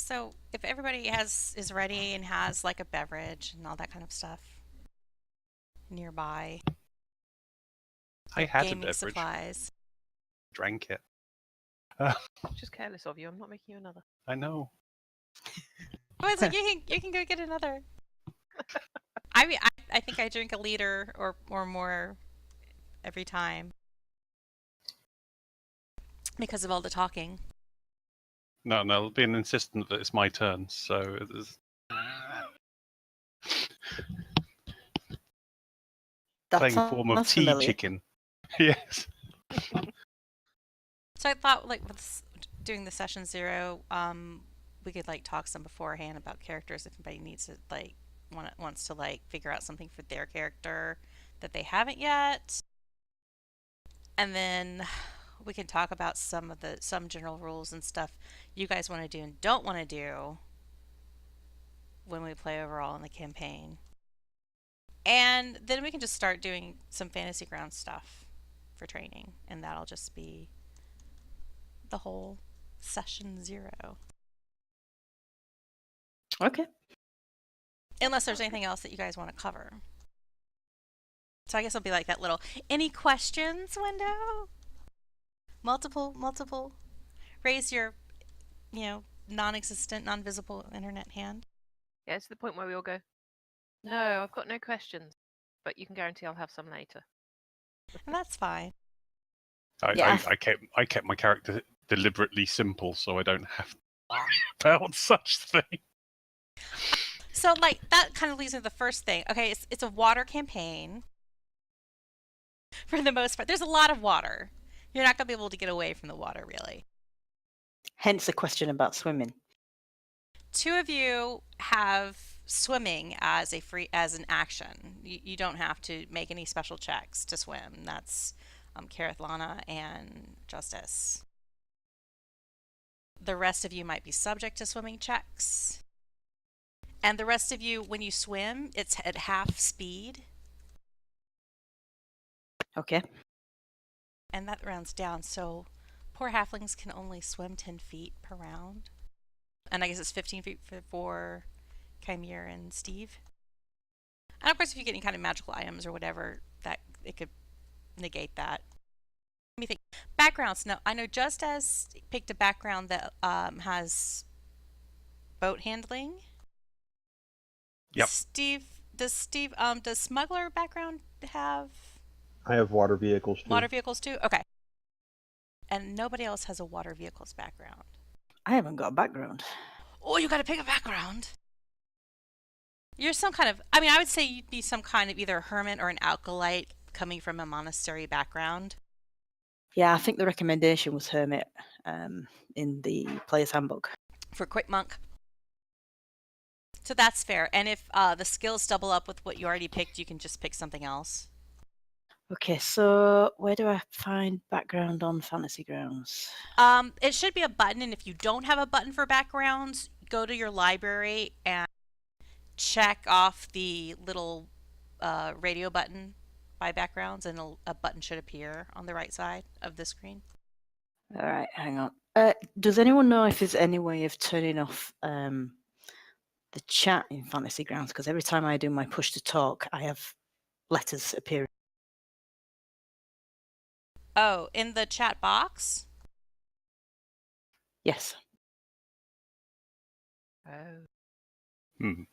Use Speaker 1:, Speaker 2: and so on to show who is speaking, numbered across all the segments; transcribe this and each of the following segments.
Speaker 1: so if everybody is ready and has like a beverage and all that kind of stuff nearby,
Speaker 2: I had a
Speaker 1: gaming
Speaker 2: beverage.
Speaker 1: supplies.
Speaker 2: Drank it.
Speaker 3: Just careless of you. I'm not making you another.
Speaker 2: I know.
Speaker 1: Oh, it's like you can go get another. I mean, I think I drink a liter or more every time because of all the talking.
Speaker 2: No, it'll be an insistent that it's my turn. So there's... playing a form of tea
Speaker 4: familiar.
Speaker 2: chicken. Yes.
Speaker 1: So I thought, like, with doing the session 0, we could like talk some beforehand about characters if anybody needs to like wants to like figure out something for their character that they haven't yet, and then we can talk about some general rules and stuff you guys want to do and don't want to do when we play overall in the campaign. And then we can just start doing some fantasy ground stuff for training, and that'll just be the whole session 0.
Speaker 4: Okay.
Speaker 1: Unless there's anything else that you guys want to cover. So I guess it'll be like that little any questions window. Multiple. Raise your, non-existent, non-visible internet hand.
Speaker 3: Yeah, it's the point where we all go, no, I've got no questions, but you can guarantee I'll have some later.
Speaker 1: And that's fine.
Speaker 2: I kept my character deliberately simple so I don't have to worry about such thing.
Speaker 1: So like that kind of leads into the first thing. Okay, it's a water campaign. For the most part, there's a lot of water. You're not gonna be able to get away from the water, really.
Speaker 4: Hence the question about swimming. 2
Speaker 1: of you have swimming as an action. You don't have to make any special checks to swim. That's Kereithlana and Jozdess. The rest of you might be subject to swimming checks. And the rest of you, when you swim, it's at half speed.
Speaker 4: Okay.
Speaker 1: And that rounds down, so poor halflings can only swim 10 feet per round. And I guess it's 15 feet for Kymir and Stiiv. And of course, if you get any kind of magical items or whatever, that it could negate that. Let me think. Backgrounds. No, I know Jozdess picked a background that has boat handling.
Speaker 2: Yep.
Speaker 1: Does Smuggler background have?
Speaker 5: I have water vehicles too.
Speaker 1: Water vehicles too? Okay. And nobody else has a water vehicles background.
Speaker 4: I haven't got a background.
Speaker 1: Oh, you gotta pick a background. You're some kind of, I would say you'd be some kind of either a hermit or an alkalite coming from a monastery background.
Speaker 4: Yeah, I think the recommendation was hermit in the player's handbook.
Speaker 1: For quick monk. So that's fair. And if the skills double up with what you already picked, you can just pick something else.
Speaker 4: Okay, so where do I find background on Fantasy Grounds?
Speaker 1: It should be a button, and if you don't have a button for backgrounds, go to your library and check off the little radio button by backgrounds, and a button should appear on the right side of the screen.
Speaker 4: All right, hang on. Does anyone know if there's any way of turning off the chat in Fantasy Grounds? Because every time I do my push to talk, I have letters appearing.
Speaker 1: Oh, in the chat box?
Speaker 4: Yes.
Speaker 3: Oh.
Speaker 1: I'm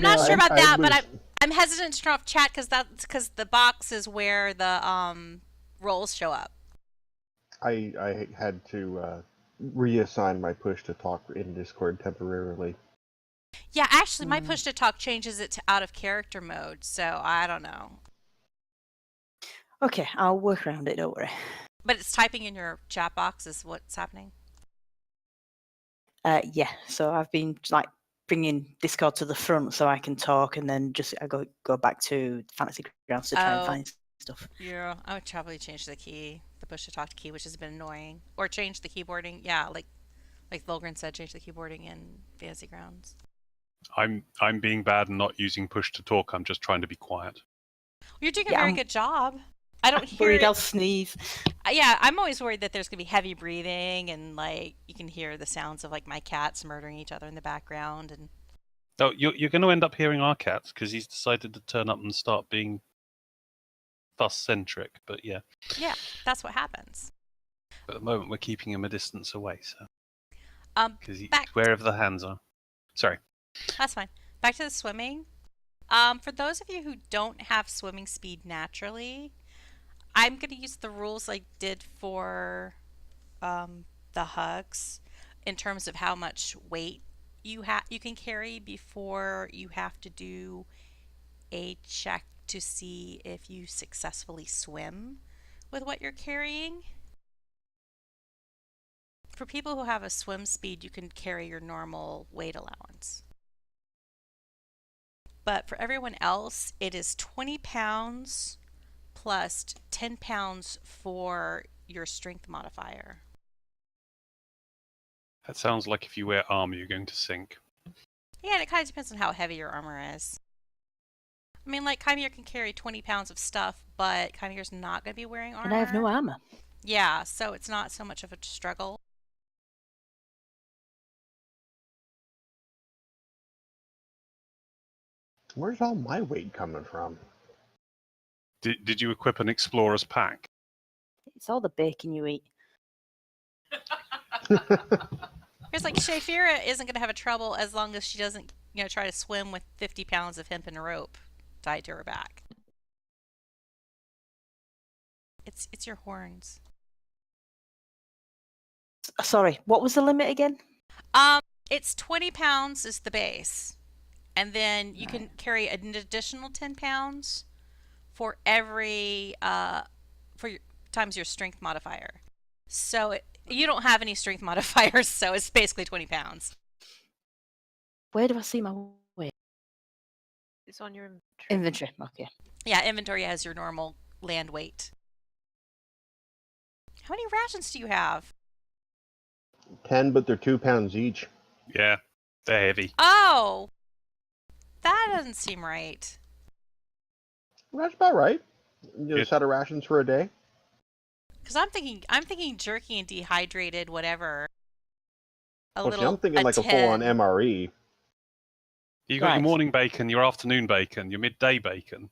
Speaker 1: not sure about that, but I'm hesitant to turn off chat because the box is where the roles show up.
Speaker 5: I had to reassign my push to talk in Discord temporarily.
Speaker 1: Yeah, actually, my push to talk changes it to out of character mode, so I don't know.
Speaker 4: Okay, I'll work around it, don't worry.
Speaker 1: But it's typing in your chat box is what's happening?
Speaker 4: Yeah, so I've been like bringing Discord to the front so I can talk, and then just I go back to Fantasy Grounds to try and find stuff.
Speaker 1: Yeah, I would probably change the push to talk key, which has been annoying. Or change the keyboarding. Yeah, like Volgren said, change the keyboarding in Fantasy Grounds.
Speaker 2: I'm being bad and not using push to talk. I'm just trying to be quiet.
Speaker 1: You're doing a very good job. I don't hear
Speaker 4: Worried
Speaker 1: it.
Speaker 4: I'll sneeze.
Speaker 1: Yeah, I'm always worried that there's gonna be heavy breathing and like you can hear the sounds of like my cats murdering each other in the background and.
Speaker 2: Oh, you're going to end up hearing our cats because he's decided to turn up and start being thus-centric. But yeah.
Speaker 1: Yeah, that's what happens.
Speaker 2: At the moment, we're keeping him a distance away, so because he's
Speaker 1: Back.
Speaker 2: wherever the hands are. Sorry.
Speaker 1: That's fine. Back to the swimming. For those of you who don't have swimming speed naturally, I'm gonna use the rules I did for the hugs in terms of how much weight you can carry before you have to do a check to see if you successfully swim with what you're carrying. For people who have a swim speed, you can carry your normal weight allowance. But for everyone else, it is 20 pounds plus 10 pounds for your strength modifier.
Speaker 2: That sounds like if you wear armor, you're going to sink.
Speaker 1: Yeah, and it kind of depends on how heavy your armor is. I mean, like, Kymir can carry 20 pounds of stuff, but Kymir's not going to be wearing armor.
Speaker 4: And I have no armor.
Speaker 1: Yeah, so it's not so much of a struggle.
Speaker 5: Where's all my weight coming from?
Speaker 2: Did you equip an explorer's pack?
Speaker 4: It's all the bacon you eat.
Speaker 1: Because, like, Shaefira isn't going to have a trouble as long as she doesn't, try to swim with 50 pounds of hempen rope tied to her back. It's your horns.
Speaker 4: Sorry, what was the limit again?
Speaker 1: It's 20 pounds is the base. And then you can carry an additional 10 pounds for every times your strength modifier. So you don't have any strength modifiers, so it's basically 20 pounds.
Speaker 4: Where do I see my weight?
Speaker 3: It's on your
Speaker 4: Inventory. Okay.
Speaker 1: Yeah, inventory has your normal land weight. How many rations do you have?
Speaker 5: 10, but they're 2 pounds each.
Speaker 2: Yeah, they're heavy.
Speaker 1: Oh! That doesn't seem right.
Speaker 5: That's about right. A set of rations for a day.
Speaker 1: Because I'm thinking jerky and dehydrated whatever.
Speaker 5: I'm thinking like
Speaker 1: 10.
Speaker 5: a full-on MRE.
Speaker 2: You got your morning bacon, your afternoon bacon, your midday bacon,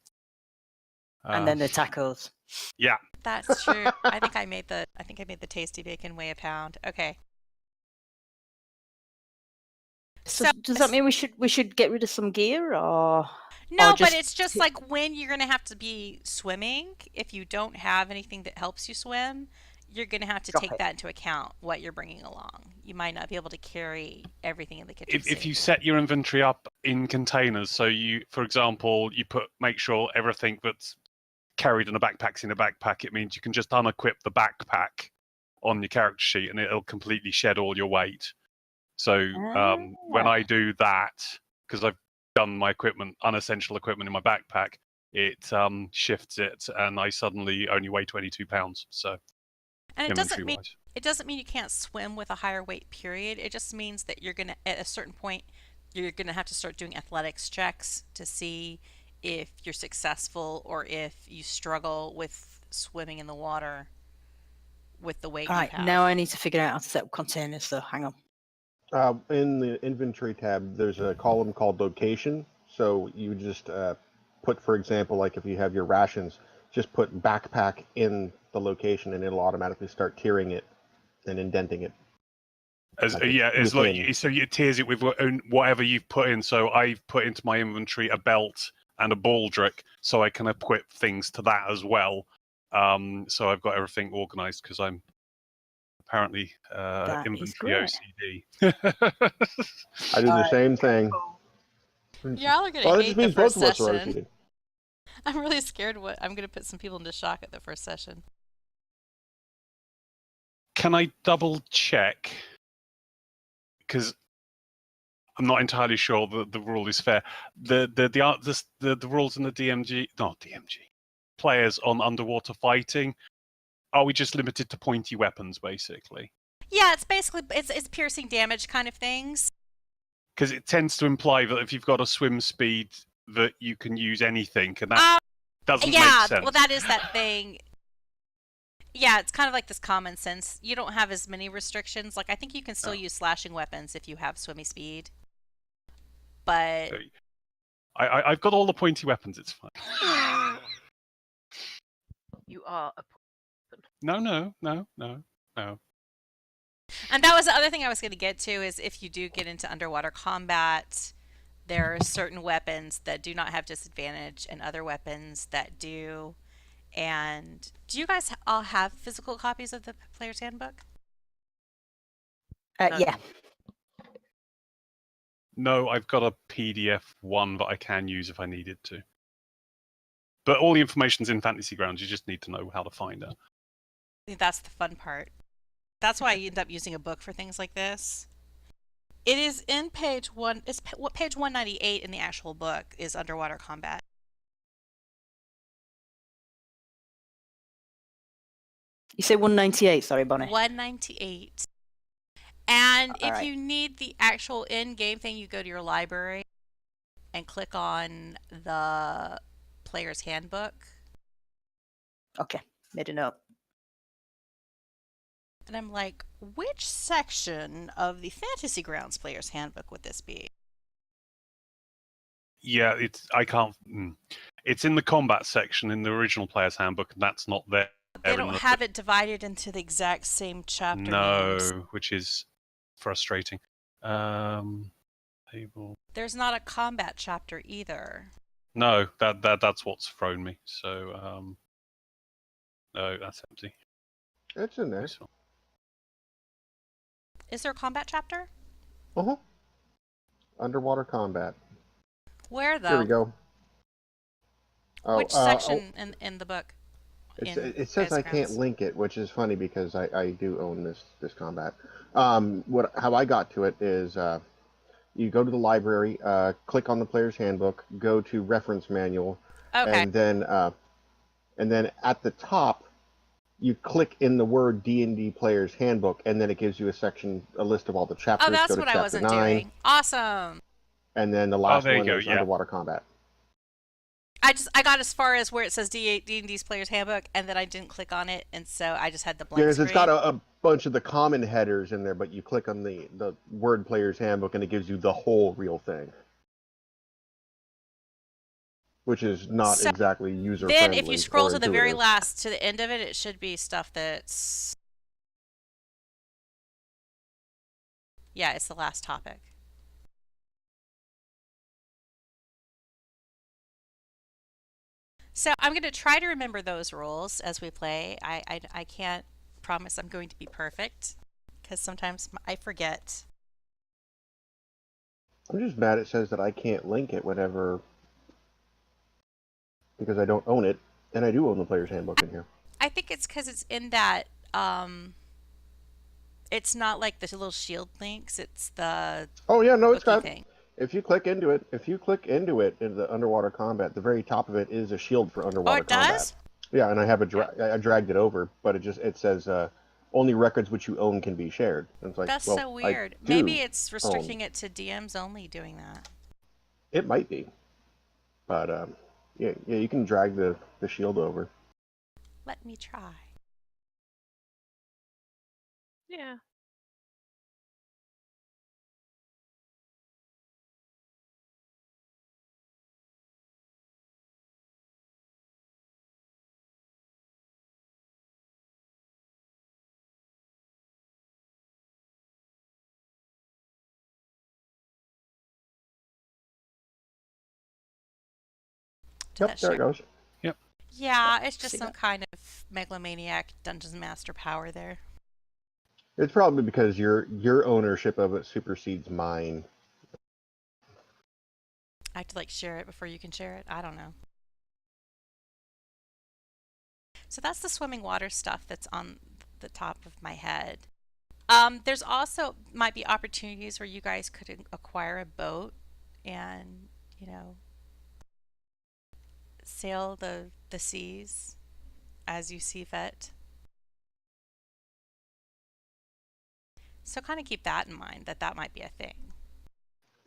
Speaker 4: and then the tacos.
Speaker 2: Yeah,
Speaker 1: that's true. I think I made the tasty bacon weigh a pound. Okay.
Speaker 4: So does that mean we should get rid of some gear or?
Speaker 1: No, but it's just like when you're going to have to be swimming, if you don't have anything that helps you swim, you're going to have to take that into account, what you're bringing along. You might not be able to carry everything in the kitchen.
Speaker 2: If you set your inventory up in containers, so you, for example, make sure everything that's carried in a backpack's in a backpack, it means you can just unequip the backpack on your character sheet and it'll completely shed all your weight. So when I do that, because I've done my unessential equipment in my backpack, it shifts it, and I suddenly only weigh 22 pounds. So,
Speaker 1: and it doesn't mean you can't swim with a higher weight. Period. It just means that you're gonna, at a certain point, you're gonna have to start doing athletics checks to see if you're successful or if you struggle with swimming in the water with the weight you have.
Speaker 4: Now I need to figure out how to set up containers. So hang on.
Speaker 5: In the inventory tab, there's a column called location. So you just put, for example, like if you have your rations, just put backpack in the location and it'll automatically start tiering it and indenting it.
Speaker 2: So it tiers it with whatever you've put in. So I've put into my inventory a belt and a baldric, so I can equip things to that as well. So I've got everything organized because I'm apparently inventory OCD.
Speaker 5: I do the same thing.
Speaker 1: Y'all are gonna hate the first session. I'm really scared I'm gonna put some people into shock at the first session.
Speaker 2: Can I double check? Because I'm not entirely sure that the rule is fair. The rules in the players on underwater fighting. Are we just limited to pointy weapons, basically?
Speaker 1: Yeah, it's basically it's piercing damage kind of things.
Speaker 2: Because it tends to imply that if you've got a swim speed, that you can use anything, and that doesn't make
Speaker 1: Yeah,
Speaker 2: sense.
Speaker 1: well, that is that thing. Yeah, it's kind of like this common sense. You don't have as many restrictions. Like, I think you can still
Speaker 2: Oh.
Speaker 1: use slashing weapons if you have swimmy speed. But
Speaker 2: I've got all the pointy weapons. It's fine.
Speaker 3: You are a
Speaker 2: No.
Speaker 1: and that was the other thing I was going to get to is if you do get into underwater combat, there are certain weapons that do not have disadvantage and other weapons that do. And do you guys all have physical copies of the player's handbook?
Speaker 4: Yeah.
Speaker 2: No, I've got a PDF one that I can use if I needed to. But all the information's in Fantasy Grounds. You just need to know how to find it.
Speaker 1: I think that's the fun part. That's why I end up using a book for things like this. It is in page 1. It's page 198 in the actual book is underwater combat.
Speaker 4: You say 198, sorry, Bonnie.
Speaker 1: 198. And if
Speaker 4: Alright.
Speaker 1: you need the actual in-game thing, you go to your library and click on the player's handbook.
Speaker 4: Okay, made a note.
Speaker 1: And I'm like, which section of the Fantasy Grounds player's handbook would this be?
Speaker 2: Yeah, it's in the combat section in the original player's handbook, and that's not there.
Speaker 1: They don't have it divided into the exact same chapter names.
Speaker 2: No, which is frustrating. Table.
Speaker 1: There's not a combat chapter either.
Speaker 2: No, that's what's thrown me. So, no, that's empty.
Speaker 5: It's in there.
Speaker 1: Is there a combat chapter?
Speaker 5: Uh-huh. Underwater combat.
Speaker 1: Where though?
Speaker 5: Here we go.
Speaker 1: Which section in the book?
Speaker 5: It says I can't link it, which is funny because I do own this combat. How I got to it is you go to the library, click on the player's handbook, go to reference manual,
Speaker 1: Okay.
Speaker 5: and then at the top you click in the word D&D player's handbook, and then it gives you a list of all the chapters.
Speaker 1: Oh, that's
Speaker 5: go to
Speaker 1: what
Speaker 5: chapter
Speaker 1: I wasn't
Speaker 5: 9,
Speaker 1: doing. Awesome.
Speaker 5: and then the last
Speaker 2: there you
Speaker 5: one
Speaker 2: go,
Speaker 5: is
Speaker 2: yeah.
Speaker 5: underwater combat.
Speaker 1: I got as far as where it says D&D's player's handbook, and then I didn't click on it, and so I just had the blank
Speaker 5: Because
Speaker 1: screen.
Speaker 5: it's got a bunch of the common headers in there, but you click on the word player's handbook and it gives you the whole real thing, which is not
Speaker 1: So
Speaker 5: exactly user
Speaker 1: then
Speaker 5: friendly.
Speaker 1: if you scroll
Speaker 5: or
Speaker 1: to the very
Speaker 5: intuitive.
Speaker 1: last, to the end of it, it should be stuff that's... Yeah, it's the last topic. So I'm going to try to remember those rules as we play. I can't promise I'm going to be perfect, because sometimes I forget.
Speaker 5: I'm just mad it says that I can't link it whenever, because I don't own it, and I do own the player's handbook in here.
Speaker 1: I think it's because it's in that, it's not like the little shield links, it's the
Speaker 5: Oh yeah, no, it's
Speaker 1: bookie
Speaker 5: got.
Speaker 1: thing.
Speaker 5: If you click into it in the underwater combat, the very top of it is a shield for
Speaker 1: Oh,
Speaker 5: underwater
Speaker 1: it
Speaker 5: combat.
Speaker 1: does?
Speaker 5: Yeah, and I have I dragged it over, but it says only records which you own can be shared. And it's like,
Speaker 1: That's
Speaker 5: well,
Speaker 1: so weird.
Speaker 5: I do
Speaker 1: Maybe it's restricting
Speaker 5: own.
Speaker 1: it to DMs only doing that.
Speaker 5: It might be, but yeah, you can drag the shield over.
Speaker 1: Let me try.
Speaker 3: Yeah.
Speaker 1: Did
Speaker 5: Yep,
Speaker 1: that
Speaker 5: there
Speaker 1: share?
Speaker 5: it goes.
Speaker 1: Yeah, it's just
Speaker 4: See
Speaker 1: some
Speaker 4: that?
Speaker 1: kind of megalomaniac dungeon master power there.
Speaker 5: It's probably because your ownership of it supersedes mine.
Speaker 1: I have to like share it before you can share it. I don't know. So that's the swimming water stuff that's on the top of my head. There's also might be opportunities where you guys could acquire a boat and, you know, sail the seas as you see fit. So kind of keep that in mind, that might be a thing.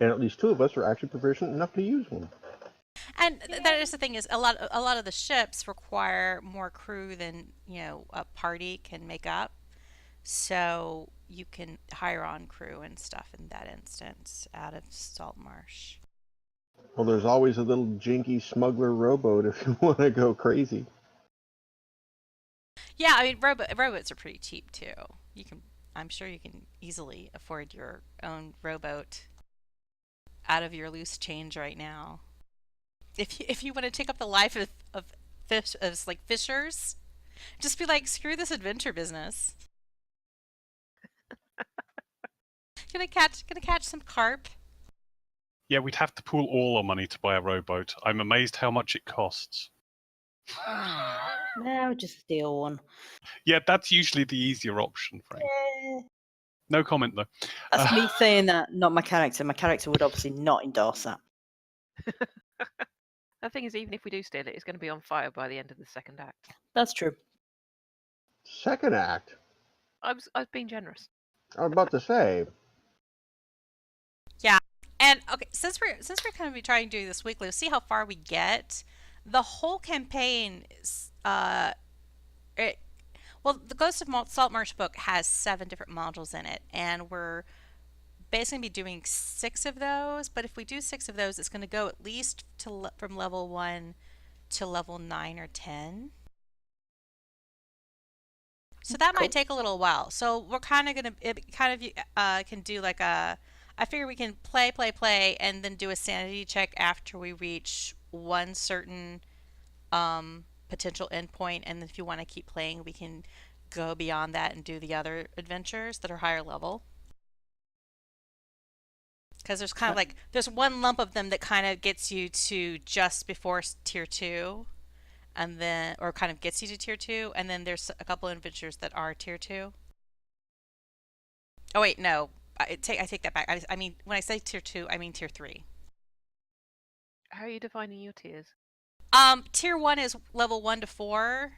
Speaker 5: And at least two of us are actually proficient enough to use one.
Speaker 1: And that is the thing is a lot of the ships require more crew than a party can make up. So you can hire on crew and stuff in that instance out of Saltmarsh.
Speaker 5: Well, there's always a little jinky smuggler rowboat if you want to go crazy.
Speaker 1: Yeah, I mean robots are pretty cheap too. I'm sure you can easily afford your own rowboat out of your loose change right now. If you want to take up the life of fish of like fishers, just be like, screw this adventure business. Gonna catch some carp.
Speaker 2: Yeah, we'd have to pool all our money to buy a rowboat. I'm amazed how much it costs.
Speaker 4: No, just steal one.
Speaker 2: Yeah, that's usually the easier option, Frank. No comment, though.
Speaker 4: That's me saying that, not my character. My character would obviously not endorse that.
Speaker 3: The thing is, even if we do steal it, it's going to be on fire by the end of the second act.
Speaker 4: That's true.
Speaker 5: Second act.
Speaker 3: I was being generous.
Speaker 5: I was about to say.
Speaker 1: Yeah, and okay, since we're kind of be trying to do this weekly, we'll see how far we get. The whole campaign is well, the Ghosts of Saltmarsh book has 7 different modules in it, and we're basically be doing 6 of those. But if we do 6 of those, it's going to go at least from level 1 to level 9 or 10. So that might take a little while. So we're kind of gonna can do like a. I figure we can play, and then do a sanity check after we reach one certain potential endpoint, and then if you want to keep playing, we can go beyond that and do the other adventures that are higher level. Because there's kind of like there's one lump of them that kind of gets you to just before tier 2, and then or kind of gets you to tier 2, and then there's a couple of adventures that are tier 2. Oh wait, no, I take that back. I mean, when I say tier 2, I mean tier 3.
Speaker 3: How are you defining your tiers?
Speaker 1: Tier 1 is level 1 to 4,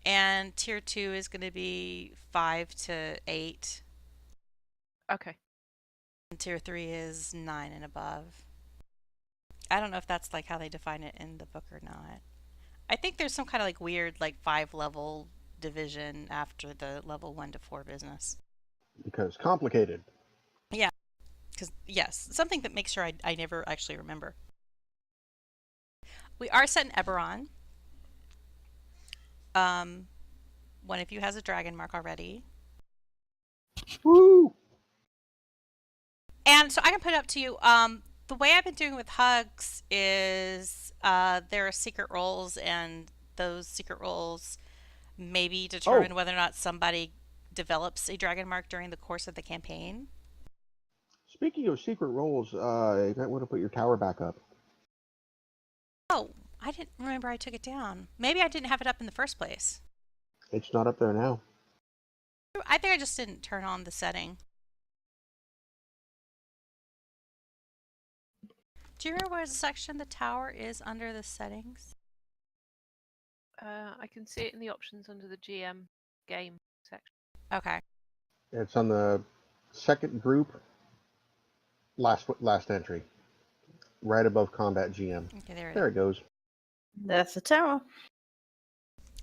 Speaker 1: and tier 2 is going to be 5 to 8.
Speaker 3: Okay.
Speaker 1: And tier 3 is 9 and above. I don't know if that's like how they define it in the book or not. I think there's some kind of like weird like 5-level division after the level 1 to 4 business.
Speaker 5: Because complicated.
Speaker 1: Yeah. Because, yes, something that makes sure I never actually remember. We are set in Eberron. One of you has a dragon mark already.
Speaker 5: Woo!
Speaker 1: And so I can put it up to you. The way I've been doing with hugs is there are secret roles, and those secret roles maybe determine whether or not somebody develops a dragon mark during the course of the campaign.
Speaker 5: Speaking of secret roles, you might want to put your tower back up.
Speaker 1: Oh, I didn't remember I took it down. Maybe I didn't have it up in the first place.
Speaker 5: It's not up there now.
Speaker 1: I think I just didn't turn on the setting. Do you remember where the section the tower is under the settings?
Speaker 3: I can see it in the options under the GM game section.
Speaker 1: Okay.
Speaker 5: It's on the second group, last entry, right above combat GM.
Speaker 1: Okay, there
Speaker 5: it goes.
Speaker 4: That's the tower.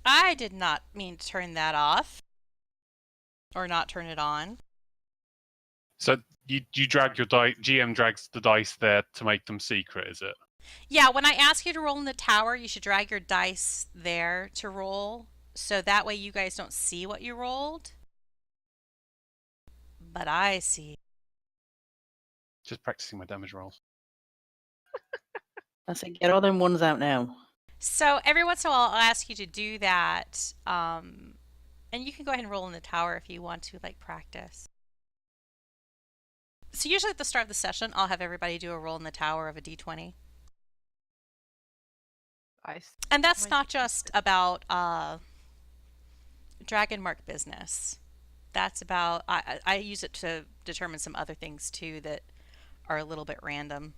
Speaker 1: I did not mean to turn that off. Or not turn it on.
Speaker 2: So you drag your dice, GM drags the dice there to make them secret, is it?
Speaker 1: Yeah, when I ask you to roll in the tower, you should drag your dice there to roll. So that way you guys don't see what you rolled. But I see.
Speaker 2: Just practicing my damage rolls.
Speaker 4: I say, get all them ones out now.
Speaker 1: So every once in a while I'll ask you to do that. And you can go ahead and roll in the tower if you want to, like, practice. So usually at the start of the session, I'll have everybody do a roll in the tower of a d20. And that's not just about dragon mark business. That's about, I use it to determine some other things too that are a little bit random.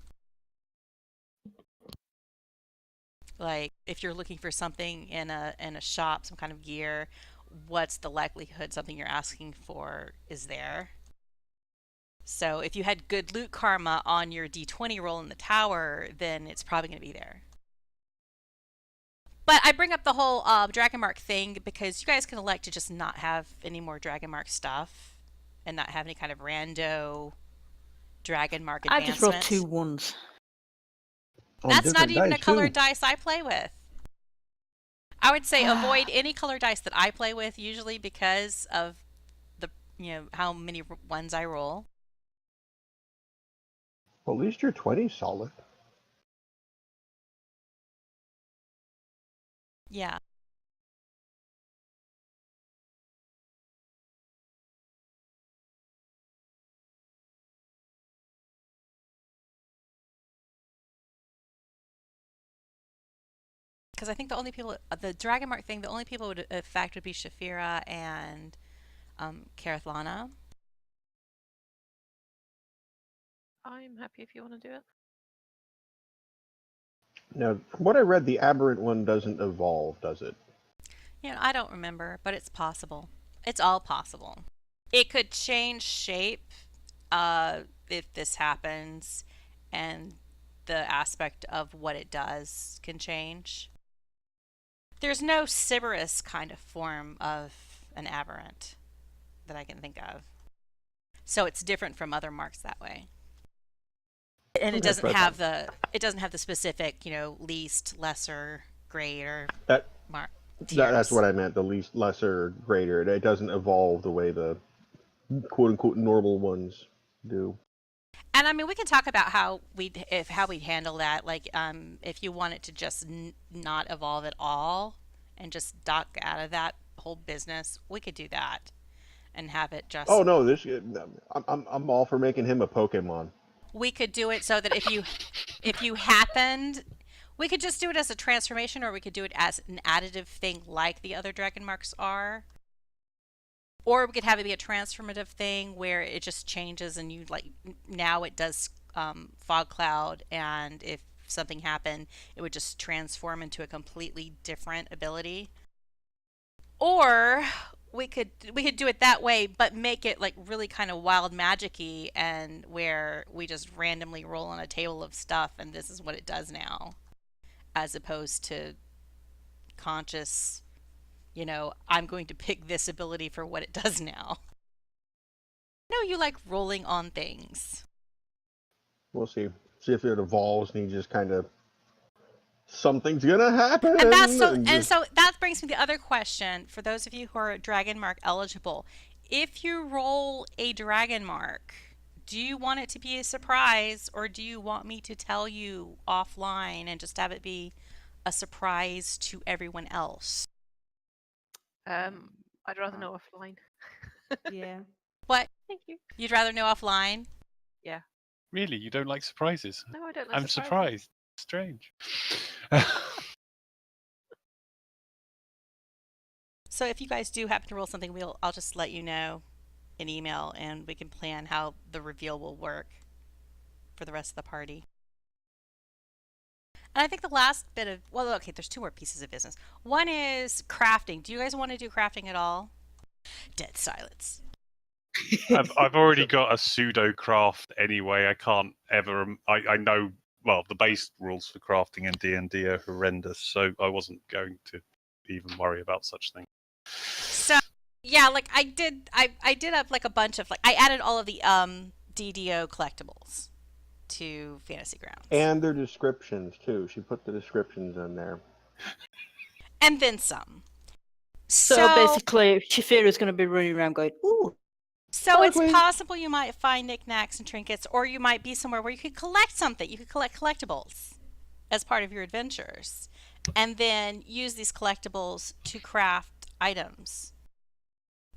Speaker 1: Like if you're looking for something in a shop, some kind of gear, what's the likelihood something you're asking for is there? So if you had good loot karma on your d20 roll in the tower, then it's probably going to be there. But I bring up the whole Dragon Mark thing because you guys can elect to just not have any more Dragon Mark stuff and not have any kind of rando Dragon Mark
Speaker 4: I just rolled
Speaker 1: advancement.
Speaker 4: 2 ones.
Speaker 5: On
Speaker 1: That's not
Speaker 5: different
Speaker 1: even a
Speaker 5: dice,
Speaker 1: colored
Speaker 5: too.
Speaker 1: dice I play with. I would say avoid any colored dice that I play with, usually because of the how many ones I roll.
Speaker 5: Well, at least your 20's solid.
Speaker 1: Yeah. Because I think the only people, the Dragon Mark thing, the only people it would affect would be Shaefira and Kereithlana.
Speaker 3: I'm happy if you want to do it.
Speaker 5: Now, from what I read, the aberrant one doesn't evolve, does it?
Speaker 1: I don't remember, but it's possible. It's all possible. It could change shape if this happens, and the aspect of what it does can change. There's no Sybaris kind of form of an aberrant that I can think of. So it's different from other marks that way. And it
Speaker 5: Okay,
Speaker 1: doesn't
Speaker 5: but
Speaker 1: have the specific, least, lesser, greater
Speaker 5: That,
Speaker 1: mark
Speaker 5: that's
Speaker 1: tiers.
Speaker 5: what I meant, the least, lesser, greater. It doesn't evolve the way the quote-unquote normal ones do.
Speaker 1: And I mean, we can talk about how we'd handle that. Like, if you want it to just not evolve at all and just duck out of that whole business, we could do that and have it
Speaker 5: Oh
Speaker 1: just.
Speaker 5: no, I'm all for making him a Pokemon.
Speaker 1: We could do it so that if you happened, we could just do it as a transformation, or we could do it as an additive thing, like the other dragon marks are. Or we could have it be a transformative thing where it just changes and you now it does fog cloud, and if something happened, it would just transform into a completely different ability. Or we could do it that way, but make it like really kind of wild magic-y, and where we just randomly roll on a table of stuff and this is what it does now, as opposed to conscious, I'm going to pick this ability for what it does now. No, you like rolling on things.
Speaker 5: We'll see. See if it evolves and he just kind of something's gonna happen.
Speaker 1: And so that brings me to the other question for those of you who are Dragon Mark eligible. If you roll a Dragon Mark, do you want it to be a surprise, or do you want me to tell you offline and just have it be a surprise to everyone else?
Speaker 3: I'd rather know offline.
Speaker 4: Yeah.
Speaker 1: What?
Speaker 3: Thank you.
Speaker 1: You'd rather know offline?
Speaker 3: Yeah.
Speaker 2: Really, you don't like surprises?
Speaker 3: No, I don't like
Speaker 2: I'm
Speaker 3: surprises.
Speaker 2: surprised. Strange.
Speaker 1: So if you guys do happen to roll something, I'll just let you know in email, and we can plan how the reveal will work for the rest of the party. And I think the last bit of, well, okay, there's 2 more pieces of business. One is crafting. Do you guys want to do crafting at all? Dead silence.
Speaker 2: I've already got a pseudo craft anyway. I can't ever. I know. Well, the base rules for crafting in D&D are horrendous, so I wasn't going to even worry about such things.
Speaker 1: So yeah, like I did up like a bunch of I added all of the DDO collectibles to Fantasy Grounds.
Speaker 5: And their descriptions too. She put the descriptions in there.
Speaker 1: And then some.
Speaker 4: So basically, Shaefira's going to be running around going, ooh.
Speaker 1: So it's possible you might find knickknacks and trinkets, or you might be somewhere where you could collect something. You could collect collectibles as part of your adventures, and then use these collectibles to craft items.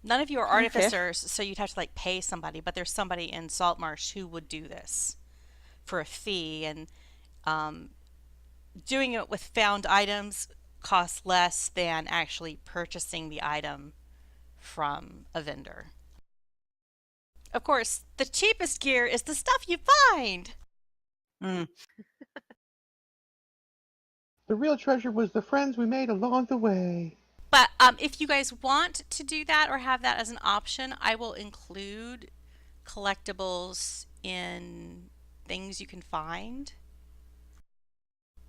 Speaker 1: None of you are artificers, so you'd have to pay somebody, but there's somebody in Saltmarsh who would do this for a fee, and doing it with found items costs less than actually purchasing the item from a vendor. Of course, the cheapest gear is the stuff you find.
Speaker 4: Mm.
Speaker 5: The real treasure was the friends we made along the way.
Speaker 1: But if you guys want to do that or have that as an option, I will include collectibles in things you can find.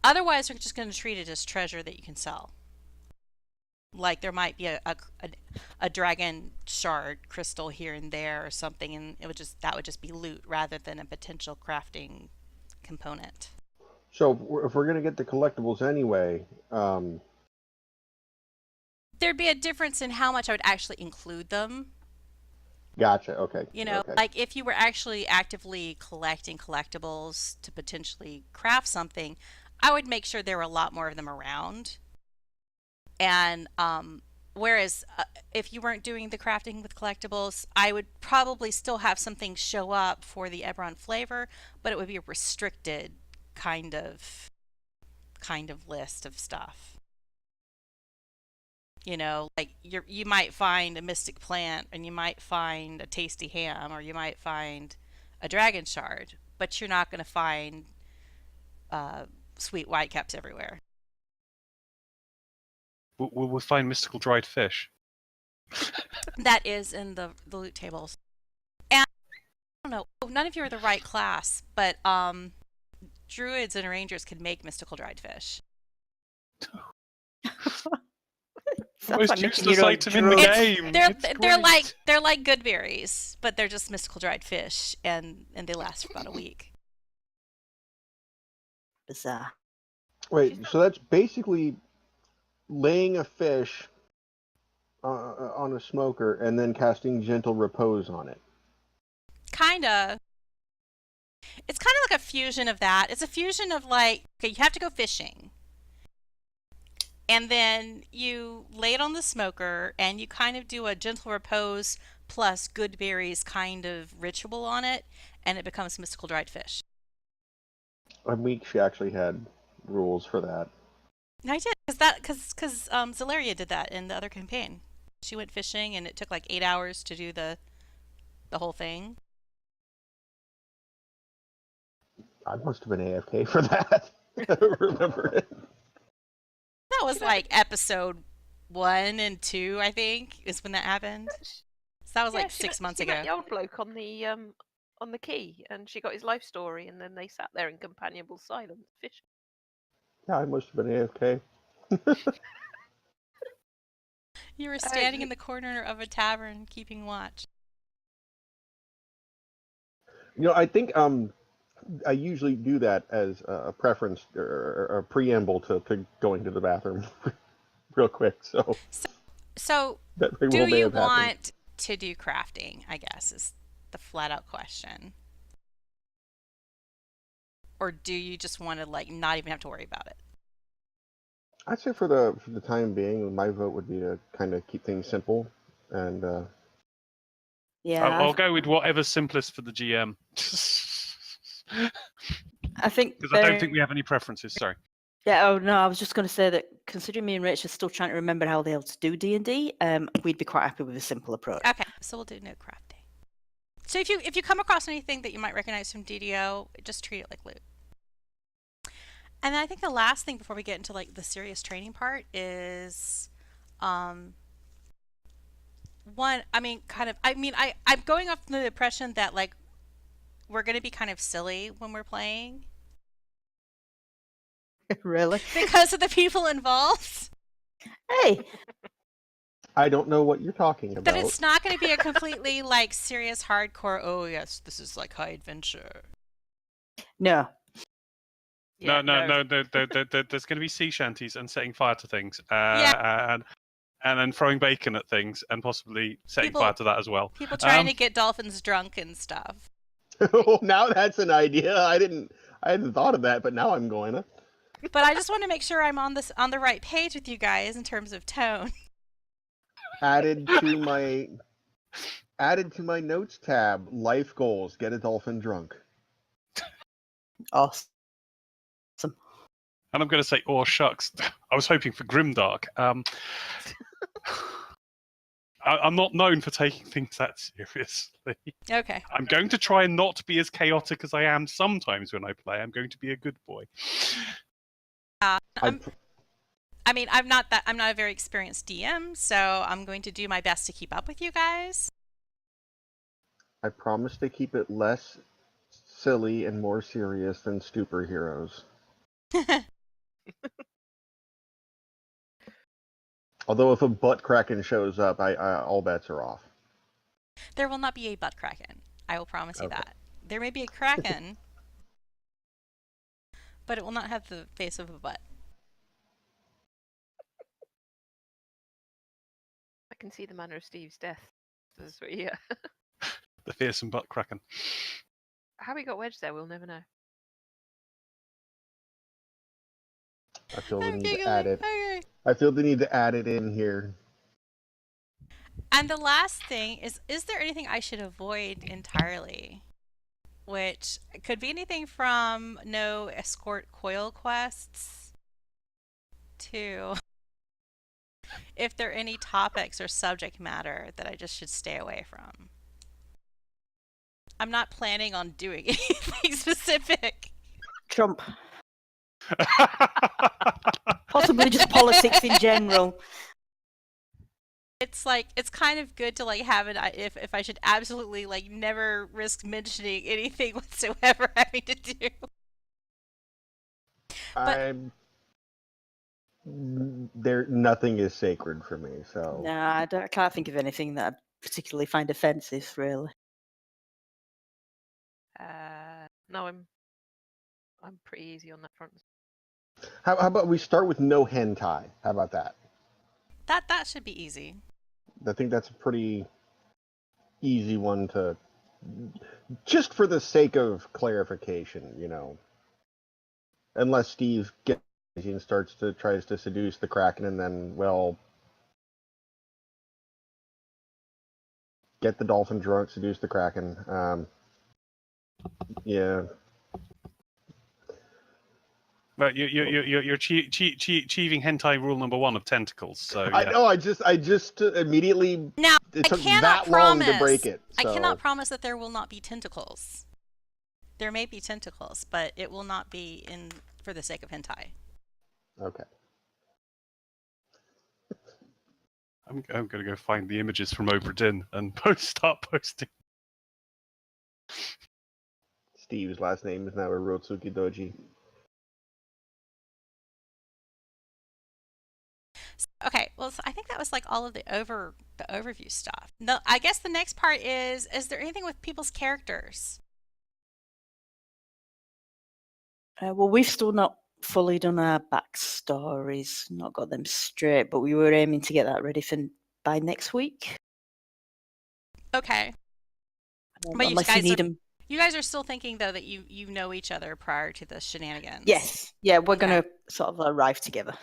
Speaker 1: Otherwise, we're just going to treat it as treasure that you can sell. Like there might be a dragon shard crystal here and there or something, and that would just be loot rather than a potential crafting component.
Speaker 5: So if we're gonna get the collectibles anyway,
Speaker 1: There'd be a difference in how much I would actually include them.
Speaker 5: gotcha. Okay.
Speaker 1: You know,
Speaker 5: Okay.
Speaker 1: like if you were actually actively collecting collectibles to potentially craft something, I would make sure there were a lot more of them around. And whereas if you weren't doing the crafting with collectibles, I would probably still have something show up for the Eberron flavor, but it would be a restricted kind of list of stuff. You know, like you might find a mystic plant, and you might find a tasty ham, or you might find a dragon shard, but you're not going to find sweet whitecaps everywhere.
Speaker 2: We'll find mystical dried fish.
Speaker 1: That is in the loot tables. And I don't know, none of you are the right class, but druids and rangers can make mystical dried fish.
Speaker 4: Sounds
Speaker 2: Most
Speaker 4: like making
Speaker 2: useless
Speaker 4: your own
Speaker 2: item in the
Speaker 4: drugs.
Speaker 2: game.
Speaker 1: They're
Speaker 2: It's great.
Speaker 1: they're like good berries, but they're just mystical dried fish, and they last for about a week.
Speaker 4: Bizarre.
Speaker 5: Wait. So that's basically laying a fish on a smoker and then casting gentle repose on it.
Speaker 1: Kinda. It's kind of like a fusion of that. It's a fusion of like, okay, you have to go fishing. And then you lay it on the smoker and you kind of do a gentle repose plus good berries kind of ritual on it, and it becomes mystical dried fish.
Speaker 5: I'm weak. She actually had rules for that.
Speaker 1: I did, because Zelaria did that in the other campaign. She went fishing and it took like 8 hours to do the whole thing.
Speaker 5: I must have been AFK for that. I don't remember it.
Speaker 1: That was like episode 1 and 2, I think, is when that happened. So that was like 6 months
Speaker 3: she
Speaker 1: ago.
Speaker 3: met the old bloke on the quay, and she got his life story, and then they sat there in companionable silence, fishing.
Speaker 5: Yeah, I must have been AFK.
Speaker 1: You were standing in the corner of a tavern keeping watch.
Speaker 5: You know, I think I usually do that as a preference or a preamble to going to the bathroom real quick. So that very
Speaker 1: do
Speaker 5: well may
Speaker 1: you
Speaker 5: have happened.
Speaker 1: want to do crafting, I guess, is the flat out question. Or do you just want to like not even have to worry about it?
Speaker 5: I'd say for the time being, my vote would be to kind of keep things simple and.
Speaker 4: Yeah,
Speaker 2: I'll go with whatever's simplest for the GM.
Speaker 4: I think
Speaker 2: Because I don't think we have any preferences. Sorry.
Speaker 4: Yeah. Oh no, I was just going to say that considering me and Rich are still trying to remember how they able to do D&D, we'd be quite happy with a simple approach.
Speaker 1: Okay, so we'll do no crafting. So if you come across anything that you might recognize from DDO, just treat it like loot. And then I think the last thing before we get into like the serious training part is I'm going off the impression that like we're going to be kind of silly when we're playing.
Speaker 4: Really?
Speaker 1: Because of the people involved.
Speaker 4: Hey.
Speaker 5: I don't know what you're talking about.
Speaker 1: That it's not going to be a completely like serious hardcore, oh yes, this is like high adventure.
Speaker 4: No.
Speaker 2: Yeah, no. There's going to be sea shanties and setting fire to things. And then throwing bacon at things and possibly setting fire to that as well.
Speaker 1: People trying to get dolphins drunk and stuff.
Speaker 5: Oh, now that's an idea. I hadn't thought of that, but now I'm going to.
Speaker 1: But I just want to make sure I'm on the right page with you guys in terms of tone.
Speaker 5: Added to my notes tab, life goals, get a dolphin drunk.
Speaker 4: Awesome.
Speaker 2: And I'm going to say, oh shucks, I was hoping for grimdark. I'm not known for taking things that seriously.
Speaker 1: Okay.
Speaker 2: I'm going to try and not be as chaotic as I am sometimes when I play. I'm going to be a good boy.
Speaker 1: I'm not a very experienced DM, so I'm going to do my best to keep up with you guys.
Speaker 5: I promise to keep it less silly and more serious than superheroes. Although if a butt kraken shows up, all bets are off.
Speaker 1: There will not be a butt kraken. I will promise you
Speaker 5: Okay.
Speaker 1: that. There may be a kraken, but it will not have the face of a butt.
Speaker 3: I can see the manner of Steve's death. As we,
Speaker 2: The fearsome butt kraken.
Speaker 3: how he got wedged there, we'll never know.
Speaker 5: I feel the
Speaker 1: I'm
Speaker 5: need to
Speaker 1: giggling.
Speaker 5: add it.
Speaker 1: Okay.
Speaker 5: I feel the need to add it in here.
Speaker 1: And the last thing is there anything I should avoid entirely? Which could be anything from no escort coil quests to if there are any topics or subject matter that I just should stay away from. I'm not planning on doing anything specific.
Speaker 4: Trump. Possibly just politics in general.
Speaker 1: It's like it's kind of good to like have it if I should absolutely like never risk mentioning anything whatsoever having to do. But
Speaker 5: Nothing is sacred for me, so
Speaker 4: No, I can't think of anything that I particularly find offensive, really.
Speaker 3: No, I'm pretty easy on that front.
Speaker 5: how about we start with no hentai? How about that?
Speaker 1: that should be easy.
Speaker 5: I think that's a pretty easy one to, just for the sake of clarification, unless Steve gets and tries to seduce the Kraken, and then, well, get the dolphin drunk, seduce the Kraken. Yeah.
Speaker 2: But you're achieving hentai rule number 1 of tentacles. So yeah.
Speaker 5: I know. I just immediately.
Speaker 1: Now,
Speaker 5: It
Speaker 1: I
Speaker 5: took
Speaker 1: cannot
Speaker 5: that long
Speaker 1: promise.
Speaker 5: to break it.
Speaker 1: I
Speaker 5: So.
Speaker 1: cannot promise that there will not be tentacles. There may be tentacles, but it will not be in for the sake of hentai.
Speaker 5: Okay.
Speaker 2: I'm going to go find the images from Obra Dinn and start posting.
Speaker 5: Steve's last name is now Rotsuki Doji.
Speaker 1: Okay, well, so I think that was like all of the overview stuff. No, I guess the next part is there anything with people's characters?
Speaker 4: Well, we've still not fully done our backstories, not got them straight, but we were aiming to get that ready by next week.
Speaker 1: Okay. But
Speaker 4: Unless you need them.
Speaker 1: You guys are still thinking though that you know each other prior to the shenanigans.
Speaker 4: Yes. Yeah, we're
Speaker 1: Okay.
Speaker 4: going to sort of arrive together.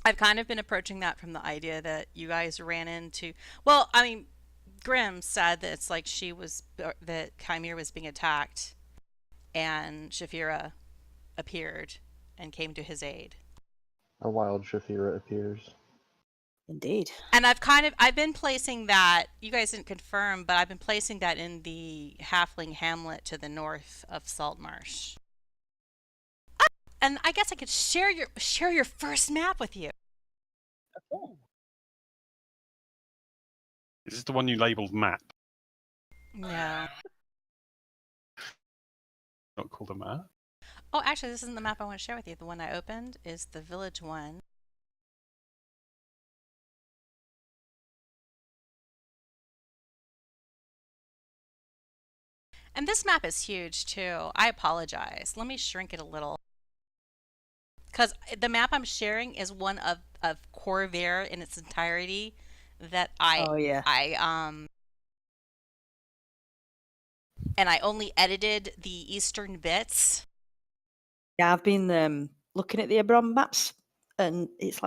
Speaker 1: I've kind of been approaching that from the idea that you guys ran into. Well, I mean, Grimm said that it's like that Kymir was being attacked, and Shaefira appeared and came to his aid.
Speaker 5: A wild Shaefira appears.
Speaker 4: Indeed.
Speaker 1: And I've been placing that. You guys didn't confirm, but I've been placing that in the halfling hamlet to the north of Saltmarsh. And I guess I could share your first map with you.
Speaker 2: Is this the one you labelled map?
Speaker 1: No.
Speaker 2: Not called a map?
Speaker 1: Oh, actually, this isn't the map I want to share with you. The one I opened is the village one. And this map is huge, too. I apologize. Let me shrink it a little. Because the map I'm sharing is one of Corvair in its entirety that and I only edited the eastern bits.
Speaker 4: Yeah, I've been looking at the Eberron maps, and it's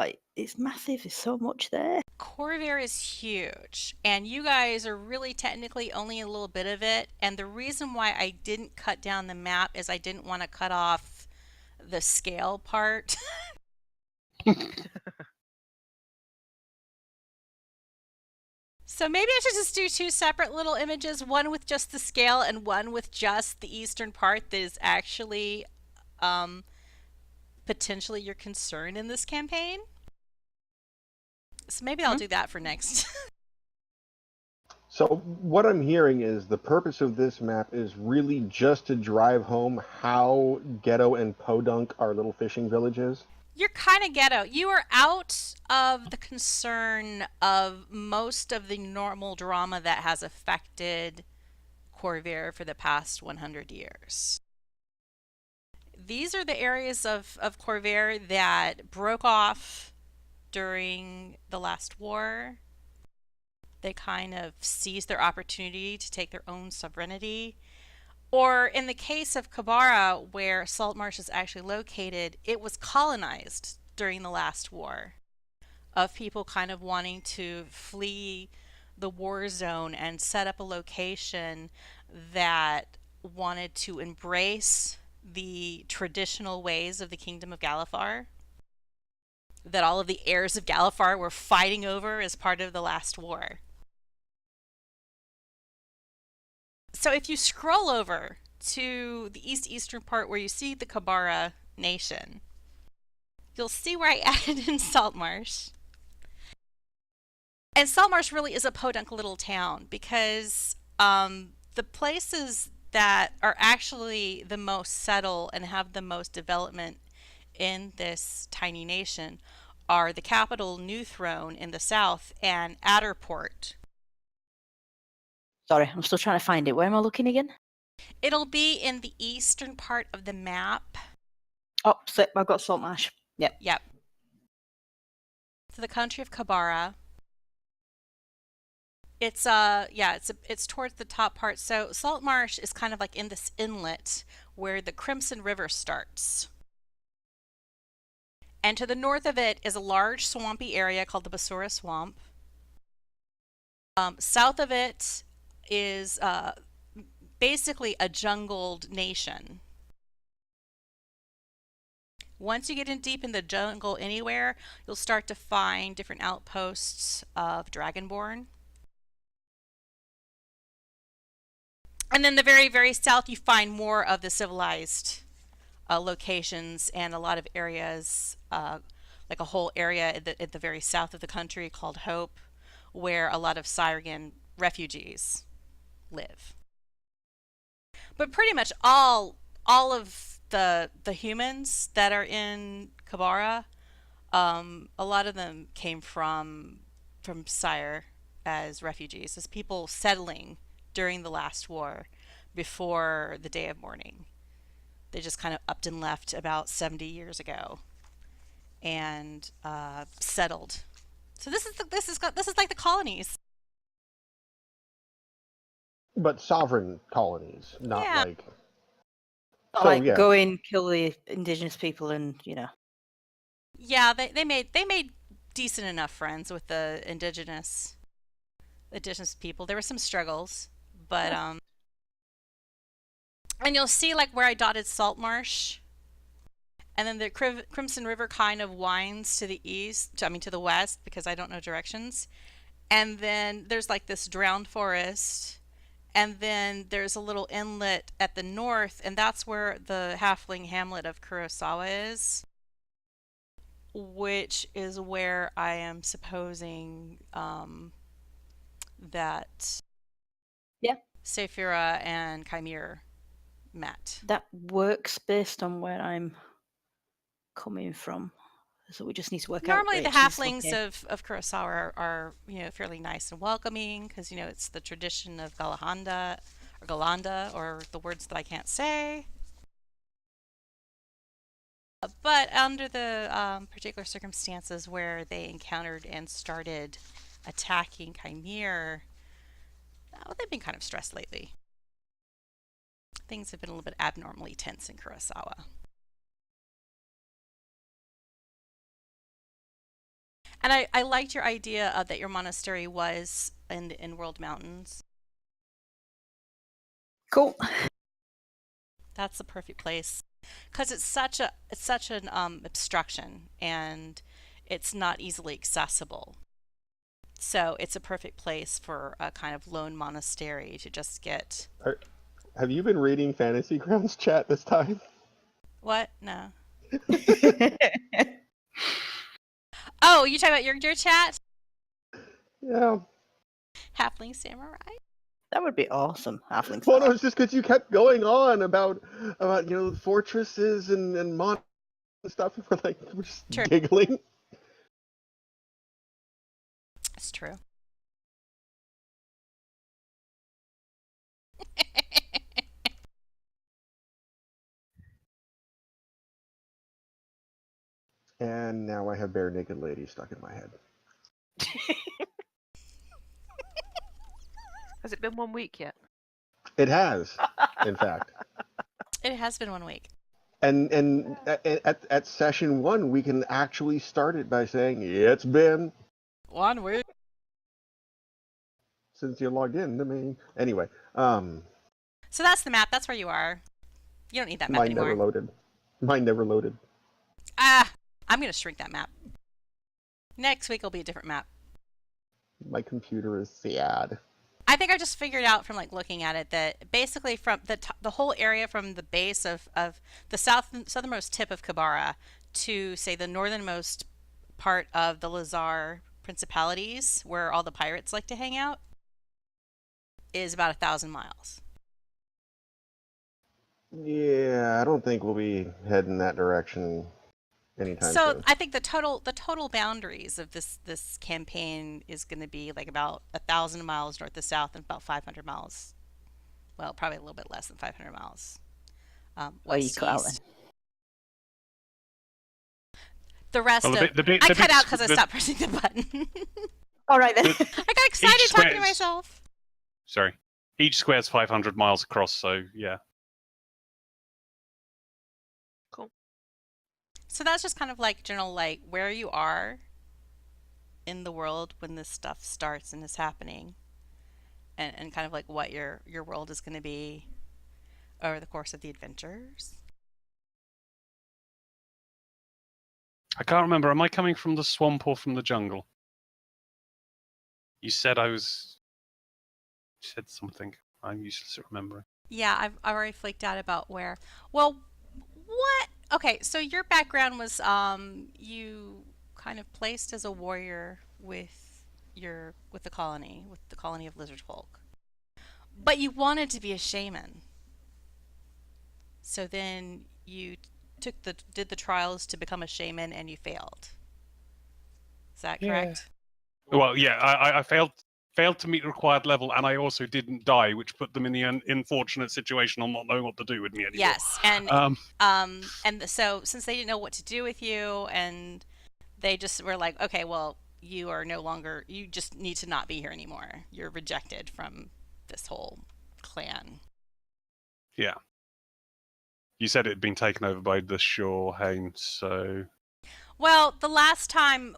Speaker 4: massive. There's so much there.
Speaker 1: Corvair is huge, and you guys are really technically only a little bit of it. And the reason why I didn't cut down the map is I didn't want to cut off the scale part. So maybe I should just do 2 separate little images, one with just the scale and one with just the eastern part that is actually potentially your concern in this campaign. So maybe I'll do that for next.
Speaker 5: So what I'm hearing is the purpose of this map is really just to drive home how ghetto and podunk our little fishing villages.
Speaker 1: You're kind of ghetto. You are out of the concern of most of the normal drama that has affected Corvair for the past 100 years. These are the areas of Corvair that broke off during the last war. They kind of seized their opportunity to take their own sovereignty. Or in the case of Kabara, where Saltmarsh is actually located, it was colonized during the last war, of people kind of wanting to flee the war zone and set up a location that wanted to embrace the traditional ways of the Kingdom of Galifar, that all of the heirs of Galifar were fighting over as part of the last war. So if you scroll over to the eastern part where you see the Kabara nation, you'll see where I added in Saltmarsh. And Saltmarsh really is a podunk little town because the places that are actually the most settled and have the most development in this tiny nation are the capital New Throne in the south and Adderport.
Speaker 4: Sorry, I'm still trying to find it. Where am I looking again?
Speaker 1: It'll be in the eastern part of the map.
Speaker 4: Oh, so I've got Saltmarsh. Yep.
Speaker 1: Yep. So the country of Kabara. It's it's towards the top part. So Saltmarsh is kind of like in this inlet where the Crimson River starts. And to the north of it is a large swampy area called the Basura Swamp. South of it is basically a jungled nation. Once you get in deep in the jungle anywhere, you'll start to find different outposts of Dragonborn. And then the very, very south, you find more of the civilized locations and a lot of areas, like a whole area at the very south of the country called Hope, where a lot of Syrian refugees live. But pretty much all of the humans that are in Kabara, a lot of them came from Syre as refugees, as people settling during the last war before the Day of Mourning. They just kind of upped and left about 70 years ago and settled. So this is like the colonies.
Speaker 5: But sovereign colonies, not
Speaker 1: Yeah.
Speaker 5: like.
Speaker 4: Not
Speaker 5: So,
Speaker 4: like
Speaker 5: yeah.
Speaker 4: go in, kill the indigenous people, and
Speaker 1: Yeah, they made decent enough friends with the indigenous people. There were some struggles, but and you'll see like where I dotted Saltmarsh, and then the Crimson River kind of winds to the to the west because I don't know directions. And then there's like this drowned forest, and then there's a little inlet at the north, and that's where the halfling hamlet of Kurosawa is, which is where I am supposing that Shaefira and Kymir met.
Speaker 4: that works based on where I'm coming from. So we just need to work
Speaker 1: Normally
Speaker 4: out.
Speaker 1: the halflings of Kurosawa are fairly nice and welcoming because it's the tradition of Galanda or the words that I can't say. But under the particular circumstances where they encountered and started attacking Kymir, they've been kind of stressed lately. Things have been a little bit abnormally tense in Kurosawa. And I liked your idea that your monastery was in the Inworld Mountains.
Speaker 4: Cool.
Speaker 1: That's the perfect place because it's such an obstruction and it's not easily accessible. So it's a perfect place for a kind of lone monastery to just get.
Speaker 5: Have you been reading Fantasy Grounds chat this time?
Speaker 1: What? No. Oh, you talking about your chat?
Speaker 5: Yeah.
Speaker 1: Halfling samurai.
Speaker 4: That would be awesome. Halfling
Speaker 5: Well, no,
Speaker 4: style.
Speaker 5: it's just because you kept going on about fortresses and mon and stuff. And we're just
Speaker 1: True.
Speaker 5: giggling.
Speaker 1: It's true.
Speaker 5: And now I have bare naked lady stuck in my head.
Speaker 3: Has it been 1 week yet?
Speaker 5: It has, in fact.
Speaker 1: It has been 1 week.
Speaker 5: And at session 1, we can actually start it by saying it's been
Speaker 1: 1 week.
Speaker 5: since you logged in to me. Anyway,
Speaker 1: So that's the map. That's where you are. You don't need that map
Speaker 5: mine
Speaker 1: anymore.
Speaker 5: never loaded. Mine never loaded.
Speaker 1: Ah, I'm going to shrink that map. Next week will be a different map.
Speaker 5: My computer is sad.
Speaker 1: I think I just figured out from looking at it that basically from the whole area from the base of the southernmost tip of Kabara to say the northernmost part of the Lazar principalities where all the pirates like to hang out is about 1,000 miles.
Speaker 5: Yeah, I don't think we'll be heading that direction anytime
Speaker 1: So
Speaker 5: soon.
Speaker 1: I think the total boundaries of this campaign is going to be about 1,000 miles north to south and about 500 miles. Well, probably a little bit less than 500 miles.
Speaker 4: You
Speaker 1: West
Speaker 4: cut out
Speaker 1: east. The rest
Speaker 2: Well,
Speaker 1: of I cut out because I stopped pressing the button.
Speaker 4: All right then.
Speaker 1: I got excited
Speaker 2: Each
Speaker 1: talking to
Speaker 2: square's-
Speaker 1: myself.
Speaker 2: Sorry. Each square's 500 miles across, so yeah.
Speaker 1: So that's just kind of general where you are in the world when this stuff starts and is happening, and kind of what your world is going to be over the course of the adventures.
Speaker 2: I can't remember. Am I coming from the swamp or from the jungle? You said I was. You said something. I'm useless at remembering.
Speaker 1: Yeah, I've already flaked out about where. Well, what? Okay, so your background was you kind of placed as a warrior with the colony of lizard folk, but you wanted to be a shaman. So then you did the trials to become a shaman and you failed. Is that correct?
Speaker 2: Well, yeah, I failed to meet the required level, and I also didn't die, which put them in the unfortunate situation of not knowing what to do with me anymore.
Speaker 1: Yes, and so since they didn't know what to do with you, and they just were like, okay, well, you are no longer. You just need to not be here anymore. You're rejected from this whole clan.
Speaker 2: Yeah. You said it had been taken over by the Shorehain, so.
Speaker 1: Well, the last time,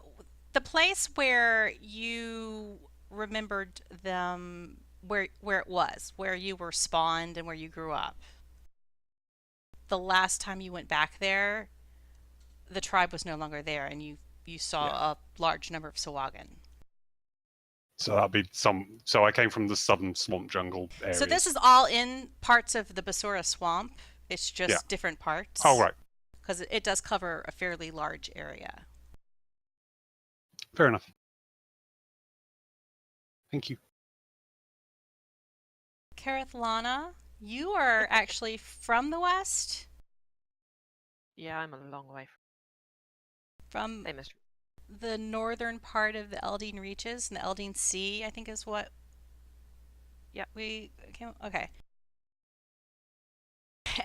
Speaker 1: the place where you remembered them, where it was, where you were spawned and where you grew up. The last time you went back there, the tribe was no longer there, and you saw a large number of Sawagan.
Speaker 2: So that'd be some. So I came from the southern swamp jungle area.
Speaker 1: So this is all in parts of the Basura swamp. It's just different parts.
Speaker 2: Oh, right.
Speaker 1: Because it does cover a fairly large area.
Speaker 2: Fair enough. Thank you.
Speaker 1: Kereithlana, you are actually from the west?
Speaker 3: Yeah, I'm a long way
Speaker 1: From
Speaker 3: Same as
Speaker 1: the northern part of the Eldine Reaches, and the Eldine Sea, I think is what.
Speaker 3: Yeah.
Speaker 1: We came. Okay.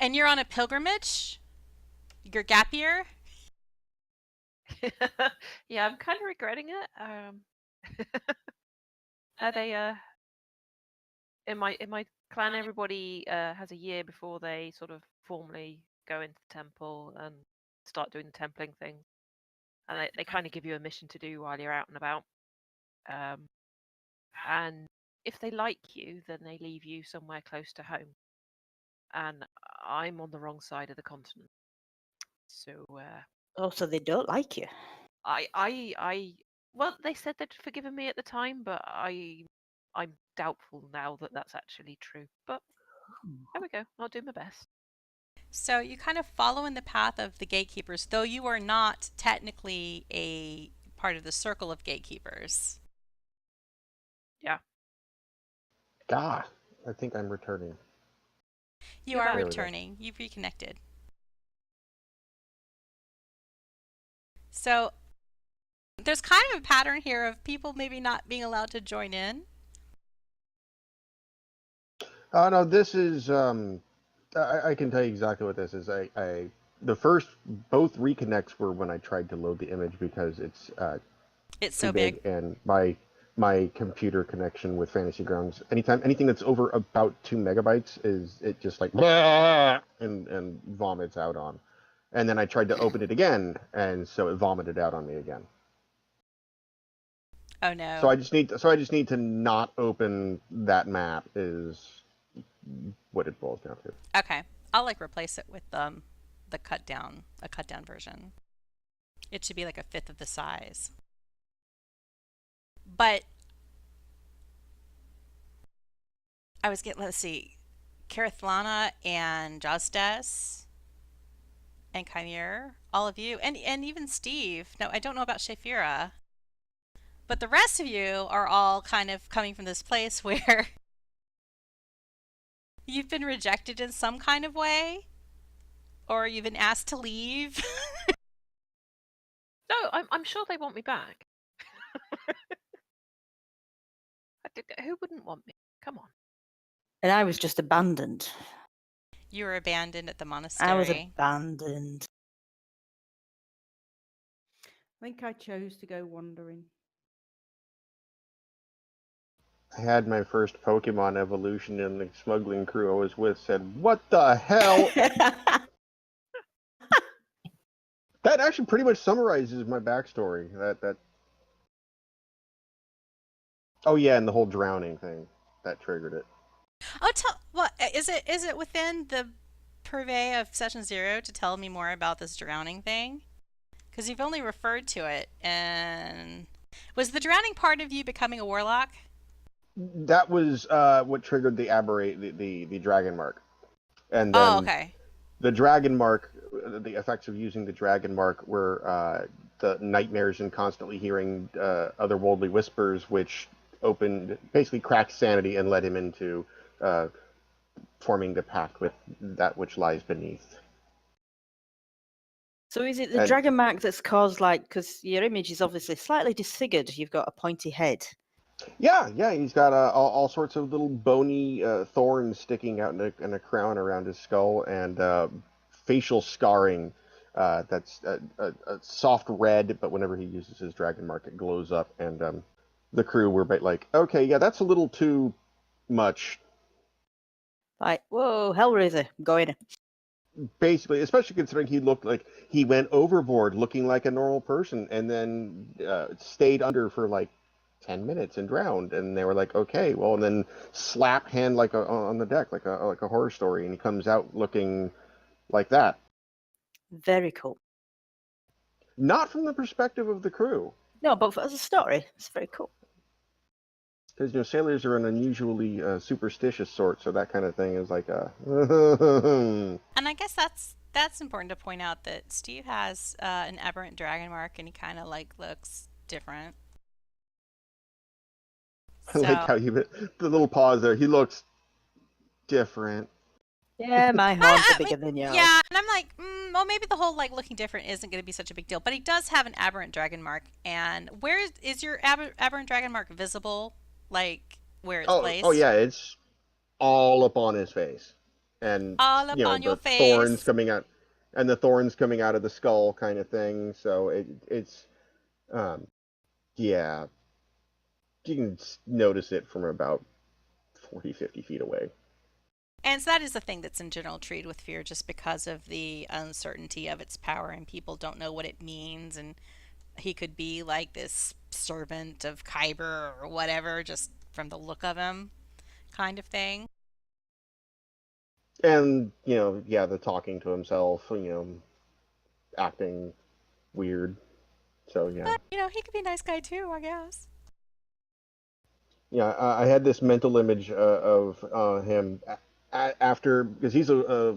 Speaker 1: And you're on a pilgrimage? Your gap year?
Speaker 3: yeah, I'm kind of regretting it. Are they in my clan? Everybody has a year before they sort of formally go into the temple and start doing the templing thing, and they kind of give you a mission to do while you're out and about. And if they like you, then they leave you somewhere close to home. And I'm on the wrong side of the continent, so
Speaker 4: Oh, so they don't like you.
Speaker 3: well, they said they'd forgiven me at the time, but I'm doubtful now that that's actually true. But there we go. I'll do my best.
Speaker 1: So you kind of follow in the path of the gatekeepers, though you are not technically a part of the circle of gatekeepers.
Speaker 3: Yeah.
Speaker 5: God, I think I'm returning.
Speaker 1: You
Speaker 3: You're
Speaker 1: are
Speaker 3: back.
Speaker 5: There we go.
Speaker 1: returning. You've reconnected. So there's kind of a pattern here of people maybe not being allowed to join in.
Speaker 5: No, this is I can tell you exactly what this is. The first both reconnects were when I tried to load the image because it's
Speaker 1: It's
Speaker 5: too
Speaker 1: so big.
Speaker 5: big, and my computer connection with Fantasy Grounds, anything that's over about 2 MB is it just like and vomits out on. And then I tried to open it again, and so it vomited out on me again.
Speaker 1: Oh
Speaker 5: So
Speaker 1: no.
Speaker 5: I just need to not open that map is what it boils down to.
Speaker 1: Okay. I'll like replace it with a cut down version. It should be like a fifth of the size. But let's see, Kereithlana and Jozdess and Kymir, all of you, and even Stiiv. No, I don't know about Shaefira. But the rest of you are all kind of coming from this place where you've been rejected in some kind of way, or you've been asked to leave.
Speaker 3: No, I'm sure they want me back. Who wouldn't want me? Come on.
Speaker 4: And I was just abandoned.
Speaker 1: You were abandoned at the
Speaker 4: I was
Speaker 1: monastery.
Speaker 4: abandoned.
Speaker 6: I think I chose to go wandering.
Speaker 5: I had my first Pokemon evolution, and the smuggling crew I was with said, "What the hell?" That actually pretty much summarizes my backstory. That. Oh yeah, and the whole drowning thing that triggered it.
Speaker 1: Oh, what is it? Is it within the purvey of session 0 to tell me more about this drowning thing? Because you've only referred to it, and was the drowning part of you becoming a warlock?
Speaker 5: That was what triggered the the dragon mark, and
Speaker 1: Oh,
Speaker 5: then
Speaker 1: okay.
Speaker 5: the dragon mark. The effects of using the dragon mark were the nightmares and constantly hearing otherworldly whispers, which basically cracked sanity and led him into forming the pact with that which lies beneath.
Speaker 4: So is it the
Speaker 5: And
Speaker 4: dragon mark that's caused, like, because your image is obviously slightly disfigured, you've got a pointy head.
Speaker 5: yeah, he's got all sorts of little bony thorns sticking out in a crown around his skull, and facial scarring that's a soft red, but whenever he uses his dragon mark, it glows up. And the crew were like, okay, yeah, that's a little too much.
Speaker 4: Like, whoa, Hellraiser, go in.
Speaker 5: Basically, especially considering he looked like he went overboard looking like a normal person and then stayed under for like 10 minutes and drowned, and they were like, okay, well, and then slap hand like on the deck like a horror story, and he comes out looking like that.
Speaker 4: Very cool.
Speaker 5: Not from the perspective of the crew,
Speaker 4: No, but as a story, it's very cool.
Speaker 5: because sailors are an unusually superstitious sort, so that kind of thing is like a
Speaker 1: And I guess that's important to point out that Stiiv has an aberrant dragon mark, and he kind of like looks different.
Speaker 5: I like how the little pause there. He looks different.
Speaker 4: Yeah, my horns are bigger than yours.
Speaker 1: Yeah, and I'm like, well, maybe the whole like looking different isn't going to be such a big deal. But he does have an aberrant dragon mark, and where is your aberrant dragon mark visible? Like where it's placed?
Speaker 5: Oh yeah, it's all up on his face, and
Speaker 1: All up on
Speaker 5: the
Speaker 1: your face.
Speaker 5: thorns coming out, and the thorns coming out of the skull, kind of thing. So it's yeah, you can notice it from about 40-50 feet away.
Speaker 1: And so that is the thing that's in general treated with fear, just because of the uncertainty of its power, and people don't know what it means, and he could be like this servant of Kymir or whatever, just from the look of him, kind of thing.
Speaker 5: And the talking to himself, acting weird. So yeah.
Speaker 1: But he could be a nice guy too, I guess.
Speaker 5: Yeah, I had this mental image of him after, because he's a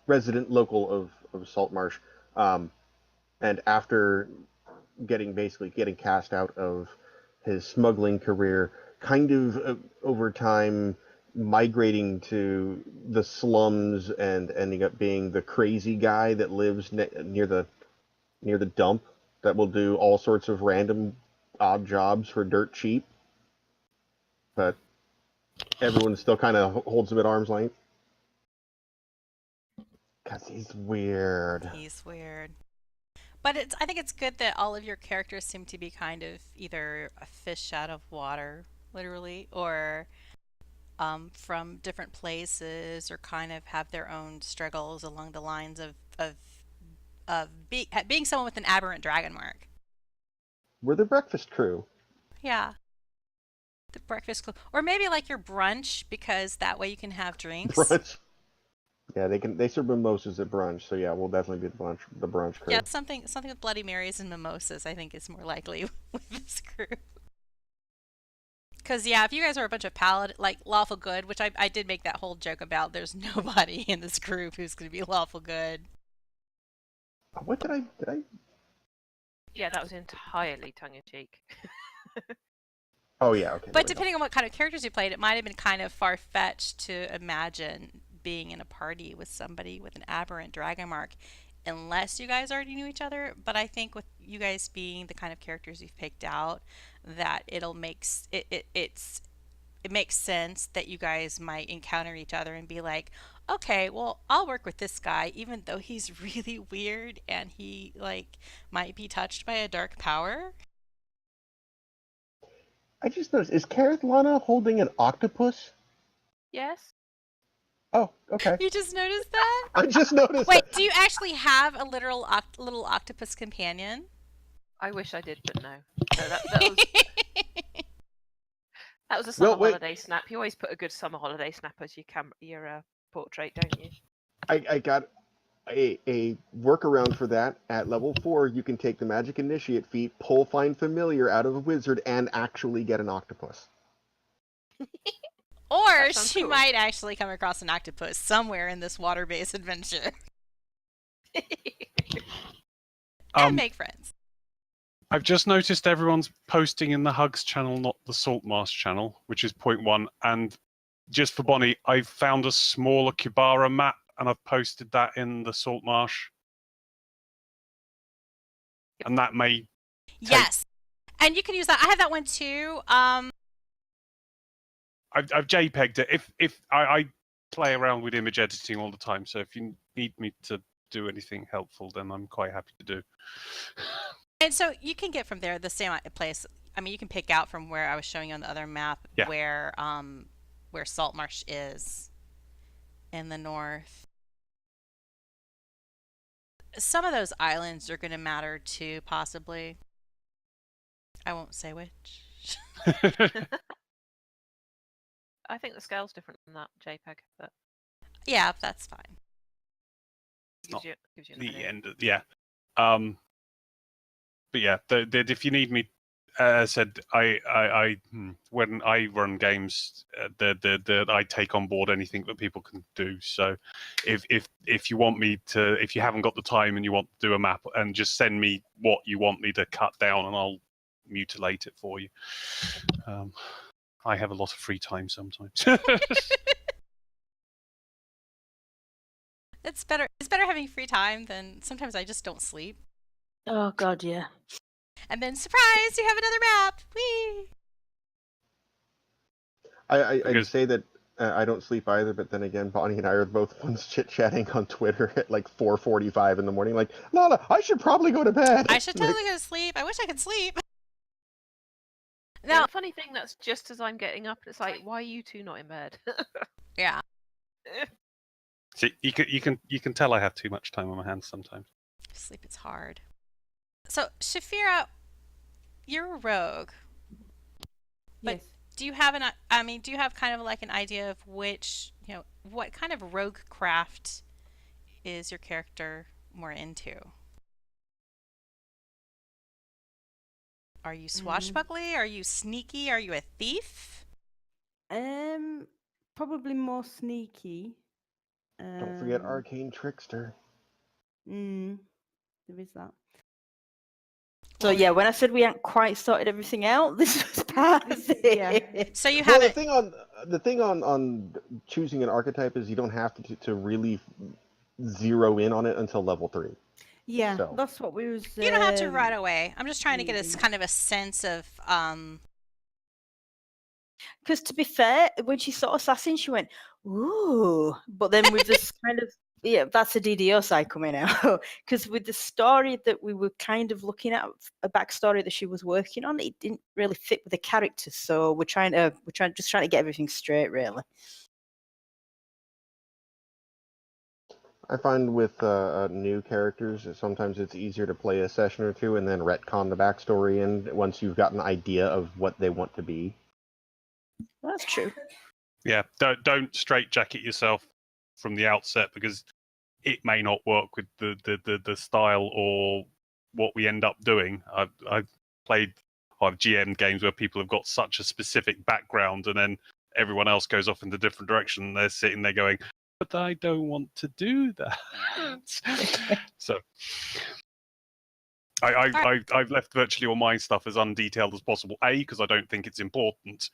Speaker 5: resident local of Saltmarsh, and after getting cast out of his smuggling career, kind of over time migrating to the slums and ending up being the crazy guy that lives near the dump that will do all sorts of random odd jobs for dirt cheap, but everyone still kind of holds him at arm's length because he's weird.
Speaker 1: He's weird. But I think it's good that all of your characters seem to be kind of either a fish out of water, literally, or from different places, or kind of have their own struggles along the lines of being someone with an aberrant dragon mark.
Speaker 5: We're the breakfast crew.
Speaker 1: Yeah, the breakfast club, or maybe like your brunch, because that way you can have drinks.
Speaker 5: Brunch. Yeah, they serve mimosas at brunch, so yeah, we'll definitely be the brunch crew.
Speaker 1: Yeah, something with Bloody Marys and mimosas, I think, is more likely with this group. Because, yeah, if you guys are a bunch of like lawful good, which I did make that whole joke about, there's nobody in this group who's going to be lawful good.
Speaker 5: What did I?
Speaker 3: Yeah, that was entirely tongue-in-cheek.
Speaker 5: Oh yeah, okay.
Speaker 1: But depending on what kind of characters you played, it might have been kind of far-fetched to imagine being in a party with somebody with an aberrant dragon mark, unless you guys already knew each other. But I think with you guys being the kind of characters you've picked out, that it makes sense that you guys might encounter each other and be like, okay, well, I'll work with this guy, even though he's really weird and he like might be touched by a dark power.
Speaker 5: I just noticed, is Kereithlana holding an octopus?
Speaker 3: Yes.
Speaker 5: Oh, okay.
Speaker 1: You just noticed that?
Speaker 5: I just noticed
Speaker 1: Wait,
Speaker 5: that.
Speaker 1: do you actually have a literal little octopus companion?
Speaker 3: I wish I did, but no. No, that was a summer
Speaker 5: Well, wait.
Speaker 3: holiday snap. You always put a good summer holiday snap as your portrait, don't you?
Speaker 5: I got a workaround for that. At level 4, you can take the Magic Initiate feat, pull Find Familiar out of a wizard, and actually get an octopus.
Speaker 1: Or
Speaker 3: That sounds
Speaker 1: she
Speaker 3: cool.
Speaker 1: might actually come across an octopus somewhere in this water-based adventure and make friends.
Speaker 2: I've just noticed everyone's posting in the Hugs channel, not the Saltmarsh channel, which is point 1. And just for Bonnie, I've found a smaller Kybara map and I've posted that in the Saltmarsh. And that may
Speaker 1: Yes, and you can use that. I have that one too.
Speaker 2: I've JPEG'd it. If I play around with image editing all the time, so if you need me to do anything helpful, then I'm quite happy to do.
Speaker 1: And so you can get from there the same place. I mean, you can pick out from where I was showing you on the other map where Saltmarsh is in the north. Some of those islands are going to matter too, possibly. I won't say which.
Speaker 3: I think the scale's different than that JPEG, but
Speaker 1: Yeah, that's fine.
Speaker 3: gives you an
Speaker 2: The
Speaker 3: idea.
Speaker 2: end, yeah. But yeah, if you need me, I said when I run games, I take on board anything that people can do. So if you want me to, if you haven't got the time and you want to do a map, and just send me what you want me to cut down, and I'll mutilate it for you. I have a lot of free time sometimes.
Speaker 1: It's better having free time than sometimes I just don't sleep.
Speaker 4: Oh God, yeah.
Speaker 1: And then surprise, you have another map. Whee!
Speaker 5: I say that I don't sleep either, but then again, Bonnie and I are both ones chit-chatting on Twitter at like 4:45 in the morning. Like, Lana, I should probably go to bed.
Speaker 1: I should totally go to sleep. I wish I could sleep.
Speaker 3: Yeah,
Speaker 1: Now,
Speaker 3: the funny thing, that's just as I'm getting up, it's like, why are you two not in bed?
Speaker 1: yeah.
Speaker 2: See, you can tell I have too much time on my hands sometimes.
Speaker 1: Sleep is hard. So, Shaefira, you're a rogue. But
Speaker 6: Yes.
Speaker 1: do you have do you have kind of like an idea of which, what kind of rogue craft is your character more into? Are you swashbuckly? Are you sneaky? Are you a thief?
Speaker 6: Probably more sneaky.
Speaker 5: Don't forget Arcane Trickster.
Speaker 6: There is that.
Speaker 4: So yeah, when I said we hadn't quite sorted everything out, this was part of
Speaker 6: Yeah.
Speaker 4: it.
Speaker 1: So you
Speaker 5: Well,
Speaker 1: haven't.
Speaker 5: the thing on choosing an archetype is you don't have to really zero in on it until level 3.
Speaker 6: Yeah,
Speaker 5: So-
Speaker 6: that's what we was.
Speaker 1: You don't have to right away. I'm just trying to get
Speaker 6: reading.
Speaker 1: a kind of a sense of
Speaker 4: Because to be fair, when she saw Assassin, she went, ooh. But then with this kind of, yeah, that's a DDO side coming out. Because with the story that we were kind of looking at, a backstory that she was working on, it didn't really fit with the characters. So we're trying to get everything straight, really.
Speaker 5: I find with new characters, sometimes it's easier to play a session or two and then retcon the backstory in once you've got an idea of what they want to be.
Speaker 4: That's true.
Speaker 2: Yeah, don't straitjacket yourself from the outset because it may not work with the style or what we end up doing. I've GM games where people have got such a specific background and then everyone else goes off in a different direction. And they're sitting there going, but I don't want to do that. So I've left virtually all my stuff as undetailed as possible. A, because I don't think it's important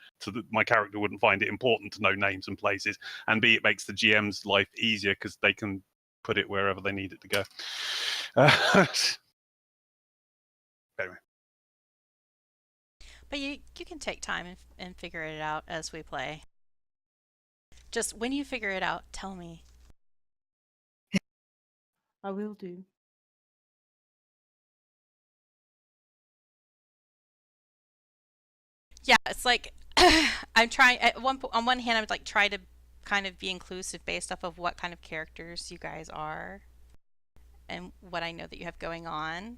Speaker 2: my character wouldn't find it important to know names and places, and B, it makes the GM's life easier because they can put it wherever they need it to go. Anyway,
Speaker 1: but you can take time and figure it out as we play. Just when you figure it out, tell me.
Speaker 6: I will do.
Speaker 1: Yeah, it's like I'm trying on one hand I would like try to kind of be inclusive based off of what kind of characters you guys are and what I know that you have going on.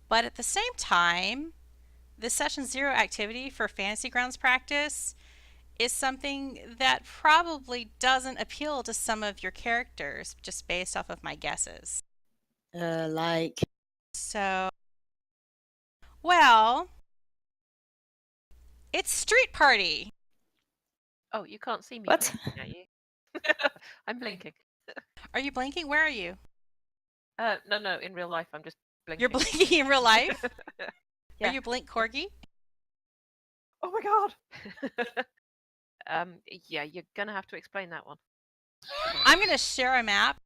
Speaker 1: But at the same time, the session 0 activity for Fantasy Grounds practice is something that probably doesn't appeal to some of your characters just based off of my guesses.
Speaker 4: Like,
Speaker 1: So, well, it's Street Party.
Speaker 3: Oh, you can't see me.
Speaker 4: What?
Speaker 3: Blinking at you. I'm blinking.
Speaker 1: Are you blinking? Where are you?
Speaker 3: No, in real life, I'm just blinking.
Speaker 1: You're blinking in real life?
Speaker 3: Yeah.
Speaker 1: Are you Blink Corgi?
Speaker 3: Oh my god. Yeah, you're gonna have to explain that one.
Speaker 1: I'm going to share a map.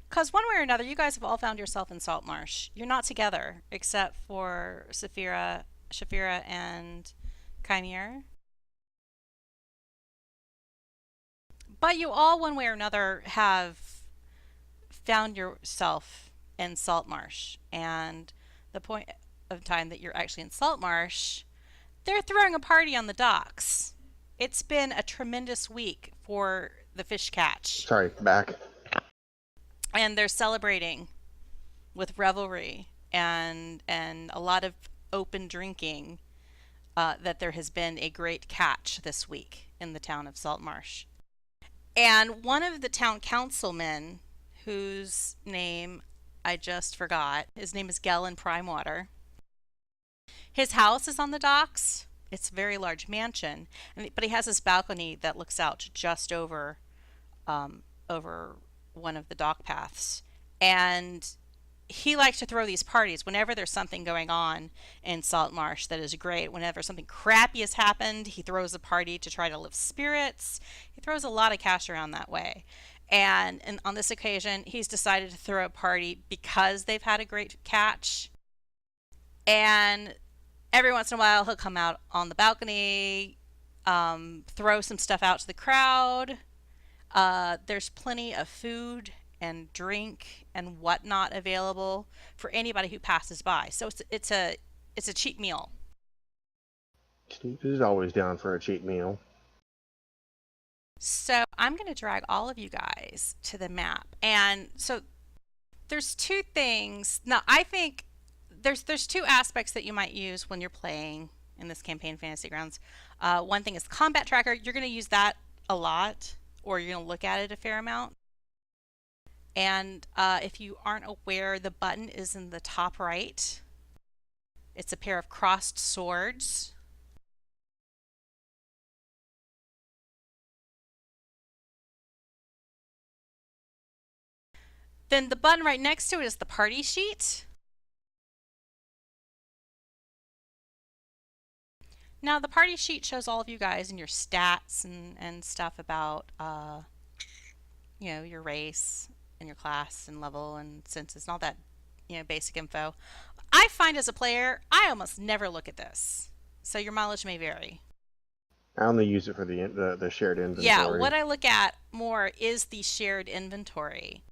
Speaker 1: Because one way or another, you guys have all found yourself in Saltmarsh. You're not together, except for Shaefira, and Kymir. But you all, one way or another, have found yourself in Saltmarsh. And the point of time that you're actually in Saltmarsh, they're throwing a party on the docks. It's been a tremendous week for the fish catch.
Speaker 5: Sorry, back.
Speaker 1: And they're celebrating with revelry and a lot of open drinking that there has been a great catch this week in the town of Saltmarsh. And one of the town councilmen, whose name I just forgot, his name is Gellin Primewater. His house is on the docks. It's a very large mansion, but he has this balcony that looks out just over over one of the dock paths. And he likes to throw these parties whenever there's something going on in Saltmarsh that is great. Whenever something crappy has happened, he throws a party to try to lift spirits. He throws a lot of cash around that way. And on this occasion, he's decided to throw a party because they've had a great catch. And every once in a while, he'll come out on the balcony, throw some stuff out to the crowd. There's plenty of food and drink and whatnot available for anybody who passes by. So it's a cheap meal.
Speaker 5: Steve is always down for a cheap meal.
Speaker 1: So I'm going to drag all of you guys to the map. And so there's two things. Now, I think there's two aspects that you might use when you're playing in this campaign, Fantasy Grounds. One thing is the combat tracker. You're going to use that a lot, or you're going to look at it a fair amount. And if you aren't aware, the button is in the top right. It's a pair of crossed swords. Then the button right next to it is the party sheet. Now the party sheet shows all of you guys and your stats and stuff about your race and your class and level and census and all that basic info. I find as a player I almost never look at this, so your mileage may vary.
Speaker 5: I only use it for the shared inventory.
Speaker 1: Yeah, what I look at more is the shared inventory.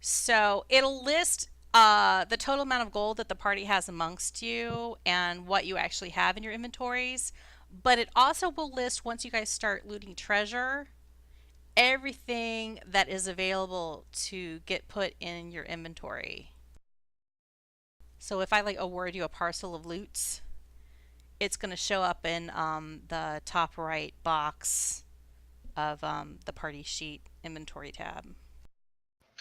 Speaker 1: So it'll list the total amount of gold that the party has amongst you and what you actually have in your inventories. But it also will list, once you guys start looting treasure, everything that is available to get put in your inventory. So if I award you a parcel of loots, it's going to show up in the top right box of the party sheet inventory tab.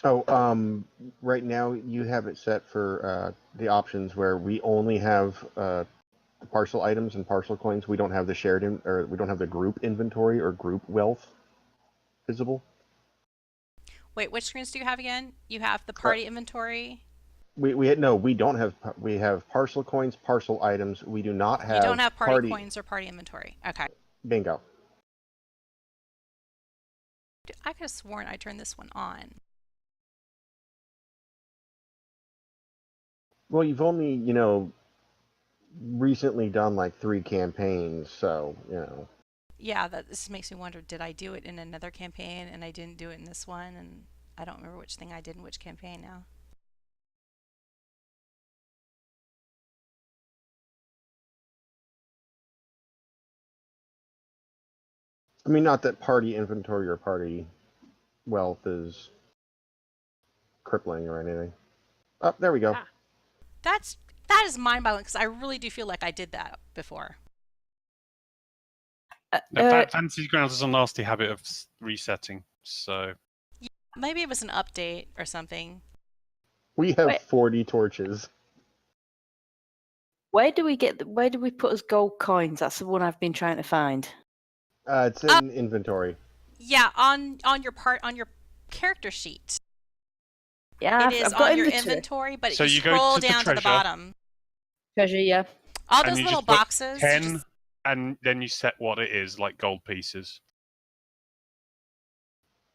Speaker 5: Oh, right now you have it set for the options where we only have parcel items and parcel coins. We don't have the or we don't have the group inventory or group wealth visible.
Speaker 1: Wait, which screens do you have again? You have the party inventory.
Speaker 5: We don't have. We have parcel coins, parcel items. We do not have.
Speaker 1: You don't have party coins or party inventory. Okay.
Speaker 5: Bingo.
Speaker 1: I could have sworn I turned this one on.
Speaker 5: Well, you've only, recently done like 3 campaigns, so,
Speaker 1: Yeah, this makes me wonder, did I do it in another campaign and I didn't do it in this one? And I don't remember which thing I did in which campaign now.
Speaker 5: I mean, not that party inventory or party wealth is crippling or anything. Oh, there we go.
Speaker 3: Ah.
Speaker 1: That is mind-boggling because I really do feel like I did that before.
Speaker 2: Fantasy Grounds has a nasty habit of resetting, so
Speaker 1: Maybe it was an update or something.
Speaker 5: We have 40 torches.
Speaker 4: Where do we put as gold coins? That's the one I've been trying to find.
Speaker 5: It's in inventory.
Speaker 1: Yeah, on your character sheet.
Speaker 4: Yeah,
Speaker 1: It is
Speaker 4: I've got
Speaker 1: on your
Speaker 4: inventory.
Speaker 1: inventory, but
Speaker 2: So
Speaker 1: you
Speaker 2: you go
Speaker 1: scroll
Speaker 2: to the
Speaker 1: down to the
Speaker 2: treasure.
Speaker 1: bottom.
Speaker 4: Treasure, yeah.
Speaker 1: All
Speaker 2: And
Speaker 1: those
Speaker 2: you
Speaker 1: little
Speaker 2: just put
Speaker 1: boxes.
Speaker 2: 10, and then you set what it is, like gold pieces.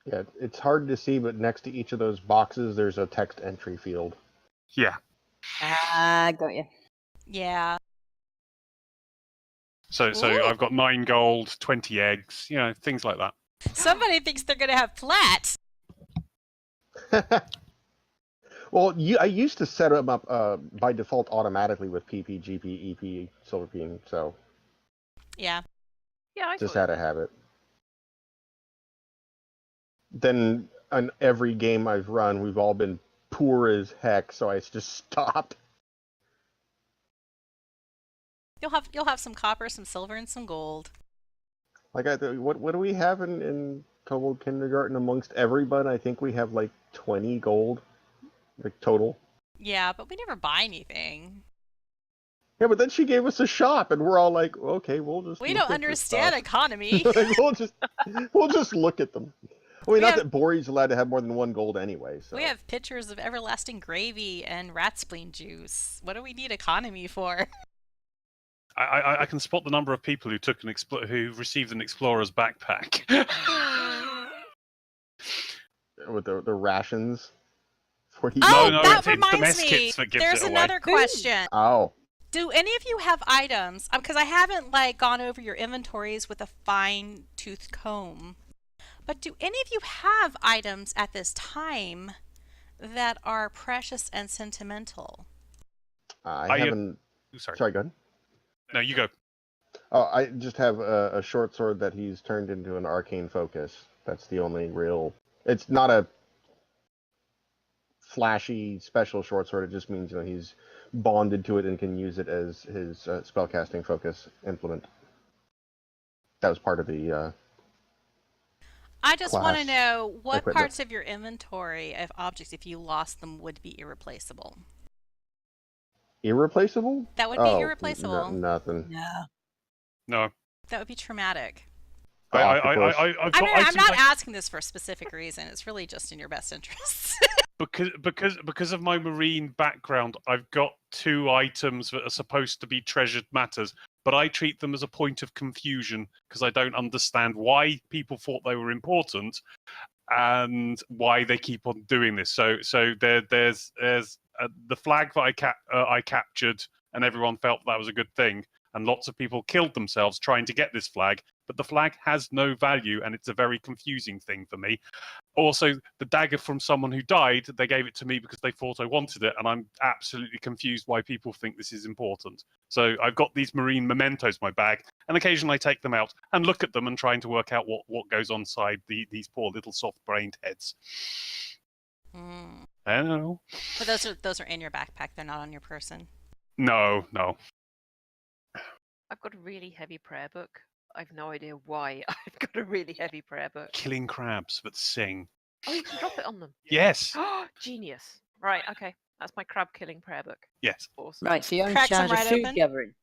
Speaker 5: Yeah, it's hard to see, but next to each of those boxes, there's a text entry field.
Speaker 2: Yeah.
Speaker 4: Ah, got you.
Speaker 1: Yeah.
Speaker 2: So
Speaker 1: Ooh.
Speaker 2: I've got 9 gold, 20 eggs, things like that.
Speaker 1: Somebody thinks they're going to have plat.
Speaker 5: Well, I used to set them up by default automatically with PP, GP, EP, Silver Beam, so
Speaker 1: Yeah.
Speaker 3: Yeah, I
Speaker 5: just
Speaker 3: thought
Speaker 5: had to have it. Then on every game I've run, we've all been poor as heck, so I just stopped.
Speaker 1: You'll have some copper, some silver, and some gold.
Speaker 5: Like, what do we have in Kobold Kindergarten amongst everybody? I think we have like 20 gold, like total.
Speaker 1: Yeah, but we never buy anything.
Speaker 5: Yeah, but then she gave us a shop, and we're all like, okay, we'll just.
Speaker 1: We
Speaker 5: look
Speaker 1: don't
Speaker 5: at this
Speaker 1: understand
Speaker 5: stuff.
Speaker 1: economy.
Speaker 5: Like, we'll just look at them. I mean,
Speaker 1: We
Speaker 5: not
Speaker 1: have-
Speaker 5: that Bori's allowed to have more than 1 gold anyway. So.
Speaker 1: We have pictures of everlasting gravy and rat spleen juice. What do we need economy for?
Speaker 2: I can spot the number of people who took who received an explorer's backpack.
Speaker 5: With the rations. 40.
Speaker 1: Oh,
Speaker 2: no,
Speaker 1: that
Speaker 2: it's
Speaker 1: reminds
Speaker 2: mess
Speaker 1: me.
Speaker 2: kits that gives
Speaker 1: There's
Speaker 2: it away.
Speaker 1: another question.
Speaker 5: Oh.
Speaker 1: Do any of you have items? Because I haven't gone over your inventories with a fine-toothed comb. But do any of you have items at this time that are precious and sentimental?
Speaker 5: I haven't. Sorry, go ahead.
Speaker 2: No, you go.
Speaker 5: Oh, I just have a short sword that he's turned into an arcane focus. That's the only real. It's not a flashy special short sword. It just means he's bonded to it and can use it as his spellcasting focus implement. That was part of the.
Speaker 1: I just want to
Speaker 5: class
Speaker 1: know what
Speaker 5: equipment.
Speaker 1: parts of your inventory of objects, if you lost them, would be irreplaceable.
Speaker 5: Irreplaceable?
Speaker 1: That would be irreplaceable.
Speaker 5: Nothing.
Speaker 4: No.
Speaker 2: No.
Speaker 1: That would be traumatic.
Speaker 2: I've got
Speaker 1: I'm
Speaker 2: items
Speaker 1: not
Speaker 2: I-
Speaker 1: asking this for a specific reason. It's really just in your best interests.
Speaker 2: Because of my marine background, I've got 2 items that are supposed to be treasured matters, but I treat them as a point of confusion because I don't understand why people thought they were important and why they keep on doing this. So there's the flag that I captured, and everyone felt that was a good thing, and lots of people killed themselves trying to get this flag. But the flag has no value, and it's a very confusing thing for me. Also, the dagger from someone who died, they gave it to me because they thought I wanted it, and I'm absolutely confused why people think this is important. So I've got these marine mementos in my bag, and occasionally I take them out and look at them and trying to work out what goes on inside these poor little soft-brained heads.
Speaker 1: Mm.
Speaker 2: I don't know.
Speaker 1: But those are in your backpack. They're not on your person.
Speaker 2: No.
Speaker 3: I've got a really heavy prayer book. I've no idea why I've got a really heavy prayer book.
Speaker 2: Killing crabs that sing.
Speaker 3: Oh, you can drop it on them.
Speaker 2: Yes.
Speaker 3: Genius. Right, okay. That's my crab killing prayer book.
Speaker 2: Yes.
Speaker 3: Awesome.
Speaker 4: Right, so you're in
Speaker 1: Cracks them
Speaker 4: charge of
Speaker 1: right
Speaker 4: food
Speaker 1: open.
Speaker 4: gathering.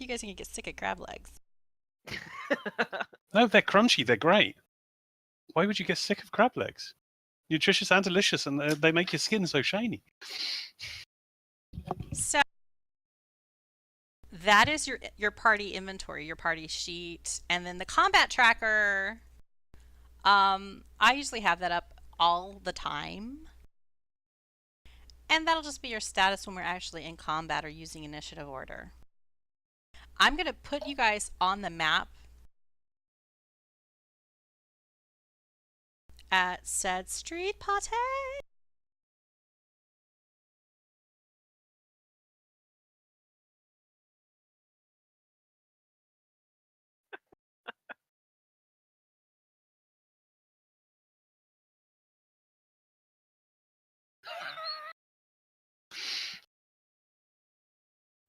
Speaker 1: You guys are gonna get sick of crab legs.
Speaker 2: No, they're crunchy. They're great. Why would you get sick of crab legs? Nutritious and delicious, and they make your skin so shiny.
Speaker 1: So that is your party inventory, your party sheet, and then the combat tracker. I usually have that up all the time, and that'll just be your status when we're actually in combat or using initiative order. I'm gonna put you guys on the map at said street party.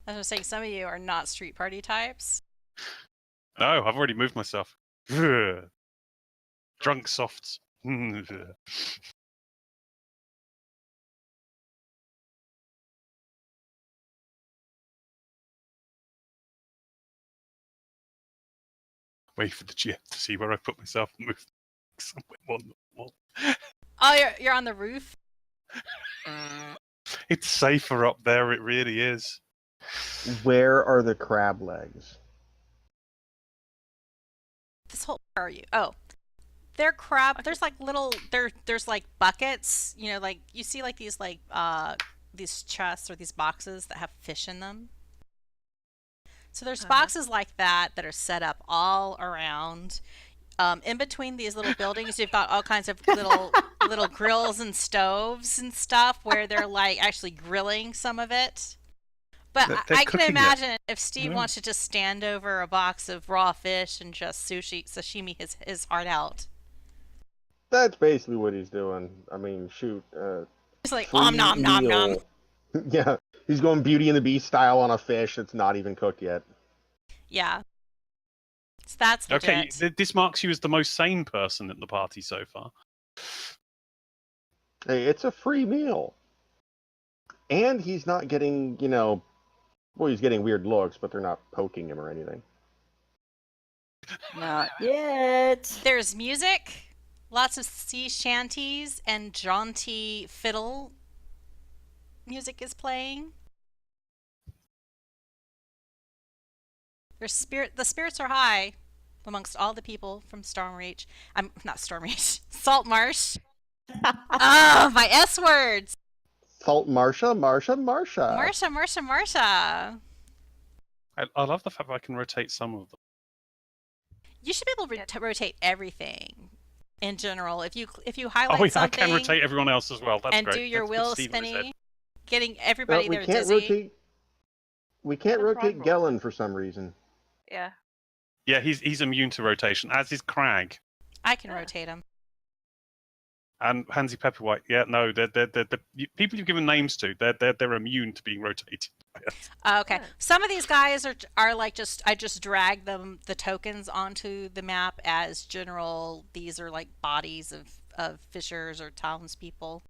Speaker 1: I was saying, some of you are not street party types.
Speaker 2: No, I've already moved myself. Drunk softs. Wait for the GM to see where I put myself and move somewhere more normal.
Speaker 1: Oh, you're on the roof?
Speaker 2: It's safer up there, it really is.
Speaker 5: Where are the crab legs?
Speaker 1: Where are you? Oh. They're crab. There's like little. There's like buckets. You know, like you see like these chests or these boxes that have fish in them. So there's boxes like that are set up all around. In between these little buildings, you've got all kinds of little grills and stoves and stuff where they're like actually grilling some of it. But I can imagine if Steve wants to just stand over a box of raw fish and just sashimi his heart out.
Speaker 5: That's basically what he's doing. I mean, shoot.
Speaker 1: He's like, nom nom nom nom.
Speaker 5: Yeah, he's going Beauty and the Beast style on a fish that's not even cooked yet.
Speaker 1: Yeah. So that's legit.
Speaker 2: Okay, this marks you as the most sane person at the party so far.
Speaker 5: Hey, it's a free meal. And he's not getting, well, he's getting weird looks, but they're not poking him or anything.
Speaker 4: Not yet.
Speaker 1: There's music, lots of sea shanties, and jaunty fiddle music is playing. The spirits are high amongst all the people from Stormreach. I'm not Stormreach, Saltmarsh. My S words.
Speaker 5: Marsha.
Speaker 1: Marsha.
Speaker 2: I love the fact that I can rotate some of them.
Speaker 1: You should be able to rotate everything in general. If you highlight
Speaker 2: I
Speaker 1: something,
Speaker 2: can rotate everyone else as well. That's
Speaker 1: and
Speaker 2: great.
Speaker 1: do your
Speaker 2: That's
Speaker 1: wheel
Speaker 2: Steve on his
Speaker 1: spinny,
Speaker 2: head.
Speaker 1: getting everybody
Speaker 5: we
Speaker 1: there
Speaker 5: can't
Speaker 1: dizzy.
Speaker 5: We can't rotate
Speaker 3: problem.
Speaker 5: Gellin for some reason.
Speaker 3: Yeah.
Speaker 2: Yeah, he's immune to rotation, as is Crag.
Speaker 1: I can rotate them.
Speaker 2: And Hansy Pepperwhite, yeah, no, they're people you've given names to. They're immune to being rotated.
Speaker 1: Okay, some of these guys are like I just drag the tokens onto the map as general. These are like bodies of fishers or townspeople.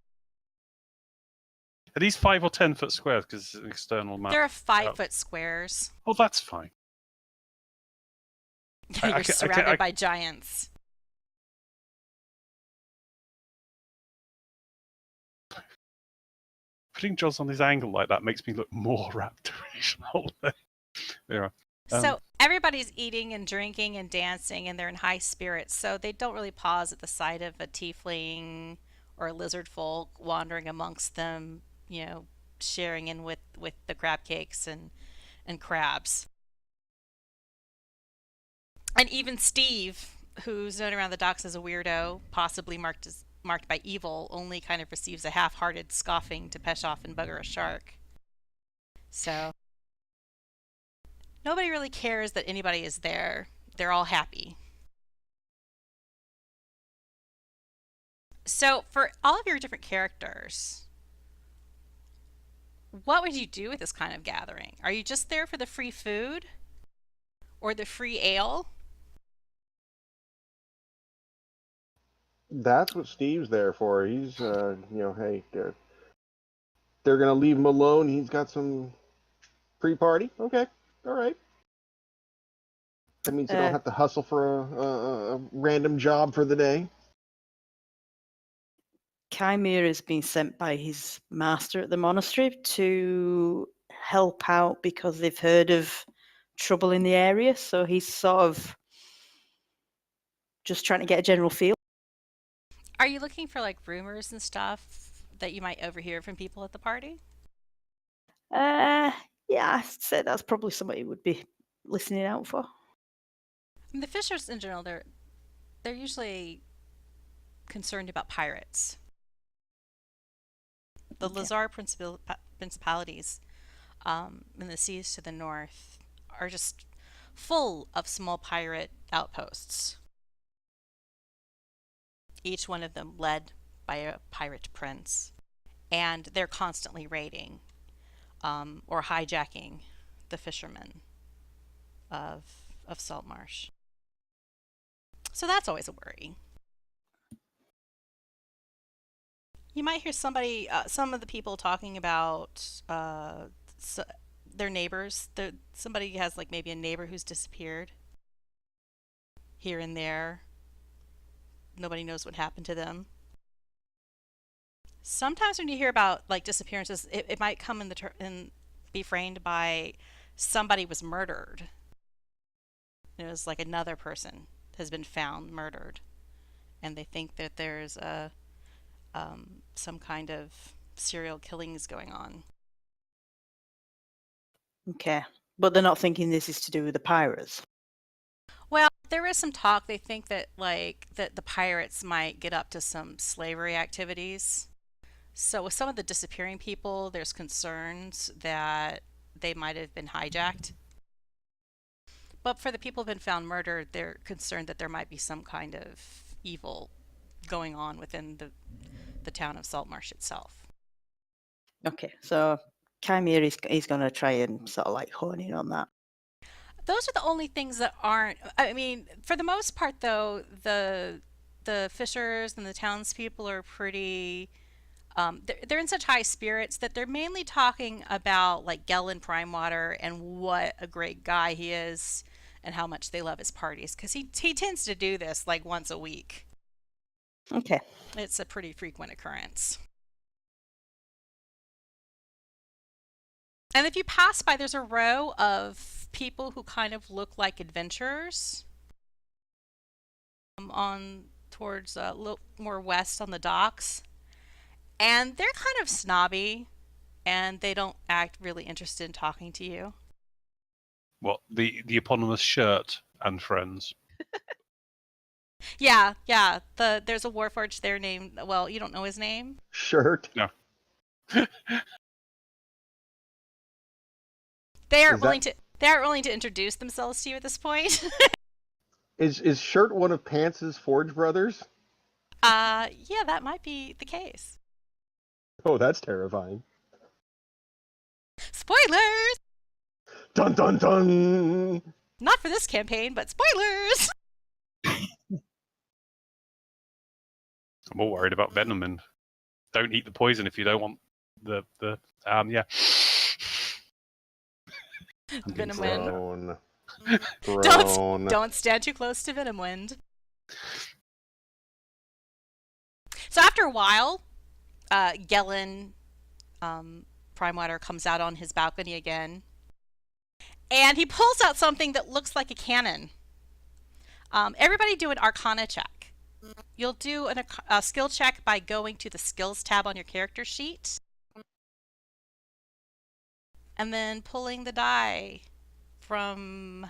Speaker 2: Are these 5 or 10 foot squares? Because it's an external map.
Speaker 1: They're 5-foot squares.
Speaker 2: Oh, that's fine.
Speaker 1: You're surrounded by giants.
Speaker 2: putting Joz on his angle like that makes me look more raptorish. There.
Speaker 1: So everybody's eating and drinking and dancing, and they're in high spirits. So they don't really pause at the sight of a tiefling or a lizard folk wandering amongst them, sharing in with the crab cakes and crabs. And even Stiiv, who's known around the docks as a weirdo, possibly marked by evil, only kind of receives a half-hearted scoffing to Peshoff and bugger a shark. So nobody really cares that anybody is there. They're all happy. So for all of your different characters, what would you do with this kind of gathering? Are you just there for the free food? Or the free ale?
Speaker 5: That's what Steve's there for. He's, hey, they're going to leave him alone. He's got some free party. Okay. All right. That means you don't have to hustle for a random job for the day.
Speaker 4: Kymir has been sent by his master at the monastery to help out because they've heard of trouble in the area. So he's sort of just trying to get a general feel.
Speaker 1: Are you looking for like rumors and stuff that you might overhear from people at the party?
Speaker 4: Yeah, I'd say that's probably somebody you would be listening out for.
Speaker 1: I mean, the fishers in general, they're usually concerned about pirates. The Lazar principalities in the seas to the north are just full of small pirate outposts. Each one of them led by a pirate prince. And they're constantly raiding or hijacking the fishermen of Saltmarsh. So that's always a worry. You might hear some of the people talking about their neighbors. Somebody has like maybe a neighbor who's disappeared here and there. Nobody knows what happened to them. Sometimes when you hear about like disappearances, it might come in be framed by somebody was murdered. It was like another person has been found murdered, and they think that there's some kind of serial killings going on.
Speaker 4: Okay, but they're not thinking this is to do with the pirates.
Speaker 1: Well, there is some talk. They think that that the pirates might get up to some slavery activities. So with some of the disappearing people, there's concerns that they might have been hijacked. But for the people who've been found murdered, they're concerned that there might be some kind of evil going on within the town of Saltmarsh itself.
Speaker 4: Okay, so Kymir is going to try and sort of like hone in on that.
Speaker 1: Those are the only things that aren't. I mean, for the most part, though, the fishers and the townspeople are pretty. They're in such high spirits that they're mainly talking about like Gellin Primewater and what a great guy he is and how much they love his parties, because he tends to do this like once a week.
Speaker 4: Okay.
Speaker 1: It's a pretty frequent occurrence. And if you pass by, there's a row of people who kind of look like adventurers on towards a little more west on the docks. And they're kind of snobby, and they don't act really interested in talking to you.
Speaker 2: What, the eponymous shirt and friends?
Speaker 1: Yeah. There's a Warforged there named, well, you don't know his name?
Speaker 5: Shirt.
Speaker 2: No.
Speaker 1: They aren't willing to introduce themselves to you at this point.
Speaker 5: Is Shirt one of Pants's Forge brothers?
Speaker 1: Yeah, that might be the case.
Speaker 5: Oh, that's terrifying.
Speaker 1: Spoilers!
Speaker 5: Dun dun dun!
Speaker 1: Not for this campaign, but spoilers!
Speaker 2: I'm all worried about venom and don't eat the poison if you don't want the yeah.
Speaker 1: Venom Wind.
Speaker 5: Thrown. Thrown.
Speaker 1: Don't stand too close to Venom Wind. So after a while, Gellin Primewater comes out on his balcony again, and he pulls out something that looks like a cannon. Everybody do an Arcana check. You'll do a skill check by going to the Skills tab on your character sheet, and then pulling the die from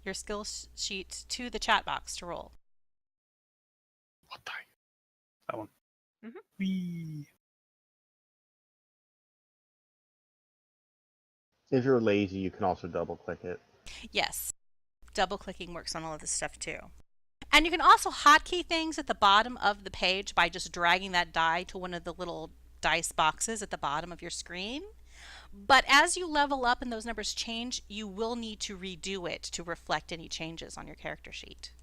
Speaker 1: your skills sheet to the chat box to roll.
Speaker 2: What die? That one.
Speaker 3: Mhm.
Speaker 2: Whee.
Speaker 5: If you're lazy, you can also double click it.
Speaker 1: Yes, double clicking works on all of this stuff too. And you can also hotkey things at the bottom of the page by just dragging that die to one of the little dice boxes at the bottom of your screen. But as you level up and those numbers change, you will need to redo it to reflect any changes on your character sheet.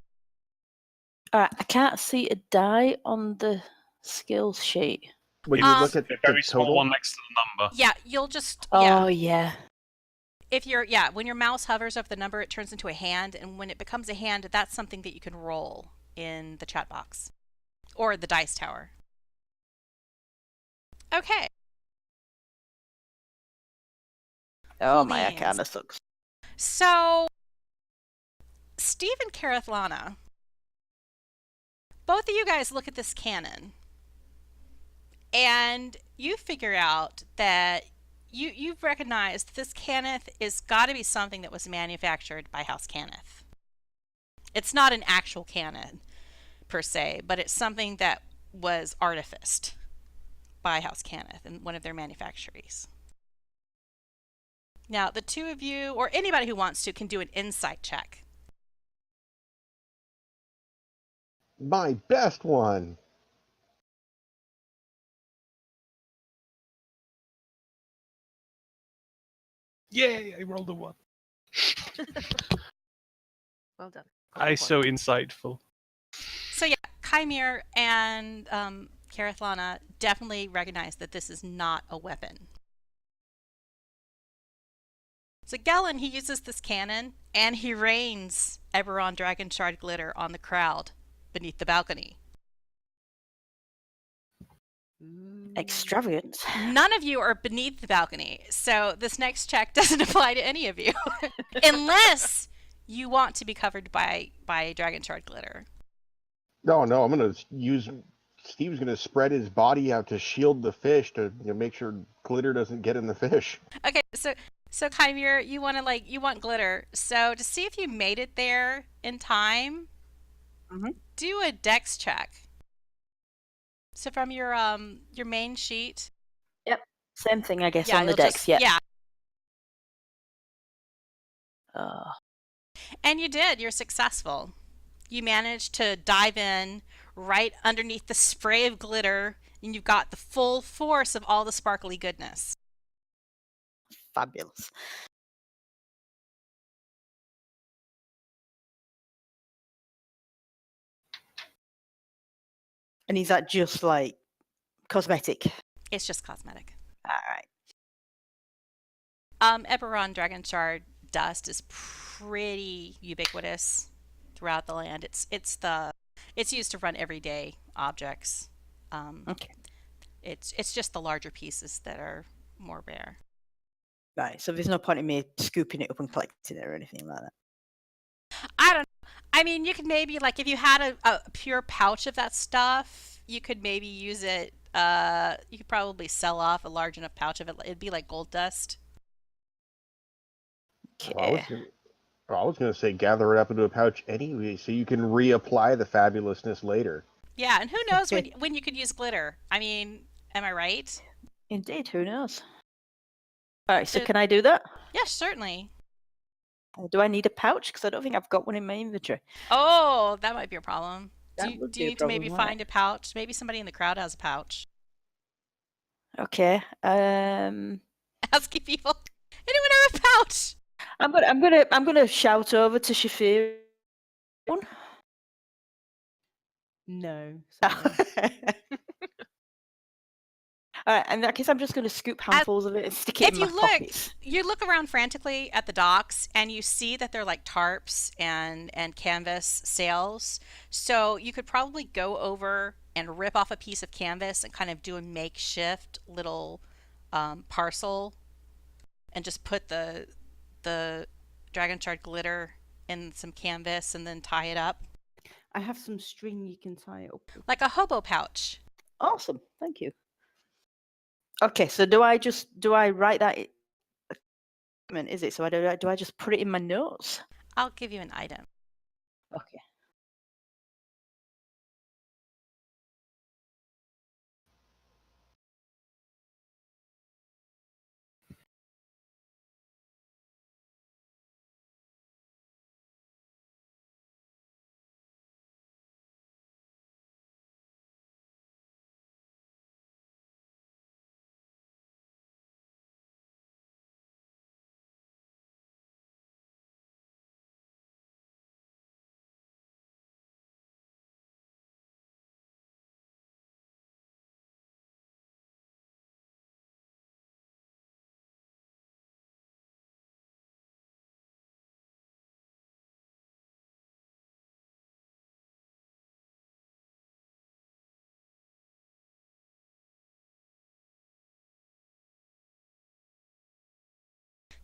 Speaker 4: All right, I can't see a die on the skills sheet.
Speaker 5: When you look at
Speaker 2: A
Speaker 5: the
Speaker 2: very small
Speaker 5: total,
Speaker 2: one next to the number.
Speaker 1: Yeah, you'll just
Speaker 4: Oh, yeah.
Speaker 1: if you're when your mouse hovers over the number, it turns into a hand, and when it becomes a hand, that's something that you can roll in the chat box or the dice tower. Okay.
Speaker 4: Oh,
Speaker 1: Cool
Speaker 4: my
Speaker 1: beans.
Speaker 4: Arcana sucks.
Speaker 1: So, Stiiv and Kereithlana, both of you guys look at this cannon, and you figure out that you've recognized this Cannith is got to be something that was manufactured by House Cannith. It's not an actual cannon per se, but it's something that was artificed by House Cannith in one of their manufactories. Now, the two of you, or anybody who wants to, can do an insight check.
Speaker 5: my best one.
Speaker 2: Yay, I rolled a 1.
Speaker 3: Well done. Got
Speaker 2: I
Speaker 3: the
Speaker 2: so
Speaker 3: point.
Speaker 2: insightful.
Speaker 1: So yeah, Kymir and Kereithlana definitely recognize that this is not a weapon. So Gellin, he uses this cannon, and he rains Eberron Dragon Shard glitter on the crowd beneath the balcony.
Speaker 4: Extravagant.
Speaker 1: None of you are beneath the balcony, so this next check doesn't apply to any of you. Unless you want to be covered by Dragon Shard glitter.
Speaker 5: No, I'm gonna use. Steve's gonna spread his body out to shield the fish to make sure glitter doesn't get in the fish.
Speaker 1: Okay, so Kymir, you want glitter. So to see if you made it there in time, do a dex check. So from your main sheet.
Speaker 4: Yep, same thing, I guess,
Speaker 1: Yeah,
Speaker 4: on the
Speaker 1: you'll
Speaker 4: decks.
Speaker 1: just-
Speaker 4: Yeah.
Speaker 1: Yeah, and you did. You're successful. You managed to dive in right underneath the spray of glitter, and you've got the full force of all the sparkly goodness.
Speaker 4: Fabulous. And is that just like cosmetic?
Speaker 1: It's just cosmetic.
Speaker 4: All right.
Speaker 1: Eberron Dragon Shard dust is pretty ubiquitous throughout the land. It's used to run everyday objects.
Speaker 4: Okay.
Speaker 1: It's just the larger pieces that are more rare.
Speaker 4: Right. So there's no point in me scooping it up and collecting it or anything like that.
Speaker 1: I don't know. I mean, you could maybe, like, if you had a pure pouch of that stuff, you could maybe use it. You could probably sell off a large enough pouch of it. It'd be like gold dust.
Speaker 4: Okay.
Speaker 5: I was gonna say gather it up into a pouch anyway, so you can reapply the fabulousness later.
Speaker 1: Yeah, and who knows when you could use glitter? I mean, am I right?
Speaker 4: Indeed. Who knows? All right. So
Speaker 1: Uh,
Speaker 4: can I do that?
Speaker 1: Yes, certainly.
Speaker 4: Do I need a pouch? Because I don't think I've got one in my inventory.
Speaker 1: Oh, that might be a problem.
Speaker 4: That
Speaker 1: Do
Speaker 4: would
Speaker 1: you
Speaker 4: be a
Speaker 1: need to maybe
Speaker 4: problem, right?
Speaker 1: find a pouch? Maybe somebody in the crowd has a pouch.
Speaker 4: Okay.
Speaker 1: Asking people, anyone have a pouch?
Speaker 4: I'm gonna shout over to Shaefira.
Speaker 6: No. Sorry.
Speaker 4: All right, in that case, I'm just going to scoop handfuls of it and stick it
Speaker 1: If
Speaker 4: in
Speaker 1: you
Speaker 4: my
Speaker 1: look,
Speaker 4: pockets.
Speaker 1: you look around frantically at the docks, and you see that they're like tarps and canvas sails. So you could probably go over and rip off a piece of canvas and kind of do a makeshift little parcel and just put the dragon shard glitter in some canvas and then tie it up
Speaker 6: I have some string you can tie it up with.
Speaker 1: like a hobo pouch.
Speaker 4: Awesome. Thank you. Okay, so do I write that? Is it? So do I just put it in my notes?
Speaker 1: I'll give you an item.
Speaker 4: Okay.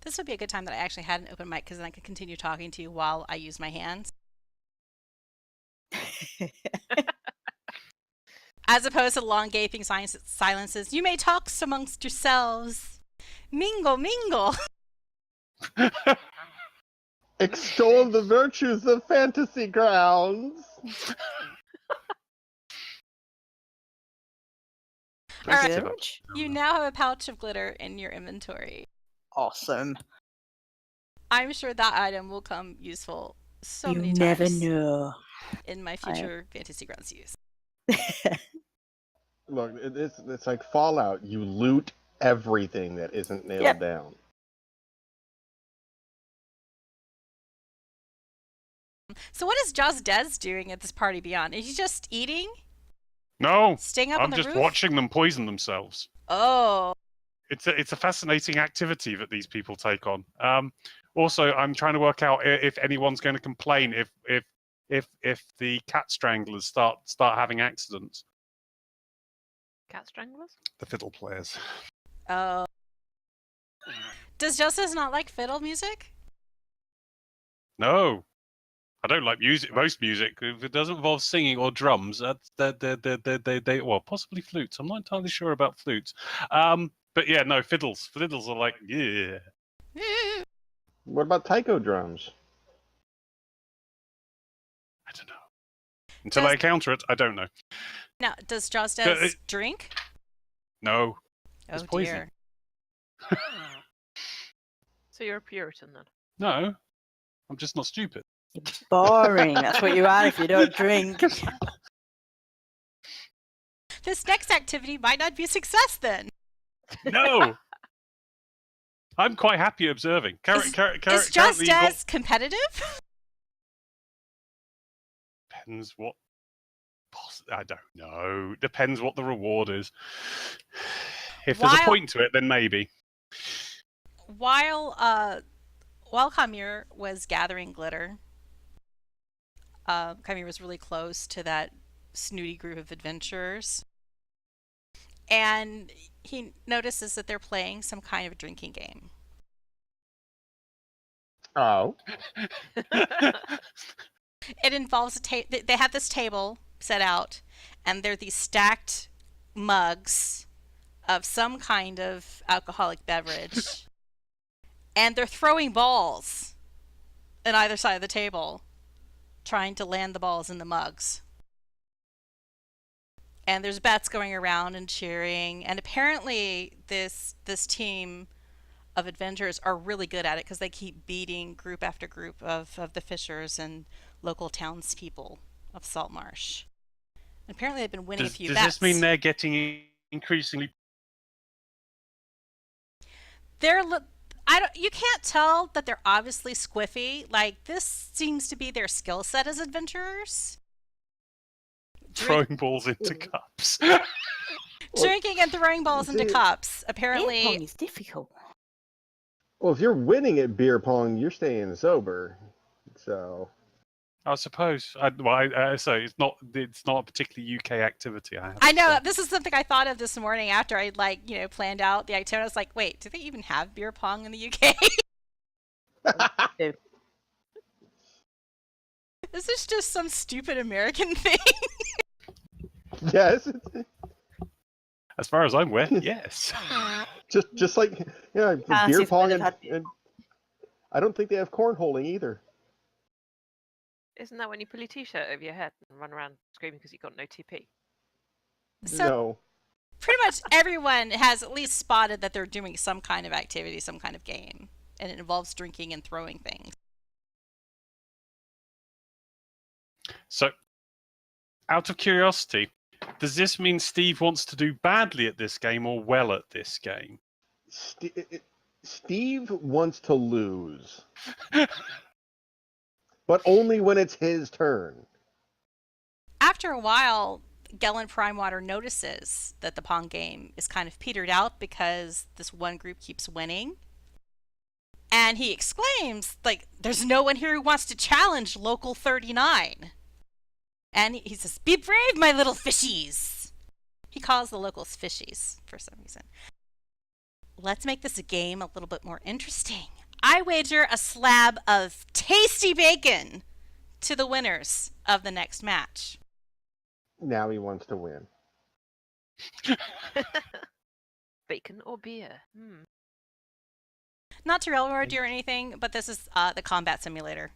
Speaker 1: This would be a good time that I actually had an open mic because then I could continue talking to you while I use my hands. As opposed to long gaping silences. You may talk amongst yourselves. Mingle, mingle.
Speaker 5: Extol the virtues of fantasy grounds.
Speaker 4: Thank you
Speaker 1: Alright.
Speaker 4: very much.
Speaker 1: You now have a pouch of glitter in your inventory.
Speaker 4: Awesome.
Speaker 1: I'm sure that item will come useful so
Speaker 4: you
Speaker 1: many
Speaker 4: never
Speaker 1: times
Speaker 4: know.
Speaker 1: in my future Fantasy Grounds use.
Speaker 5: Look, it's like Fallout. You loot everything that isn't nailed
Speaker 4: Yep.
Speaker 5: down.
Speaker 1: So what is Jozdess doing at this party beyond? Is he just eating?
Speaker 2: No,
Speaker 1: Staying up on
Speaker 2: I'm
Speaker 1: the
Speaker 2: just
Speaker 1: roof?
Speaker 2: watching them poison themselves.
Speaker 1: Oh.
Speaker 2: It's a fascinating activity that these people take on. Also, I'm trying to work out if anyone's going to complain if the cat stranglers start having accidents.
Speaker 3: Cat stranglers?
Speaker 2: The fiddle players.
Speaker 1: Oh. Does Jozdess not like fiddle music?
Speaker 2: No, I don't like music. Most music, if it doesn't involve singing or drums, they well, possibly flutes. I'm not entirely sure about flutes. But yeah, no, fiddles. Fiddles are like, yeah.
Speaker 5: What about taiko drums?
Speaker 2: I don't know. Until I
Speaker 1: Does-
Speaker 2: encounter it, I don't know.
Speaker 1: Now, does Jozdess drink?
Speaker 2: No.
Speaker 1: Oh
Speaker 2: It's poison.
Speaker 1: dear.
Speaker 3: So you're a Puritan then?
Speaker 2: No. I'm just not stupid.
Speaker 4: You're boring. That's what you are if you don't drink.
Speaker 1: This next activity might not be a success then.
Speaker 2: No. I'm quite happy observing.
Speaker 1: Is
Speaker 2: Currently, you've got-
Speaker 1: Jozdess competitive?
Speaker 2: Depends what. I don't know. Depends what the reward is. If there's a
Speaker 1: While-
Speaker 2: point to it, then maybe.
Speaker 1: While Kymir was gathering glitter, Kymir was really close to that snooty group of adventurers, and he notices that they're playing some kind of drinking game.
Speaker 5: Oh.
Speaker 1: It involves they have this table set out, and there are these stacked mugs of some kind of alcoholic beverage, and they're throwing balls on either side of the table, trying to land the balls in the mugs. And there's bets going around and cheering, and apparently this team of adventurers are really good at it because they keep beating group after group of the fishers and local townspeople of Saltmarsh. And apparently they've been winning a few
Speaker 2: Does
Speaker 1: bets.
Speaker 2: this mean they're getting increasingly?
Speaker 1: You can't tell that they're obviously squiffy. Like, this seems to be their skill set as adventurers.
Speaker 2: Throwing balls into cups.
Speaker 1: Drinking and throwing balls into cups. Apparently,
Speaker 4: Beer pong is difficult.
Speaker 5: Well, if you're winning at beer pong, you're staying sober. So.
Speaker 2: I suppose. So it's not a particularly UK activity. I have
Speaker 1: I
Speaker 2: to
Speaker 1: know
Speaker 2: say.
Speaker 1: this is something I thought of this morning after I planned out the activity. I was like, wait, do they even have beer pong in the UK?
Speaker 4: Do.
Speaker 1: Is this just some stupid American thing?
Speaker 5: Yes.
Speaker 2: As far as I'm aware, yes.
Speaker 5: Just like the
Speaker 4: Can't
Speaker 5: beer
Speaker 4: see if
Speaker 5: pong
Speaker 4: they've had beer
Speaker 5: and I don't think they have cornholing either.
Speaker 3: Isn't that when you pull your t-shirt over your head and run around screaming because you got no TP?
Speaker 1: So
Speaker 5: No.
Speaker 1: pretty much everyone has at least spotted that they're doing some kind of activity, some kind of game, and it involves drinking and throwing things.
Speaker 2: So, out of curiosity, does this mean Stiiv wants to do badly at this game or well at this game?
Speaker 5: Stiiv wants to lose, but only when it's his turn.
Speaker 1: After a while, Gellin Primewater notices that the Pong game is kind of petered out because this one group keeps winning. And he exclaims, like, there's no one here who wants to challenge Local 39. And he says, be brave, my little fishies. He calls the locals fishies for some reason. Let's make this a game a little bit more interesting. I wager a slab of tasty bacon to the winners of the next match.
Speaker 5: Now he wants to win.
Speaker 3: Bacon or beer?
Speaker 1: Not to railroad you or anything, but this is the combat simulator.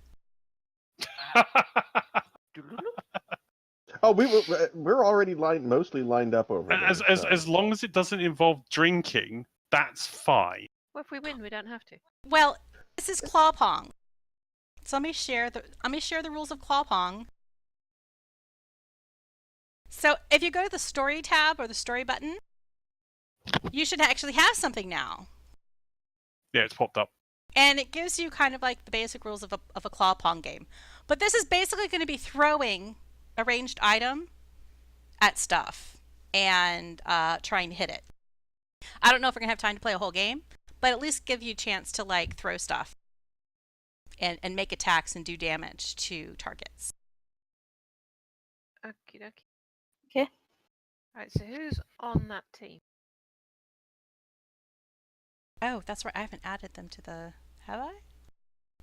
Speaker 5: Oh, we're already mostly lined up over there.
Speaker 2: As long as it doesn't involve drinking, that's fine.
Speaker 3: Well, if we win, we don't have to.
Speaker 1: Well, this is Claw Pong. So let me share the rules of Claw Pong. So if you go to the story tab or the story button, you should actually have something now.
Speaker 2: Yeah, it's popped up.
Speaker 1: And it gives you kind of like the basic rules of a Claw Pong game. But this is basically going to be throwing a ranged item at stuff and trying to hit it. I don't know if we're going to have time to play a whole game, but at least give you a chance to like throw stuff and make attacks and do damage to targets.
Speaker 3: Okie dokie.
Speaker 4: Okay.
Speaker 3: Right, so who's on that team?
Speaker 1: Oh, that's right. I haven't added them to the... Have I?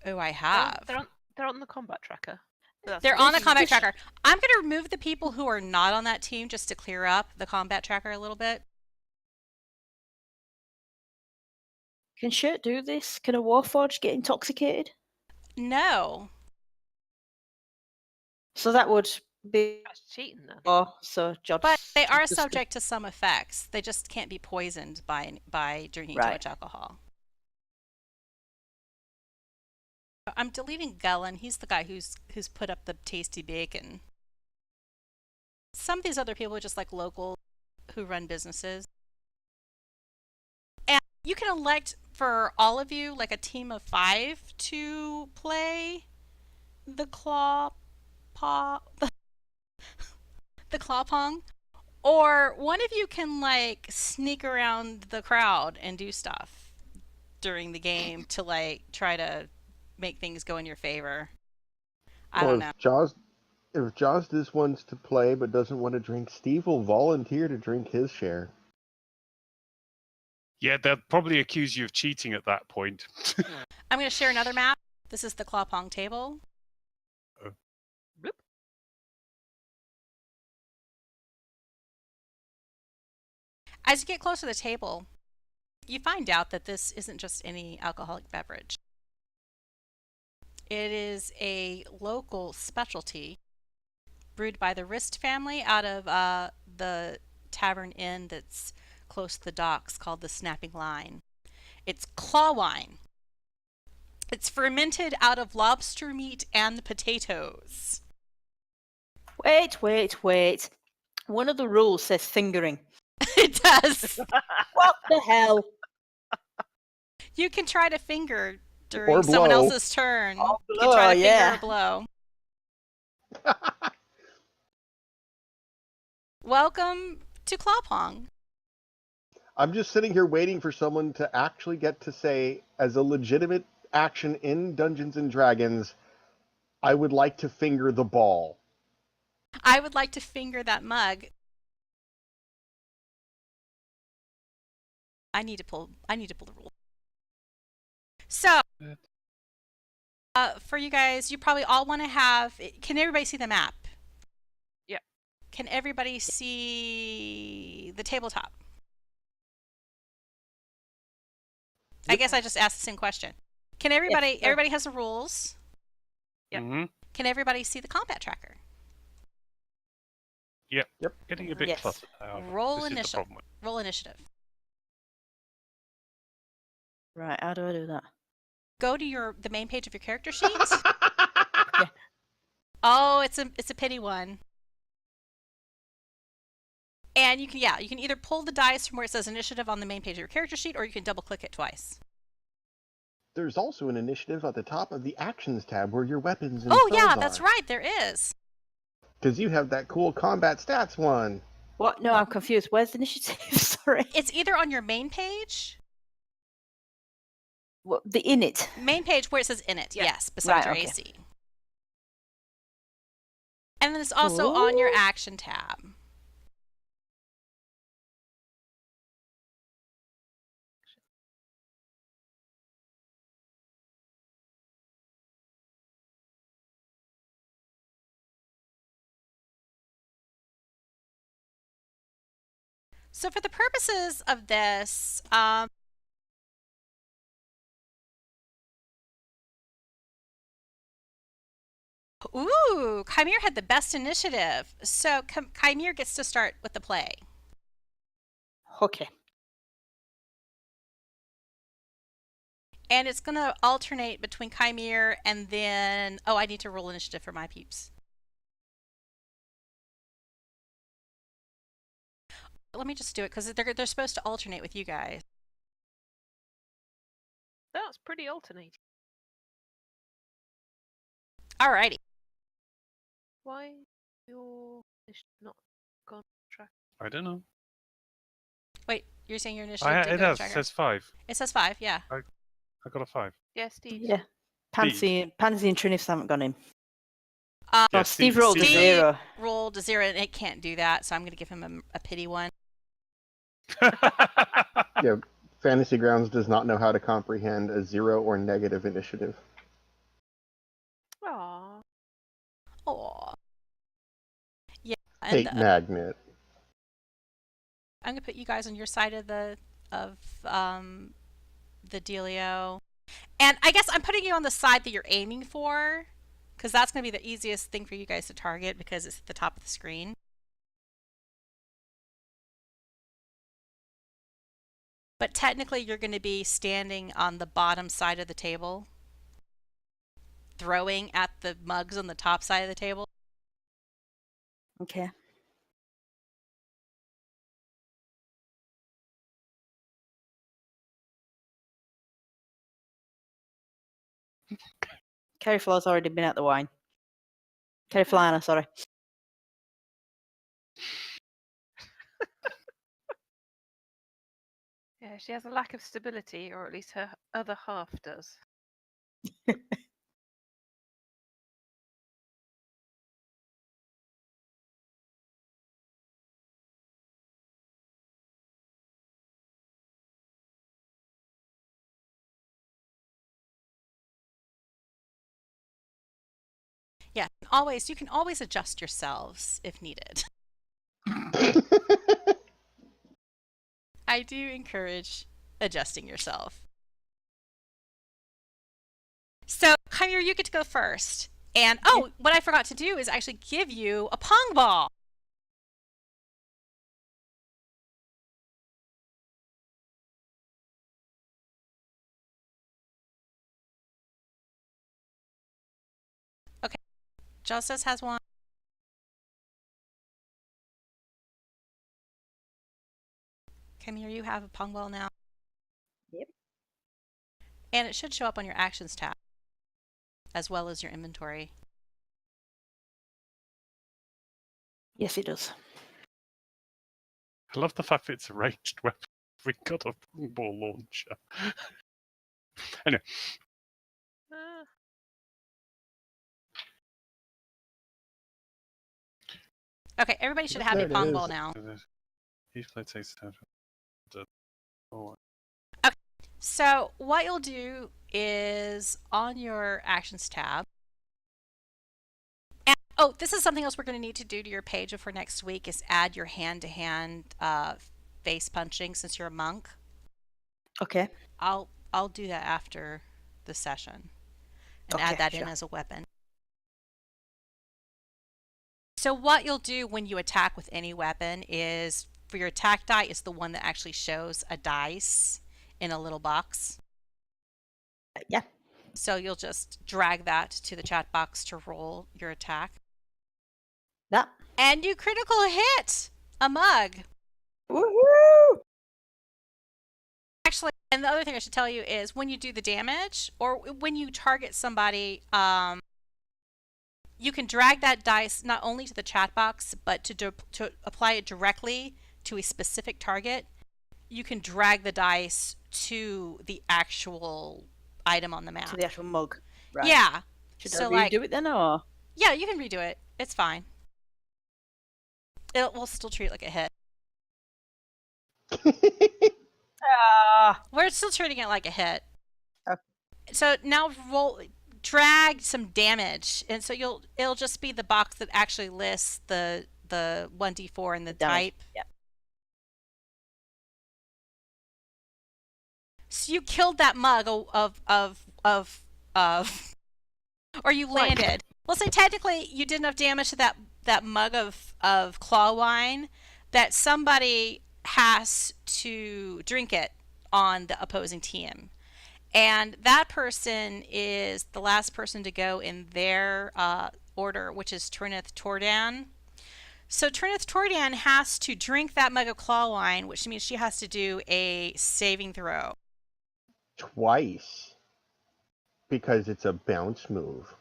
Speaker 1: Oh, I have.
Speaker 3: They're on the combat tracker. That's
Speaker 1: They're
Speaker 3: the
Speaker 1: on the
Speaker 3: team.
Speaker 1: combat tracker. I'm going to remove the people who are not on that team just to clear up the combat tracker a little bit.
Speaker 4: Can Shirt do this? Can a Warforged get intoxicated?
Speaker 1: No.
Speaker 4: So that would be...
Speaker 3: That's cheating then.
Speaker 4: Oh, so Jodd...
Speaker 1: But they are
Speaker 4: just-
Speaker 1: subject to some effects. They just can't be poisoned by drinking too
Speaker 4: Right.
Speaker 1: much alcohol. I'm deleting Gellin. He's the guy who's put up the tasty bacon. Some of these other people are just like local who run businesses. And you can elect for all of you like a team of 5 to play the claw pong. Or one of you can like sneak around the crowd and do stuff during the game to like try to make things go in your favor. I don't know.
Speaker 5: If Jozdess wants to play but doesn't want to drink, Stiiv will volunteer to drink his share.
Speaker 2: Yeah, they'll probably accuse you of cheating at that point.
Speaker 1: I'm going to share another map. This is the Claw Pong table.
Speaker 2: Oh.
Speaker 3: Bloop.
Speaker 1: As you get closer to the table, you find out that this isn't just any alcoholic beverage. It is a local specialty brewed by the Wrist family out of the tavern inn that's close to the docks called the Snapping Line. It's claw wine. It's fermented out of lobster meat and potatoes.
Speaker 4: Wait. One of the rules says fingering.
Speaker 1: It does.
Speaker 4: What the hell?
Speaker 1: You can try to finger during
Speaker 5: Or
Speaker 1: someone
Speaker 5: blow.
Speaker 1: else's turn.
Speaker 4: Or
Speaker 1: You can try
Speaker 4: blow,
Speaker 1: to finger
Speaker 4: yeah.
Speaker 1: or blow. Welcome to Claw Pong.
Speaker 5: I'm just sitting here waiting for someone to actually get to say, as a legitimate action in Dungeons and Dragons, I would like to finger the ball.
Speaker 1: I would like to finger that mug. I need to pull the rule. So, for you guys, you probably all want to have. Can everybody see the map?
Speaker 3: Yeah.
Speaker 1: Can everybody see the tabletop? I guess I just asked the same question. Can everybody?
Speaker 4: Yes,
Speaker 1: Everybody has the rules.
Speaker 3: Yep.
Speaker 2: Mm-hmm.
Speaker 1: Can everybody see the combat tracker?
Speaker 2: Yep.
Speaker 5: Yep.
Speaker 2: Getting a bit
Speaker 4: Yes.
Speaker 2: cluttered. However.
Speaker 1: Roll
Speaker 2: This is the
Speaker 1: initiative.
Speaker 2: problem.
Speaker 1: Roll initiative.
Speaker 4: Right, how do I do that?
Speaker 1: Go to the main page of your character sheet. Oh, it's a pity one. And you can either pull the dice from where it says initiative on the main page of your character sheet, or you can double click it twice.
Speaker 5: There's also an initiative at the top of the actions tab where your weapons and
Speaker 1: Oh
Speaker 5: spells
Speaker 1: yeah,
Speaker 5: are.
Speaker 1: that's right, there is.
Speaker 5: Because you have that cool combat stats one.
Speaker 4: What? No, I'm confused. Where's the initiative? Sorry.
Speaker 1: It's either on your main page,
Speaker 4: What, the init?
Speaker 1: where it says in it,
Speaker 3: Yeah.
Speaker 1: yes, besides
Speaker 4: Right,
Speaker 1: your
Speaker 4: okay.
Speaker 1: AC. And then it's also on your
Speaker 4: Ooh.
Speaker 1: action tab. So for the purposes of this, Kymir had the best initiative. So Kymir gets to start with the play.
Speaker 4: Okay.
Speaker 1: And it's going to alternate between Kymir and then... Oh, I need to roll initiative for my peeps. Let me just do it, because they're supposed to alternate with you guys.
Speaker 3: That's pretty alternating.
Speaker 1: Alrighty.
Speaker 3: Why your initiative not gone track?
Speaker 2: I don't know.
Speaker 1: Wait, you're saying your initiative did
Speaker 2: It
Speaker 1: go to
Speaker 2: has. It
Speaker 1: tracker?
Speaker 2: says 5.
Speaker 1: It says 5, yeah.
Speaker 2: I got a 5.
Speaker 3: Yeah, Steve.
Speaker 4: Yeah. Pansy and Trinif haven't gone in.
Speaker 1: Uh,
Speaker 2: Yeah,
Speaker 4: Oh, Steve rolled a
Speaker 1: Steve
Speaker 4: 0.
Speaker 1: rolled a 0, and it can't do that, so I'm going to give him a pity one.
Speaker 5: Yeah, Fantasy Grounds does not know how to comprehend a 0 or negative initiative.
Speaker 3: Aww.
Speaker 1: Aw. Yeah,
Speaker 5: Hate
Speaker 1: and
Speaker 5: magnet.
Speaker 1: I'm going to put you guys on your side of the dealio. And I guess I'm putting you on the side that you're aiming for, because that's going to be the easiest thing for you guys to target, because it's at the top of the screen. But technically, you're going to be standing on the bottom side of the table, throwing at the mugs on the top side of the table.
Speaker 4: Okay. Kereithlana's already been at the wine. Kereithlana, sorry.
Speaker 3: Yeah, she has a lack of stability, or at least her other half does.
Speaker 1: Yeah, you can always adjust yourselves if needed. I do encourage adjusting yourself. So, Kymir, you get to go first. And, what I forgot to do is actually give you a Pong ball. Okay, Jozdess has one. Kymir, you have a Pong ball now.
Speaker 4: Yep.
Speaker 1: And it should show up on your actions tab, as well as your inventory.
Speaker 4: Yes, it does.
Speaker 2: I love the fact that it's a ranged weapon. We got a ball launcher. Anyway,
Speaker 3: Ah,
Speaker 1: Okay, everybody should
Speaker 5: Yep,
Speaker 1: have a
Speaker 5: there it
Speaker 1: Pong ball
Speaker 5: is.
Speaker 1: now.
Speaker 2: Each player takes
Speaker 1: So what you'll do is on your actions tab. And, oh, this is something else we're going to need to do to your page for next week is add your hand-to-hand face punching since you're a monk.
Speaker 4: Okay.
Speaker 1: I'll do that after the session and add
Speaker 4: Okay,
Speaker 1: that in
Speaker 4: sure.
Speaker 1: as a weapon. So what you'll do when you attack with any weapon is for your attack die is the one that actually shows a dice in a little box.
Speaker 4: Yeah.
Speaker 1: So you'll just drag that to the chat box to roll your attack.
Speaker 4: That.
Speaker 1: And you critical hit a mug.
Speaker 4: Woohoo!
Speaker 1: Actually, and the other thing I should tell you is when you do the damage or when you target somebody, you can drag that dice not only to the chat box, but to apply it directly to a specific target. You can drag the dice to the actual item on the map.
Speaker 4: To the actual mug. Right.
Speaker 1: Yeah.
Speaker 4: Should
Speaker 1: So,
Speaker 4: I redo it then, or?
Speaker 1: Yeah, you can redo it. It's fine. We'll still treat it like a hit. We're still treating it like a hit.
Speaker 4: Okay.
Speaker 1: So now drag some damage, and so it'll just be the box that actually lists the 1d4 and the
Speaker 4: Damage.
Speaker 1: type.
Speaker 4: Yeah.
Speaker 1: So you killed that mug of or you landed. Well, say technically you did enough damage to that mug of claw wine that somebody has to drink it on the opposing team. And that person is the last person to go in their order, which is Trinith Tordan. So Trinith Tordan has to drink that mug of claw wine, which means she has to do a saving throw.
Speaker 5: Twice. Because it's a bounce move.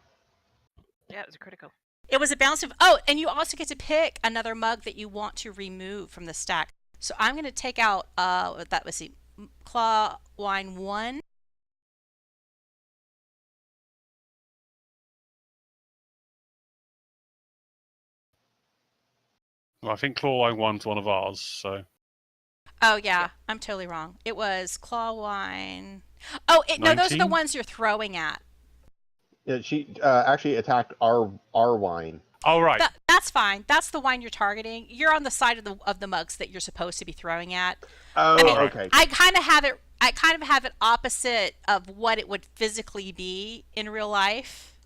Speaker 3: Yeah, it was a critical.
Speaker 1: It was a bounce move. Oh, and you also get to pick another mug that you want to remove from the stack. So I'm going to take out, that was the claw wine 1.
Speaker 2: Well, I think Clawline 1's one of ours, so.
Speaker 1: Oh, yeah. I'm totally wrong. It was claw wine. Oh, no, those are the
Speaker 2: 19?
Speaker 1: ones you're throwing at.
Speaker 5: Yeah, she actually attacked our wine.
Speaker 2: Oh, right.
Speaker 1: That's fine. That's the wine you're targeting. You're on the side of the mugs that you're supposed to be throwing at.
Speaker 5: Oh,
Speaker 1: I mean,
Speaker 5: okay.
Speaker 1: I kind of have it opposite of what it would physically be in real life.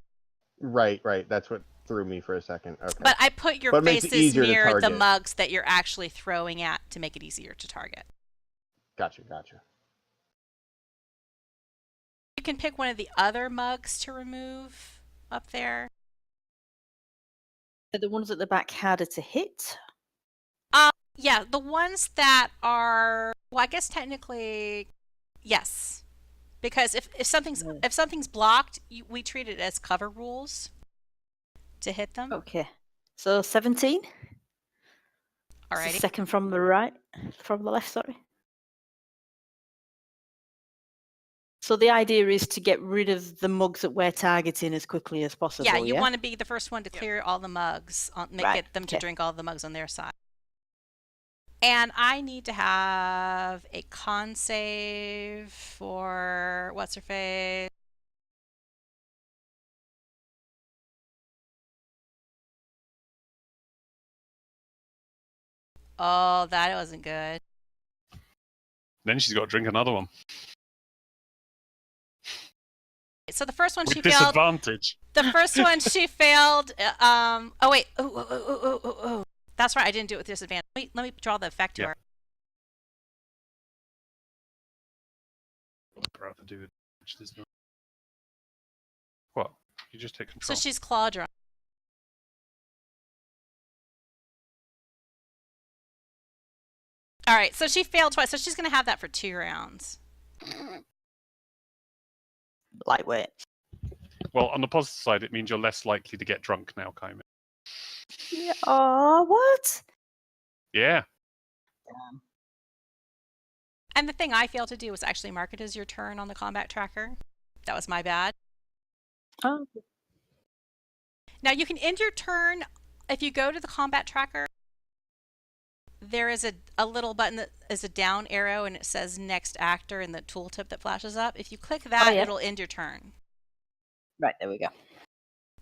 Speaker 5: Right. That's what threw me for a second. Okay.
Speaker 1: But I put your
Speaker 5: But it makes it
Speaker 1: faces
Speaker 5: easier to
Speaker 1: near the
Speaker 5: target.
Speaker 1: mugs that you're actually throwing at to make it easier to target.
Speaker 5: Gotcha.
Speaker 1: You can pick one of the other mugs to remove up there.
Speaker 4: Are the ones at the back harder to hit?
Speaker 1: Yeah, the ones that are, well, I guess technically, yes, because if something's blocked, we treat it as cover rules to hit them.
Speaker 4: Okay. So 17.
Speaker 1: Alrighty.
Speaker 4: Second from the right, from the left. Sorry. So the idea is to get rid of the mugs that we're targeting as quickly as possible.
Speaker 1: Yeah, you want to be the first one to
Speaker 3: Yep.
Speaker 1: clear all the mugs,
Speaker 4: Right,
Speaker 1: get them to
Speaker 4: okay.
Speaker 1: drink all the mugs on their side. And I need to have a con save for what's her face. Oh, that wasn't good.
Speaker 2: Then she's got to drink another one.
Speaker 1: So the first one
Speaker 2: With
Speaker 1: she failed.
Speaker 2: disadvantage.
Speaker 1: The first one she failed. Oh wait. Oh. That's right. I didn't do it with disadvantage. Let me draw the effect to
Speaker 2: Yeah.
Speaker 1: her.
Speaker 2: Rather do it. Which is not. Well, you just take
Speaker 1: So
Speaker 2: control.
Speaker 1: she's claw drunk. All right. So she failed twice. So she's gonna have that for 2 rounds.
Speaker 4: Lightweight.
Speaker 2: Well, on the positive side, it means you're less likely to get drunk now, Kymir.
Speaker 4: Yeah. Oh, what?
Speaker 2: Yeah.
Speaker 1: And the thing I failed to do was actually mark it as your turn on the combat tracker. That was my bad.
Speaker 4: Oh.
Speaker 1: Now you can end your turn if you go to the combat tracker, there is a little button that is a down arrow and it says next actor in the tooltip that flashes up. If you click that,
Speaker 4: yeah.
Speaker 1: it'll end your turn.
Speaker 4: Right, there we go.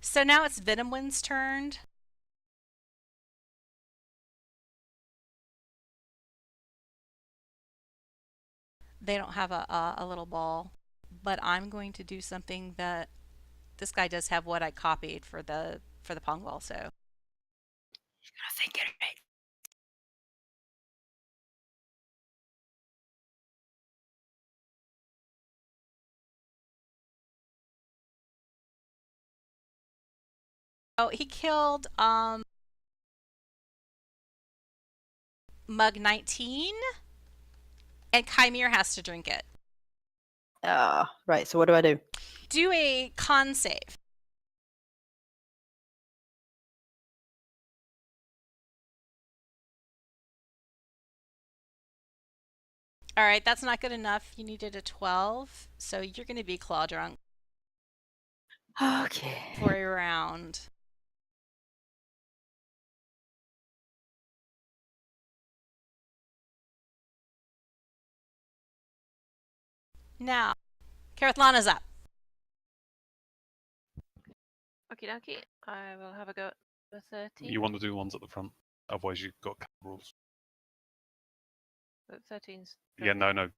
Speaker 1: So now it's Venomwind's turn. They don't have a little ball, but I'm going to do something that this guy does have what I copied for the Pong ball, so.
Speaker 4: I think it right.
Speaker 1: Oh, he killed Mug 19, and Kymir has to drink it.
Speaker 4: Right, so what do I do?
Speaker 1: Do a con save. All right, that's not good enough. You needed a 12, so you're going to be claw drunk
Speaker 4: Okay.
Speaker 1: for a round. Now, Kereithlana's up.
Speaker 3: Okie dokie. I will have a go at the 13.
Speaker 2: You want to do ones at the front, otherwise you've got rules.
Speaker 3: The 13's.
Speaker 2: Yeah, no.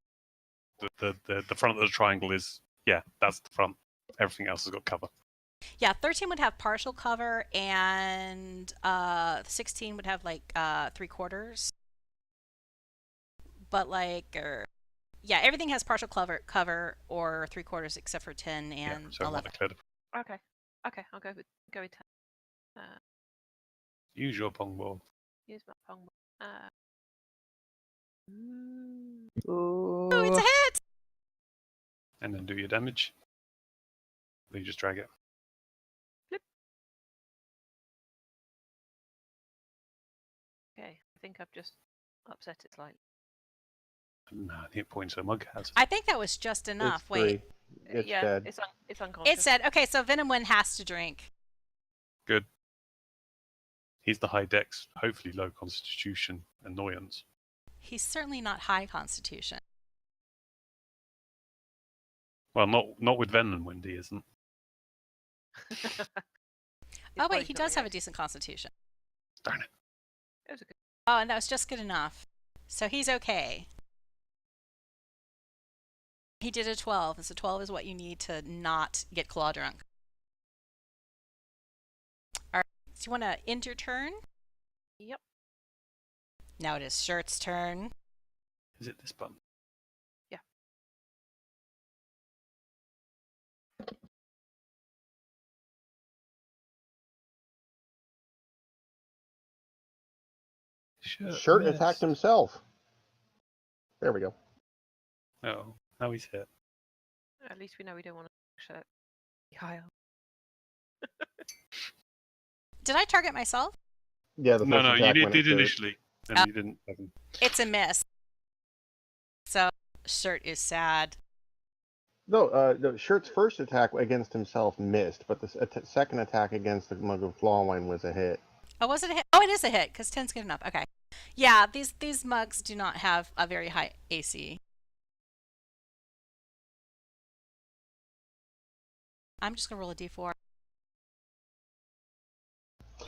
Speaker 2: The front of the triangle is, yeah, that's the front. Everything else has got cover.
Speaker 1: Yeah, 13 would have partial cover, and 16 would have like 3/4. But like, yeah, everything has partial cover or 3/4 except for 10 and
Speaker 2: Yeah, so
Speaker 1: 11.
Speaker 3: Okay. Okay, I'll go with 10.
Speaker 2: Use your pong ball.
Speaker 3: Use my Pong.
Speaker 1: Oh, it's a hit!
Speaker 2: And then do your damage. Then you just drag it.
Speaker 3: Okay, I think I've just upset it slightly.
Speaker 2: Nah, the hit points a mug has.
Speaker 1: I think that was just enough.
Speaker 5: It's
Speaker 1: Wait,
Speaker 5: 3. It's
Speaker 3: yeah,
Speaker 5: dead.
Speaker 3: it's unconscious.
Speaker 1: it said, okay, so Venomwind has to drink.
Speaker 2: Good. He's the high dex, hopefully low constitution annoyance.
Speaker 1: He's certainly not high constitution.
Speaker 2: Well, not with Venomwind, he isn't.
Speaker 1: Oh, wait, he does have a decent constitution.
Speaker 2: Darn it.
Speaker 3: It was a good.
Speaker 1: Oh, and that was just good enough. So he's okay. He did a 12, and so 12 is what you need to not get claw drunk. All right, so you want to end your turn?
Speaker 3: Yep.
Speaker 1: Now it is Shirt's turn.
Speaker 2: Is it this button?
Speaker 3: Yeah.
Speaker 5: Shirt attacked himself. There we go.
Speaker 2: Oh, now he's hit.
Speaker 3: At least we know we don't want to shirt. Kyle.
Speaker 1: Did I target myself?
Speaker 5: Yeah, the first
Speaker 2: No, you
Speaker 5: attack went
Speaker 2: did
Speaker 5: at Shirt.
Speaker 2: initially. Then you didn't.
Speaker 1: It's a miss. So Shirt is sad.
Speaker 5: No, Shirt's first attack against himself missed, but the second attack against the mug of flaw wine was a hit.
Speaker 1: Oh, was it a hit? Oh, it is a hit, because 10's good enough. Okay. Yeah, these mugs do not have a very high AC. I'm just going to roll a d4.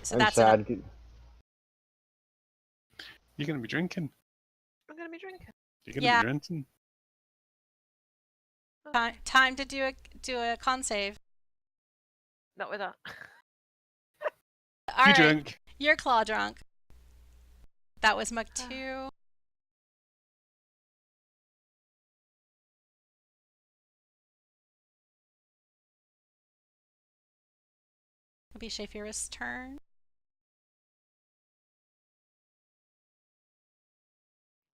Speaker 1: So
Speaker 5: I'm
Speaker 1: that's
Speaker 5: sad.
Speaker 2: You're going to be drinking.
Speaker 3: I'm gonna be drinking.
Speaker 2: You're going to
Speaker 1: Yeah.
Speaker 2: be drinking.
Speaker 1: time to do a con save.
Speaker 3: Not with that.
Speaker 1: All
Speaker 2: You
Speaker 1: right,
Speaker 2: drink.
Speaker 1: you're claw drunk. That was mug 2. It'll be Shaefira's turn.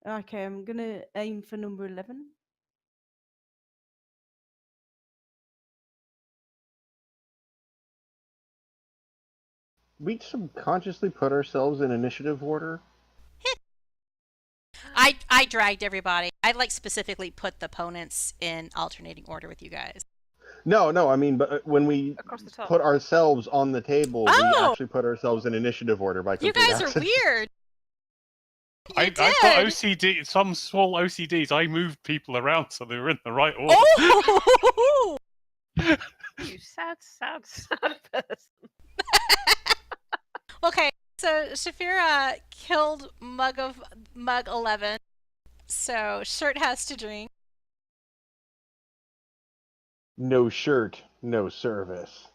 Speaker 6: Okay, I'm gonna aim for number 11.
Speaker 5: We subconsciously put ourselves in initiative order.
Speaker 1: I dragged everybody. I like specifically put the opponents in alternating order with you guys.
Speaker 5: No, I mean, but when we
Speaker 3: Across the top.
Speaker 5: put ourselves on the table, we
Speaker 1: Oh!
Speaker 5: actually put ourselves in initiative order by
Speaker 1: You
Speaker 5: complete
Speaker 1: guys are
Speaker 5: accident.
Speaker 1: weird. You
Speaker 2: I've
Speaker 1: did.
Speaker 2: got OCD, some small OCDs. I moved people around so they were in the right order.
Speaker 1: Oh!
Speaker 3: You sad person.
Speaker 1: Okay, so Shaefira killed Mug 11, so Shirt has to drink.
Speaker 5: No shirt, no service.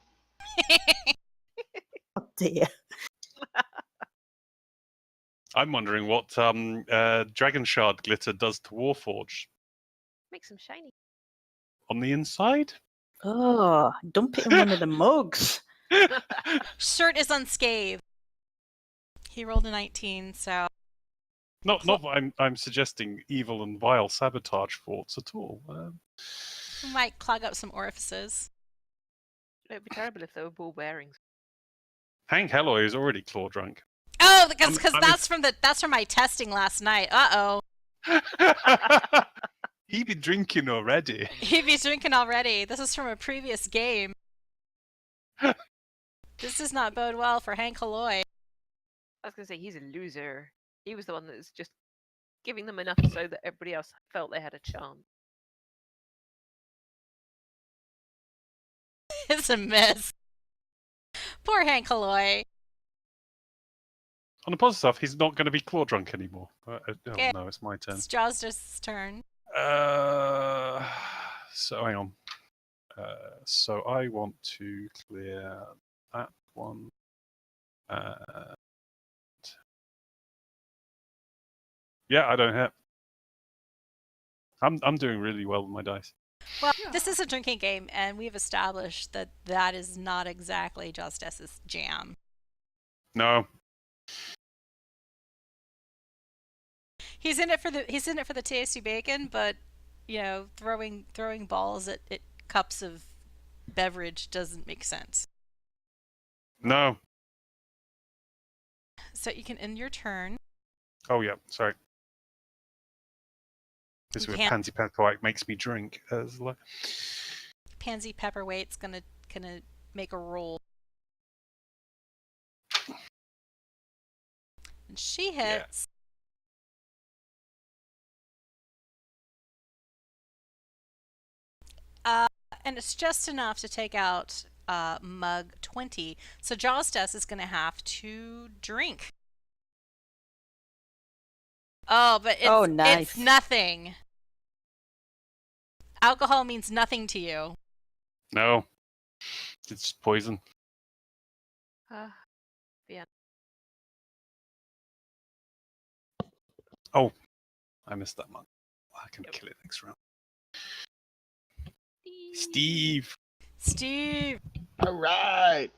Speaker 4: Oh dear.
Speaker 2: I'm wondering what Dragon Shard glitter does to Warforged.
Speaker 3: Makes them shiny.
Speaker 2: On the inside?
Speaker 4: Oh, dump it in one of the mugs.
Speaker 1: Shirt is unscathed. He rolled a 19, so
Speaker 2: Not that I'm suggesting evil and vile sabotage thoughts at all.
Speaker 1: might clog up some orifices.
Speaker 3: It would be terrible if they were ball bearings.
Speaker 2: Hank Helloy is already claw drunk.
Speaker 1: Oh, because
Speaker 2: I mean-
Speaker 1: that's from my testing last night. Uh-oh.
Speaker 2: He be drinking already.
Speaker 1: He'd be drinking already. This is from a previous game. This does not bode well for Hank Halloy.
Speaker 3: I was going to say, he's a loser. He was the one that's just giving them enough so that everybody else felt they had a chance.
Speaker 1: It's a miss. Poor Hank Halloy.
Speaker 2: On the positive stuff, he's not going to be claw drunk anymore. Oh
Speaker 1: Okay.
Speaker 2: no, it's my turn.
Speaker 1: It's Jozdess' turn.
Speaker 2: So hang on. So I want to clear that one. Yeah, I don't hit. I'm doing really well with my dice.
Speaker 1: Well, this is a drinking game, and we've established that that is not exactly Jozdess' jam.
Speaker 2: No.
Speaker 1: He's in it for the tasty bacon, but throwing balls at cups of beverage doesn't make sense.
Speaker 2: No.
Speaker 1: So you can end your turn.
Speaker 2: Oh yeah, sorry. This
Speaker 1: You
Speaker 2: is where
Speaker 1: can't-
Speaker 2: Pansy Pepperwhite makes me drink.
Speaker 1: Pansy Pepperweight's gonna make a roll. And she hits. And it's just enough to take out Mug 20. So Jozdess is going to have to drink. Oh, but
Speaker 4: nice.
Speaker 1: it's nothing. Alcohol means nothing to you.
Speaker 2: No. It's poison.
Speaker 3: Yeah.
Speaker 2: Oh, I missed that one. I can kill it next round. Stiiv.
Speaker 1: Stiiv.
Speaker 5: All right,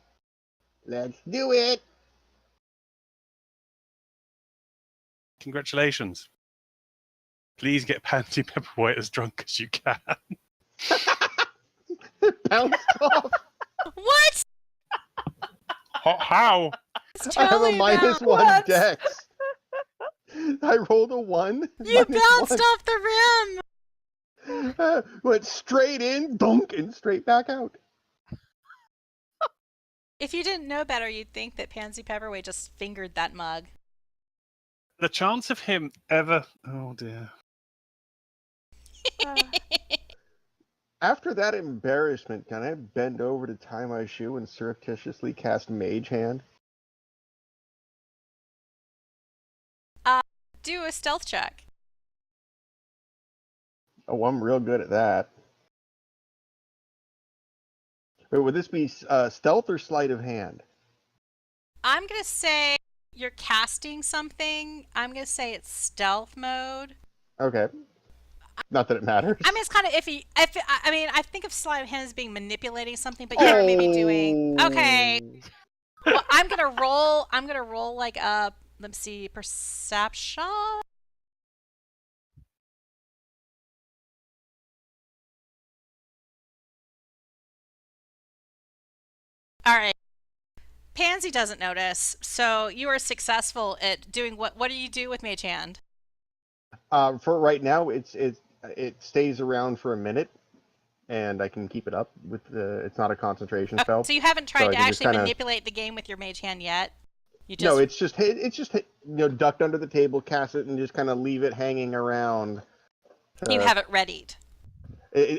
Speaker 5: let's do it.
Speaker 2: Congratulations. Please get Pansy Pepperwhite as drunk as you can.
Speaker 5: Bounced off.
Speaker 1: What?
Speaker 2: How?
Speaker 1: It's
Speaker 5: I have a
Speaker 1: totally
Speaker 5: minus
Speaker 1: about-
Speaker 5: one
Speaker 6: What?
Speaker 5: dex. I rolled a 1.
Speaker 1: You
Speaker 5: minus
Speaker 1: bounced
Speaker 5: 1.
Speaker 1: off the rim.
Speaker 5: Went straight in, dunk, and straight back out.
Speaker 1: If you didn't know better, you'd think that Pansy Pepperweight just fingered that mug.
Speaker 2: The chance of him ever... Oh, dear.
Speaker 5: After that embarrassment, can I bend over to tie my shoe and surreptitiously cast Mage Hand?
Speaker 1: Do a stealth check.
Speaker 5: Oh, I'm real good at that. Wait, would this be stealth or sleight of hand?
Speaker 1: I'm going to say you're casting something. I'm going to say it's stealth mode.
Speaker 5: Okay. Not that it matters.
Speaker 1: I mean, it's kind of iffy. I think of sleight of hand as being manipulating something, but you're maybe doing... Okay. Well, I'm going to roll like a... Let's see, perception? All right. Pansy doesn't notice, so you are successful at doing what? What do you do with Mage Hand?
Speaker 5: For right now, it stays around for a minute, and I can keep it up with it's not a concentration spell.
Speaker 1: So you haven't
Speaker 5: So
Speaker 1: tried
Speaker 5: I
Speaker 1: to
Speaker 5: can just
Speaker 1: actually
Speaker 5: kinda-
Speaker 1: manipulate the game with your mage hand yet? You
Speaker 5: No,
Speaker 1: just
Speaker 5: it's just ducked under the table, cast it, and just kind of leave it hanging around.
Speaker 1: you have it readied.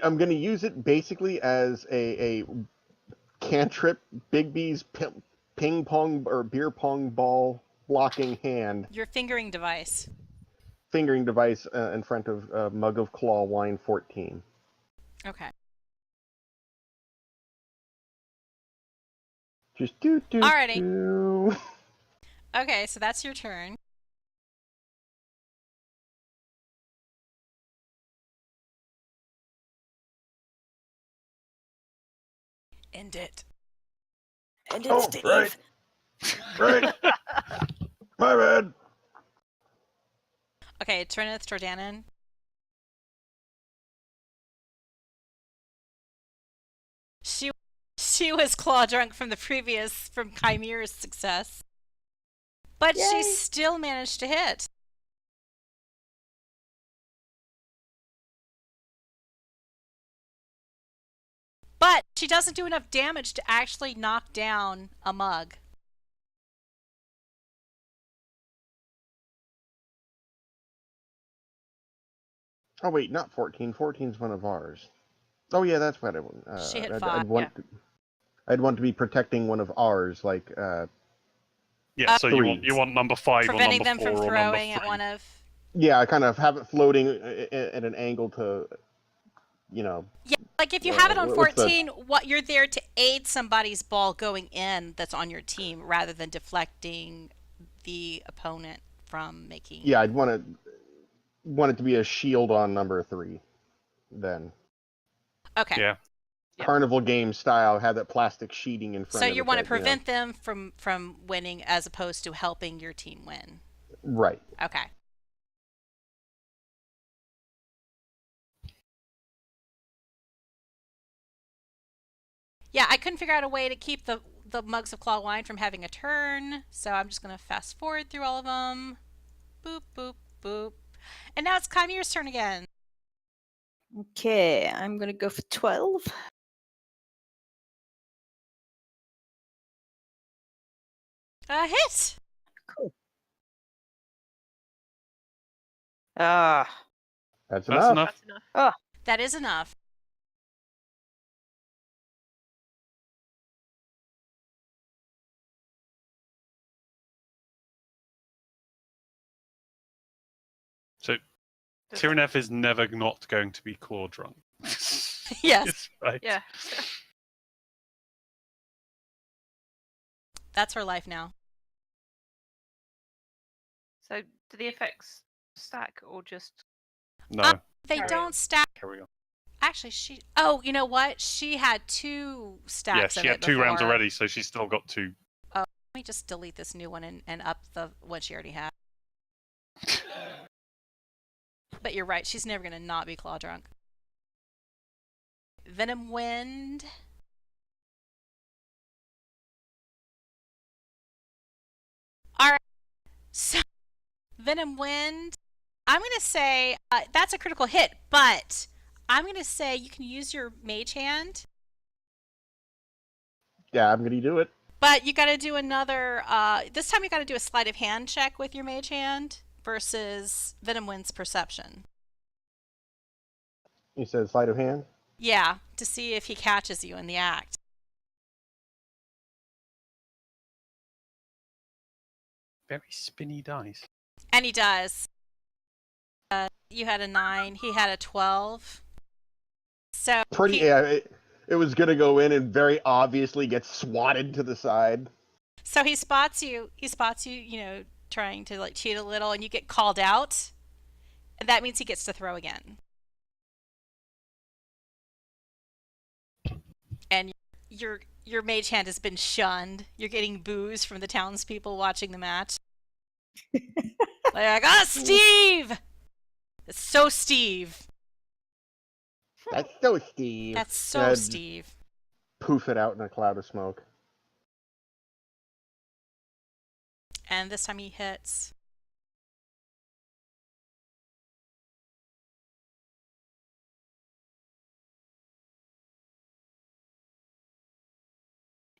Speaker 5: I'm going to use it basically as a cantrip, Big B's ping pong or beer pong ball blocking hand
Speaker 1: Your fingering device.
Speaker 5: fingering device in front of Mug of Claw Wine 14.
Speaker 1: Okay.
Speaker 5: Just do.
Speaker 1: Alrighty. Okay, so that's your turn. End it.
Speaker 4: And
Speaker 5: Oh,
Speaker 4: it's Stiiv.
Speaker 5: Right. My bad.
Speaker 1: Okay, Trinith Jordanen. She was claw drunk from Kymir's success. But she
Speaker 6: Yay.
Speaker 1: still managed to hit. But she doesn't do enough damage to actually knock down a mug.
Speaker 5: Oh wait, not 14. 14's one of ours. Oh yeah, that's what I want.
Speaker 1: She hit
Speaker 5: I'd
Speaker 1: 5.
Speaker 5: I'd want to be protecting one of ours, like
Speaker 2: Yeah, so
Speaker 5: Three.
Speaker 2: you want number 5 or
Speaker 1: Preventing
Speaker 2: number
Speaker 1: them
Speaker 2: 4
Speaker 1: from
Speaker 2: or number
Speaker 1: throwing
Speaker 2: 3.
Speaker 1: at one of...
Speaker 5: yeah, I kind of have it floating at an angle to,
Speaker 1: Yeah, like if you have it on
Speaker 5: what's the-
Speaker 1: 14, what you're there to aid somebody's ball going in that's on your team rather than deflecting the opponent from making...
Speaker 5: Yeah, I'd want it to be a shield on number 3. Then
Speaker 1: Okay.
Speaker 2: Yeah.
Speaker 3: Yep.
Speaker 5: carnival game style, have that plastic sheeting in front.
Speaker 1: So
Speaker 5: of
Speaker 1: you
Speaker 5: it
Speaker 1: want to
Speaker 5: that,
Speaker 1: prevent them from winning as opposed to helping your team win.
Speaker 5: Right.
Speaker 1: Okay. Yeah, I couldn't figure out a way to keep the Mugs of Claw Wine from having a turn, so I'm just going to fast forward through all of them. Boop, boop, boop. And now it's Kymir's turn again.
Speaker 4: Okay, I'm gonna go for 12.
Speaker 1: Hit!
Speaker 4: Cool. Ah,
Speaker 5: That's
Speaker 2: That's
Speaker 5: enough.
Speaker 2: enough.
Speaker 3: That's enough.
Speaker 1: That is enough.
Speaker 2: So Tyranef is never not going to be claw drunk.
Speaker 1: Yes.
Speaker 2: It's right.
Speaker 3: Yeah.
Speaker 1: That's her life now.
Speaker 3: So do the effects stack or just...
Speaker 2: No.
Speaker 1: They
Speaker 3: Carry
Speaker 1: don't
Speaker 3: on.
Speaker 1: stack.
Speaker 2: Carry on.
Speaker 1: Actually, oh, you know what? She had 2
Speaker 2: Yeah,
Speaker 1: stacks
Speaker 2: she
Speaker 1: of
Speaker 2: had
Speaker 1: it
Speaker 2: 2 rounds
Speaker 1: before.
Speaker 2: already, so she's still got 2.
Speaker 1: Let me just delete this new one and up the one she already had. But you're right, she's never going to not be claw drunk. Venom Wind. Alright, so Venom Wind, I'm going to say that's a critical hit, but I'm going to say you can use your mage hand,
Speaker 5: Yeah, I'm gonna do it.
Speaker 1: but you got to do another, this time you got to do a sleight of hand check with your mage hand versus Venom Wind's perception.
Speaker 5: You said sleight of hand.
Speaker 1: Yeah, to see if he catches you in the act.
Speaker 2: Very spinny dice.
Speaker 1: And he does. You had a 9, he had a 12. So
Speaker 5: Pretty.
Speaker 1: he,
Speaker 5: Yeah, it was gonna go in and very obviously get swatted to the side.
Speaker 1: so he spots you, trying to like cheat a little, and you get called out. And that means he gets to throw again. And your mage hand has been shunned. You're getting boos from the townspeople watching the match. Like, Stiiv! It's so Stiiv.
Speaker 5: That's so Stiiv.
Speaker 1: That's so
Speaker 5: Yeah,
Speaker 1: Stiiv.
Speaker 5: Poof it out in a cloud of smoke.
Speaker 1: And this time he hits.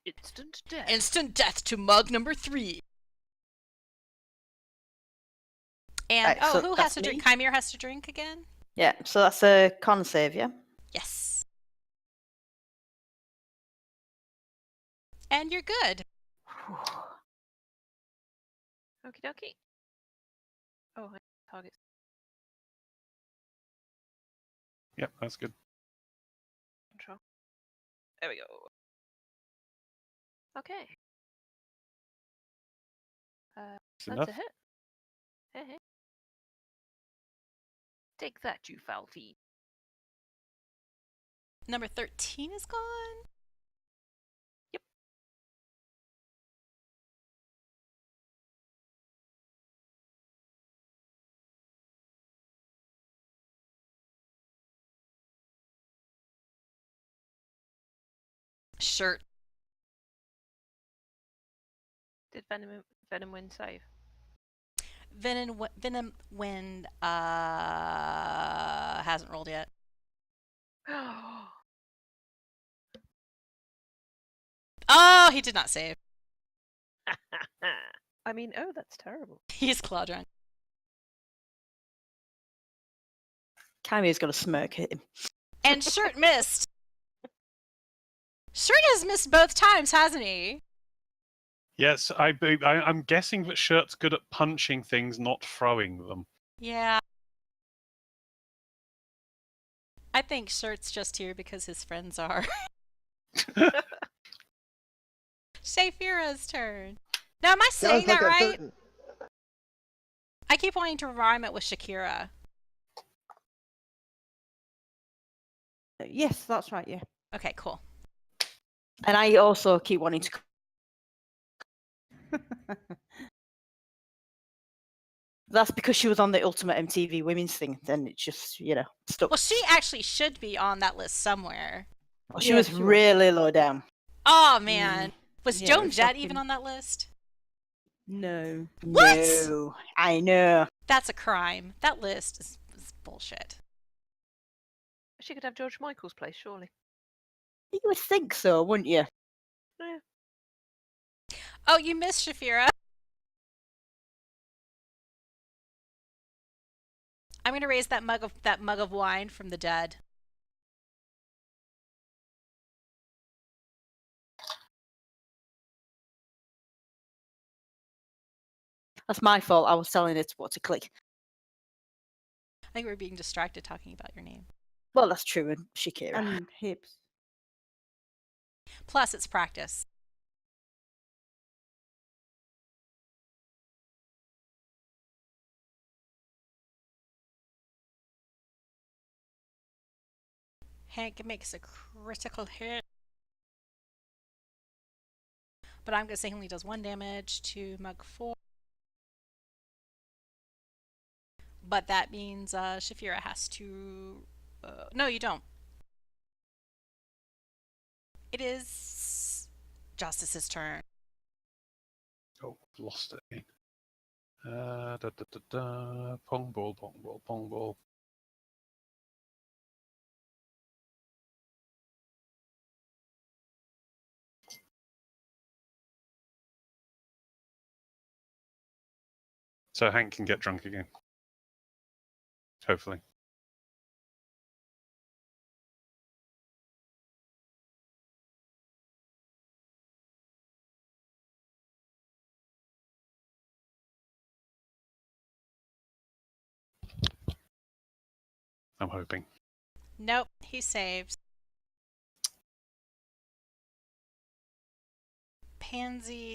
Speaker 3: Instant death.
Speaker 1: Instant death to mug number 3. And
Speaker 4: Right, so
Speaker 1: who has
Speaker 4: that's
Speaker 1: to drink?
Speaker 4: me.
Speaker 1: Kymir has to drink again?
Speaker 4: Yeah, so that's a con save, yeah?
Speaker 1: Yes. And you're good.
Speaker 3: Okie dokie. Oh, targets.
Speaker 2: Yep, that's good.
Speaker 3: Control. There we go. Okay.
Speaker 2: That's
Speaker 3: That's
Speaker 2: enough.
Speaker 3: a hit. Hey, hey. Take that, you foul fiend.
Speaker 1: Number 13 is gone.
Speaker 3: Yep.
Speaker 1: Shirt.
Speaker 3: Did Venom win save?
Speaker 1: Venom Wind hasn't rolled yet. Oh, he did not save.
Speaker 3: I mean, oh, that's terrible.
Speaker 1: He's claw drunk.
Speaker 4: Kymir's got a smirk at him.
Speaker 1: And Shirt missed. Shirt has missed both times, hasn't he?
Speaker 2: Yes, I'm guessing that Shirt's good at punching things, not throwing them.
Speaker 1: Yeah. I think Shirt's just here because his friends are. Shaefira's turn. Now, am I saying that right? I keep wanting to rhyme it with Shakira.
Speaker 6: Yes, that's right, yeah.
Speaker 1: Okay, cool.
Speaker 4: And I also keep wanting to. That's because she was on the Ultimate MTV Women's thing. Then it just, stuck.
Speaker 1: Well, she actually should be on that list somewhere.
Speaker 4: Well, she
Speaker 6: Yeah,
Speaker 4: was
Speaker 6: she was.
Speaker 4: really low down.
Speaker 1: Oh, man. Was
Speaker 6: Yeah,
Speaker 1: Joan
Speaker 6: it's
Speaker 1: Jett
Speaker 6: shocking.
Speaker 1: even on that list?
Speaker 6: No.
Speaker 1: What?
Speaker 4: No, I know.
Speaker 1: That's a crime. That list is bullshit.
Speaker 3: She could have George Michael's place, surely.
Speaker 4: You would think so, wouldn't you?
Speaker 3: Yeah.
Speaker 1: Oh, you missed Shaefira. I'm gonna raise that mug of wine from the dead.
Speaker 4: That's my fault. I was telling it what to click.
Speaker 1: I think we're being distracted talking about your name.
Speaker 4: Well, that's true, and Shakira.
Speaker 6: And hips.
Speaker 1: Plus, it's practice. Hank makes a critical hit. But I'm going to say he only does 1 damage to Mug 4. But that means Shaefira has to... no, you don't. It is Jozdess's turn.
Speaker 2: Oh, lost it again. Pong ball, pong ball, pong ball. So Hank can get drunk again. Hopefully. I'm hoping.
Speaker 1: Nope, he saves. Pansy.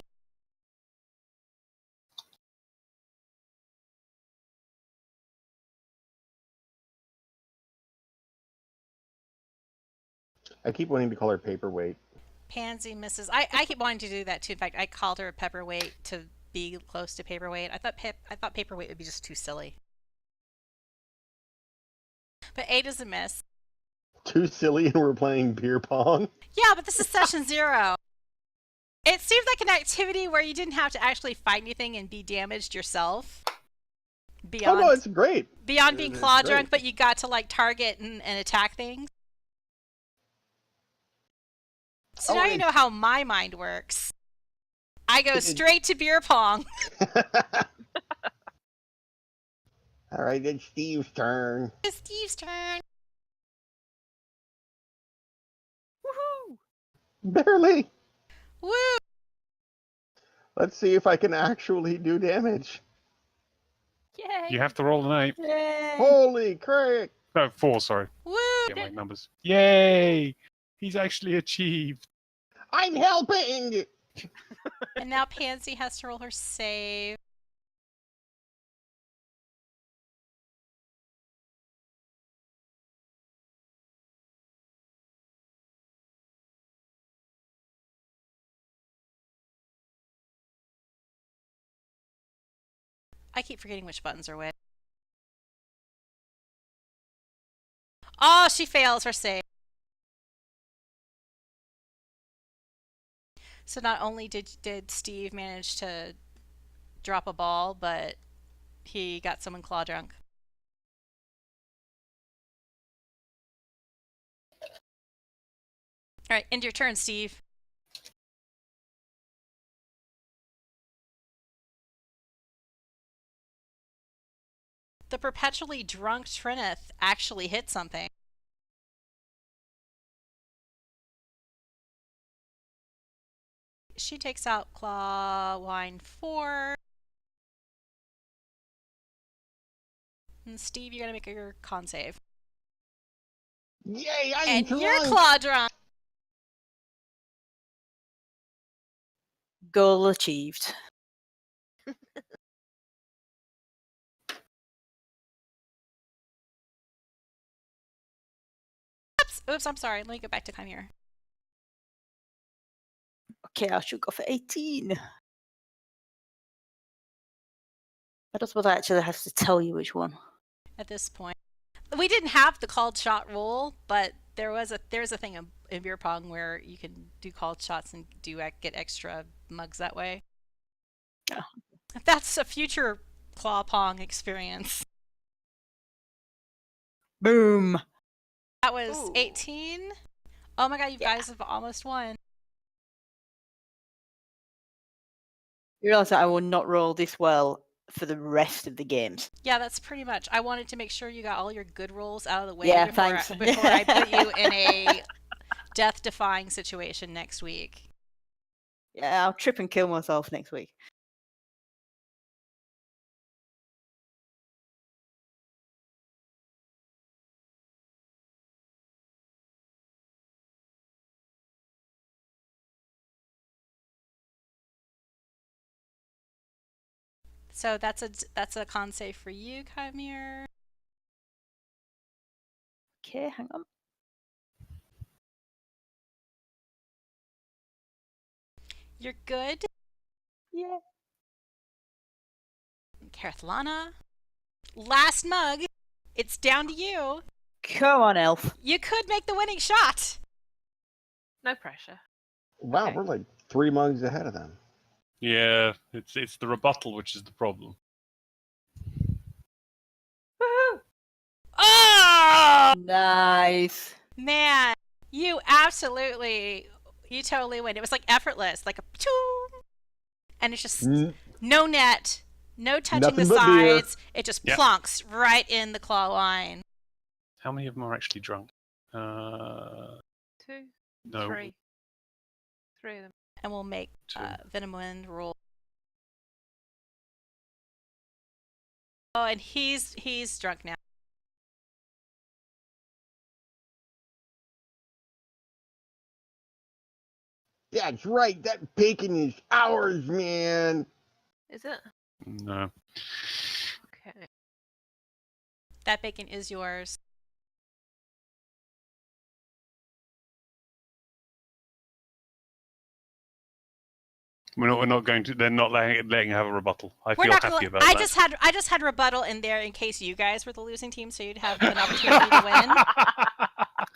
Speaker 5: I keep wanting to call her paperweight.
Speaker 1: Pansy misses. I keep wanting to do that too. In fact, I called her a pepperweight to be close to paperweight. I thought paperweight would be just too silly. But 8 is a miss.
Speaker 5: Too silly, and we're playing beer pong.
Speaker 1: Yeah, but this is session 0. It seemed like an activity where you didn't have to actually fight anything and be damaged yourself. Beyond,
Speaker 5: Oh no, it's great.
Speaker 1: beyond being
Speaker 5: It's
Speaker 1: claw
Speaker 5: great.
Speaker 1: drunk, but you got to like target and attack things. So now you know how my mind works. I go straight to beer pong.
Speaker 5: All right, it's Steve's turn.
Speaker 1: It's Steve's turn.
Speaker 3: Woohoo!
Speaker 5: Barely.
Speaker 1: Woo!
Speaker 5: Let's see if I can actually do damage.
Speaker 3: Yay!
Speaker 2: You have to roll an 8.
Speaker 4: Yay!
Speaker 5: Holy crap!
Speaker 2: No, 4, sorry.
Speaker 1: Woo!
Speaker 2: Get my numbers. Yay! He's actually achieved.
Speaker 5: I'm helping!
Speaker 1: And now Pansy has to roll her save. I keep forgetting which buttons are which. Oh, she fails her save. So not only did Stiiv manage to drop a ball, but he got someone claw drunk. All right, end your turn, Stiiv. The perpetually drunk Trinith actually hit something. She takes out Claw Wine 4. And Stiiv, you gotta make your con save.
Speaker 5: Yay, I'm
Speaker 1: And
Speaker 5: drunk!
Speaker 1: you're claw drunk.
Speaker 4: Goal achieved.
Speaker 1: Oops, I'm sorry. Let me go back to Kymir.
Speaker 4: Okay, I should go for 18. I don't suppose I actually have to tell you which one.
Speaker 1: At this point, we didn't have the called shot rule, but there's a thing in beer pong where you can do called shots and get extra mugs that way.
Speaker 4: Oh.
Speaker 1: That's a future claw pong experience.
Speaker 4: Boom.
Speaker 1: That was
Speaker 3: Ooh.
Speaker 1: 18. Oh my god, you guys have almost won.
Speaker 4: You realise that I will not roll this well for the rest of the games.
Speaker 1: Yeah, that's pretty much. I wanted to make sure you got all your good rolls out of the way
Speaker 4: Yeah,
Speaker 1: before,
Speaker 4: thanks.
Speaker 1: before I put you in a death-defying situation next week.
Speaker 4: Yeah, I'll trip and kill myself next week.
Speaker 1: So that's a con save for you, Kymir.
Speaker 4: Okay, hang on.
Speaker 1: You're good.
Speaker 4: Yeah.
Speaker 1: Kereithlana. Last mug. It's down to you.
Speaker 4: Come on, Elf.
Speaker 1: You could make the winning shot.
Speaker 3: No pressure.
Speaker 5: Wow,
Speaker 3: Okay.
Speaker 5: we're like 3 mugs ahead of them.
Speaker 2: Yeah, it's the rebuttal which is the problem.
Speaker 3: Woohoo!
Speaker 1: Oh
Speaker 4: Nice.
Speaker 1: man, you totally win. It was like effortless, like a choo, and it's just no net, no touching the
Speaker 5: Nothing but beer.
Speaker 1: sides. It just
Speaker 2: Yep.
Speaker 1: plonks right in the claw line.
Speaker 2: How many of them are actually drunk?
Speaker 3: 2,
Speaker 2: No.
Speaker 3: 3. 3 of them.
Speaker 1: And we'll make
Speaker 2: 2.
Speaker 1: Venom Wind roll. Oh, and he's drunk now.
Speaker 5: That's right, that bacon is ours, man.
Speaker 3: Is it?
Speaker 2: No.
Speaker 3: Okay.
Speaker 1: That bacon is yours.
Speaker 2: We're not going to. They're not letting have a rebuttal. I
Speaker 1: We're
Speaker 2: feel
Speaker 1: not
Speaker 2: happy
Speaker 1: gonna,
Speaker 2: about that.
Speaker 1: I just had rebuttal in there in case you guys were the losing team, so you'd have an opportunity to win.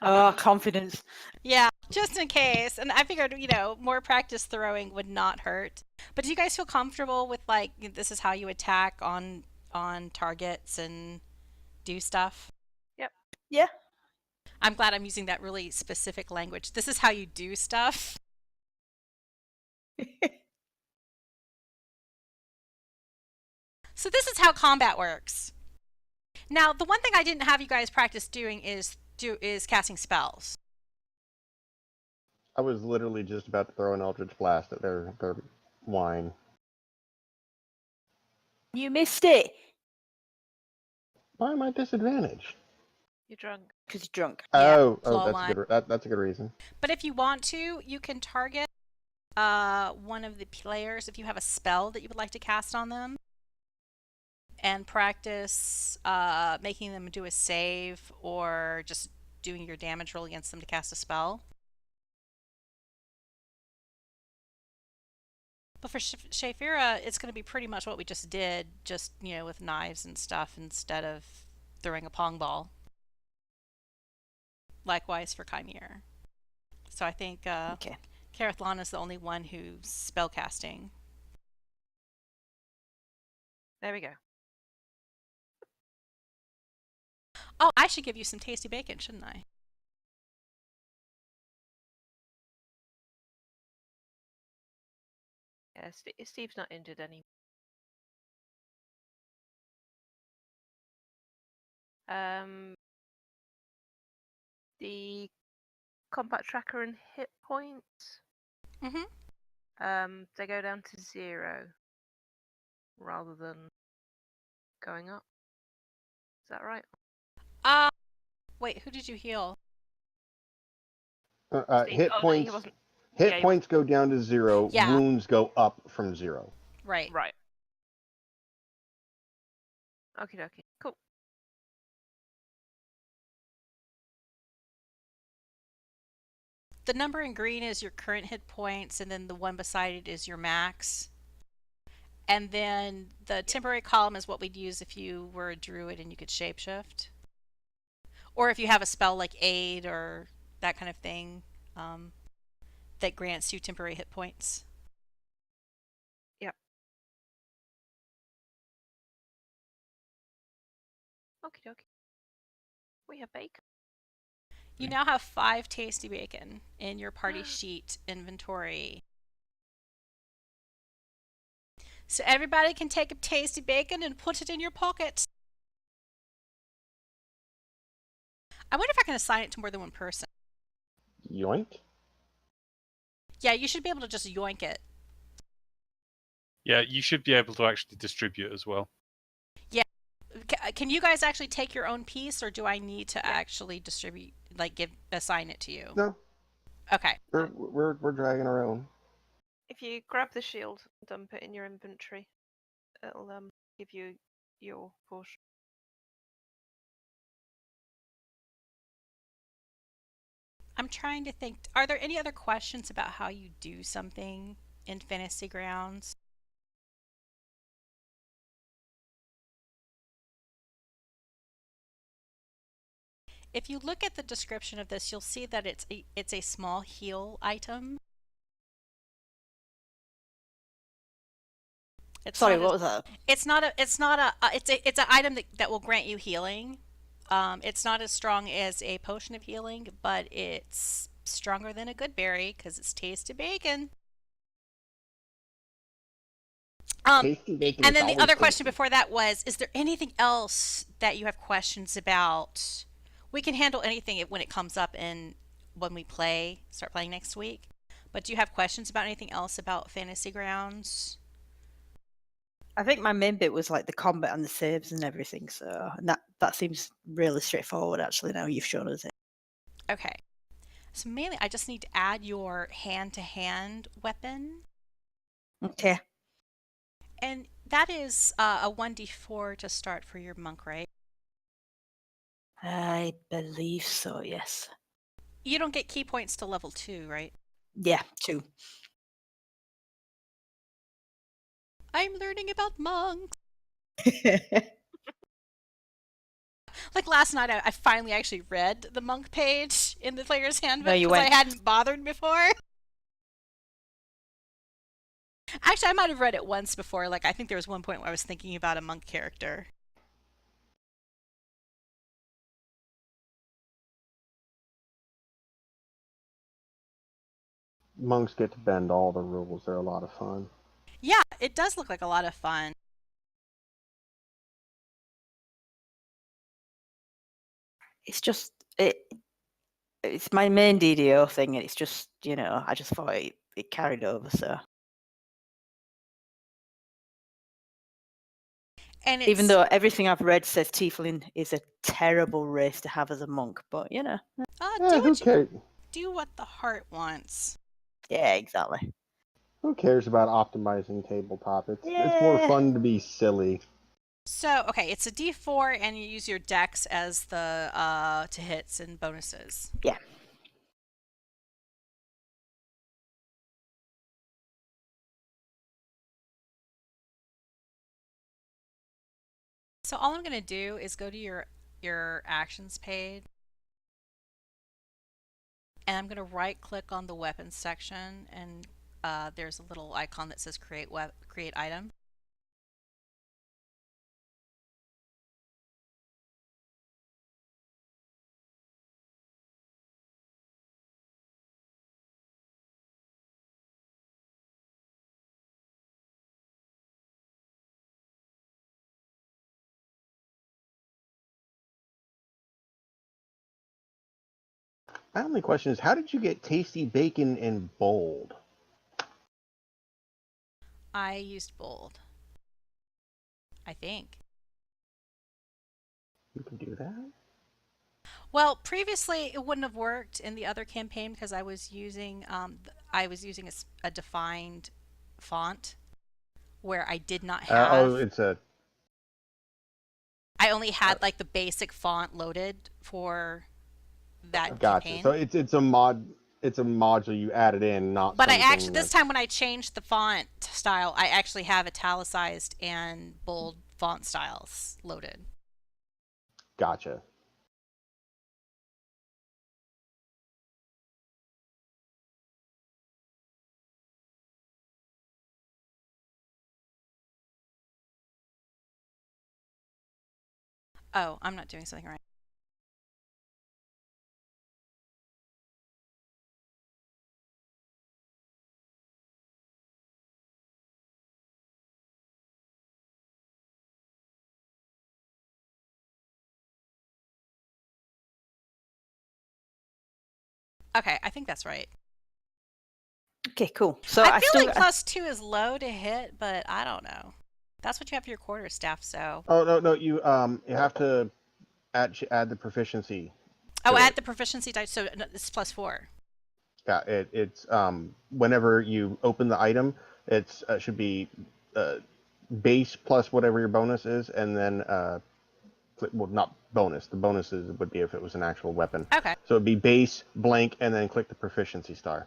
Speaker 4: Oh, confidence.
Speaker 1: Yeah, just in case. And I figured, more practice throwing would not hurt. But do you guys feel comfortable with this is how you attack on targets and do stuff?
Speaker 3: Yep.
Speaker 4: Yeah.
Speaker 1: I'm glad I'm using that really specific language. This is how you do stuff. So this is how combat works. Now, the one thing I didn't have you guys practice doing is casting spells.
Speaker 5: I was literally just about to throw an Eldritch Blast at their wine.
Speaker 4: You missed it
Speaker 5: Why am I disadvantaged?
Speaker 3: You're drunk.
Speaker 4: because you're drunk.
Speaker 1: Yeah,
Speaker 5: Oh,
Speaker 1: flaw
Speaker 5: that's
Speaker 1: wine.
Speaker 5: a good. That's a good reason.
Speaker 1: But if you want to, you can target one of the players if you have a spell that you would like to cast on them, and practice making them do a save or just doing your damage roll against them to cast a spell. But for Shaefira, it's going to be pretty much what we just did, just, with knives and stuff instead of throwing a pong ball. Likewise for Kymir. So I think
Speaker 4: Okay.
Speaker 1: Kereithlana is the only one who's spellcasting.
Speaker 3: There we go.
Speaker 1: Oh, I should give you some tasty bacon, shouldn't I?
Speaker 3: Yeah, Steve's not injured anymore. The combat tracker and hit points,
Speaker 1: Mm-hmm.
Speaker 3: they go down to 0 rather than going up. Is that right?
Speaker 1: Wait, who did you heal?
Speaker 3: Steve-
Speaker 5: Hit
Speaker 3: oh, no, he
Speaker 5: points.
Speaker 3: wasn't.
Speaker 5: Hit
Speaker 3: yeah, he
Speaker 5: points go down to 0.
Speaker 1: Yeah.
Speaker 5: Wounds go up from 0.
Speaker 1: Right.
Speaker 3: Right. Okie dokie. Cool.
Speaker 1: The number in green is your current hit points, and then the one beside it is your max. And then the temporary column is what we'd use if you were a druid and you could shapeshift. Or if you have a spell like aid or that kind of thing that grants you temporary hit points.
Speaker 3: Yep. Okie dokie. We have bacon.
Speaker 1: You now have 5 tasty bacon in your party sheet inventory. So everybody can take a tasty bacon and put it in your pocket. I wonder if I can assign it to more than one person.
Speaker 5: Yoink.
Speaker 1: Yeah, you should be able to just yoink it.
Speaker 2: Yeah, you should be able to actually distribute as well.
Speaker 1: Can you guys actually take your own piece, or do I need to actually distribute, assign it to you?
Speaker 5: No,
Speaker 1: Okay.
Speaker 5: we're dragging our own.
Speaker 3: If you grab the shield, dump it in your inventory, it'll give you your portion.
Speaker 1: I'm trying to think. Are there any other questions about how you do something in Fantasy Grounds? If you look at the description of this, you'll see that it's a small heal item.
Speaker 4: Sorry, what was that?
Speaker 1: It's an item that will grant you healing. It's not as strong as a potion of healing, but it's stronger than a good berry because it's tasty bacon.
Speaker 5: Tasty bacon.
Speaker 1: And
Speaker 5: is
Speaker 1: then the
Speaker 5: always
Speaker 1: other question
Speaker 5: tasty.
Speaker 1: before that was, is there anything else that you have questions about? We can handle anything when it comes up when we start playing next week. But do you have questions about anything else about Fantasy Grounds?
Speaker 4: I think my main bit was like the combat and the saves and everything. So and that seems really straightforward. Actually, now you've shown us it.
Speaker 1: Okay. So mainly, I just need to add your hand-to-hand weapon.
Speaker 4: Okay.
Speaker 1: And that is a 1d4 to start for your monk, right?
Speaker 4: I believe so. Yes.
Speaker 1: You don't get key points to level 2, right?
Speaker 4: Yeah. 2.
Speaker 1: I'm learning about monks. Like last night, I finally actually read the monk page in the player's handbook
Speaker 4: you
Speaker 1: because I
Speaker 4: went-
Speaker 1: hadn't bothered before. Actually, I might have read it once before. I think there was one point where I was thinking about a monk character.
Speaker 5: monks get to bend all the rules. They're a lot of fun.
Speaker 1: Yeah, it does look like a lot of fun.
Speaker 4: It's just it's my main DDO thing, and it's just, I just thought it carried over. So
Speaker 1: And
Speaker 4: even
Speaker 1: it's
Speaker 4: though everything I've read says Tiefling is a terrible race to have as a monk, but
Speaker 5: Who cares?
Speaker 1: do what the heart wants.
Speaker 4: yeah, exactly.
Speaker 5: Who cares about optimizing tabletop? It's more
Speaker 4: Yeah.
Speaker 5: fun to be silly.
Speaker 1: So, okay, it's a D4 and you use your dex as the to hits and bonuses.
Speaker 4: Yeah.
Speaker 1: So all I'm going to do is go to your actions page, and I'm going to right click on the weapons section, and there's a little icon that says create item.
Speaker 5: My only question is, how did you get tasty bacon in bold?
Speaker 1: I used bold, I think.
Speaker 5: You can do that?
Speaker 1: Well, previously it wouldn't have worked in the other campaign because I was using a defined font where I did not have.
Speaker 5: It's a...
Speaker 1: I only had like the basic font loaded for that
Speaker 5: Gotcha.
Speaker 1: campaign.
Speaker 5: So it's a mod. It's a module you added in, not.
Speaker 1: But I
Speaker 5: something
Speaker 1: actually this time when I changed the font style, I actually have italicized and bold font styles loaded.
Speaker 5: Gotcha.
Speaker 1: Oh, I'm not doing something right. Okay, I think that's right.
Speaker 4: Okay, cool. So
Speaker 1: I feel like +2 is low to hit, but I don't know. That's what you have for your quarterstaff, so.
Speaker 5: Oh no, you have to add the proficiency.
Speaker 1: Oh, add the proficiency dice, so it's +4.
Speaker 5: Yeah, it's whenever you open the item, it's should be base plus whatever your bonus is, and then well, not bonus. The bonuses would be if it was an actual weapon.
Speaker 1: Okay.
Speaker 5: So it'd be base blank, and then click the proficiency star.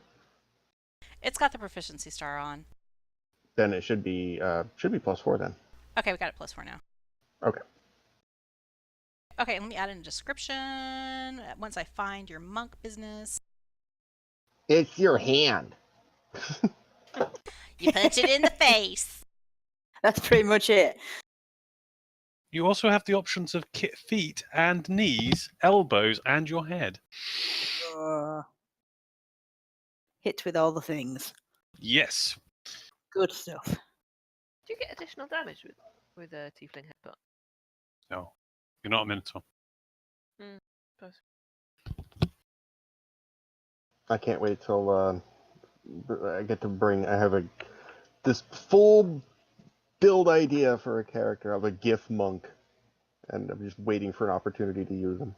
Speaker 1: It's got the proficiency star on.
Speaker 5: Then it should be +4 then.
Speaker 1: Okay, we got it +4 now.
Speaker 5: Okay.
Speaker 1: Okay, let me add in a description once I find your monk business.
Speaker 5: It's your hand.
Speaker 1: You punch it in the face.
Speaker 4: That's pretty much it.
Speaker 2: You also have the options of feet and knees, elbows, and your head.
Speaker 4: Hit with all the things.
Speaker 2: Yes.
Speaker 4: Good stuff.
Speaker 3: Do you get additional damage with a tiefling headbutt?
Speaker 2: No. You're not a minotaur.
Speaker 5: I can't wait till I get to bring. I have this full build idea for a character of a GIF monk, and I'm just waiting for an opportunity to use them.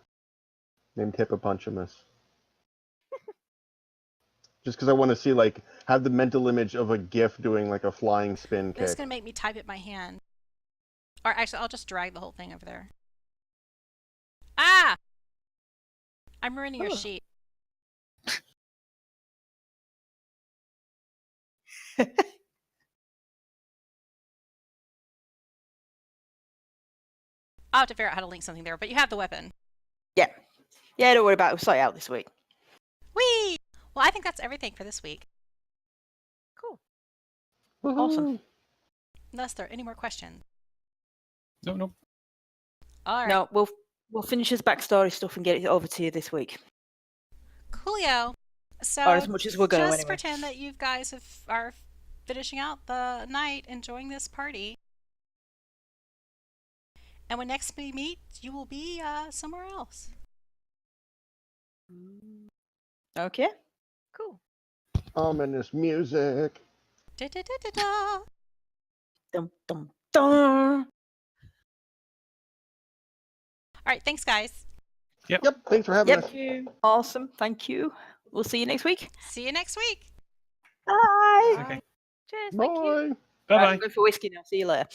Speaker 5: Named Hippopunchamus. Just because I want to see, like, have the mental image of a GIF doing like a flying spin
Speaker 1: This is
Speaker 5: kick.
Speaker 1: going to make me type it by hand. Or actually, I'll just drag the whole thing over there. Ah! I'm ruining your sheet. I'll have to figure out how to link something there, but you have the weapon.
Speaker 4: Yeah, don't worry about it. We'll sort it out this week.
Speaker 1: Whee! Well, I think that's everything for this week.
Speaker 3: Cool.
Speaker 4: Awesome.
Speaker 1: Unless there are any more questions.
Speaker 2: No.
Speaker 1: All right.
Speaker 4: No, we'll finish his backstory stuff and get it over to you this week.
Speaker 1: Coolio. So
Speaker 4: Or as much as we're going to
Speaker 1: just
Speaker 4: anyway.
Speaker 1: pretend that you guys are finishing out the night, enjoying this party. And when next we meet, you will be somewhere else.
Speaker 4: Okay.
Speaker 3: Cool.
Speaker 5: Ominous music.
Speaker 1: Da da da da da.
Speaker 4: Dum, dum, dum.
Speaker 1: All right, thanks, guys.
Speaker 5: Yep. Thanks for having
Speaker 4: Yep.
Speaker 5: us.
Speaker 4: Awesome. Thank you. We'll see you next week.
Speaker 1: See you next week.
Speaker 4: Bye.
Speaker 2: Okay.
Speaker 3: Cheers. Thank you.
Speaker 5: Bye.
Speaker 2: Bye
Speaker 4: Right,
Speaker 2: bye.
Speaker 4: I'm going for whiskey now. See you later.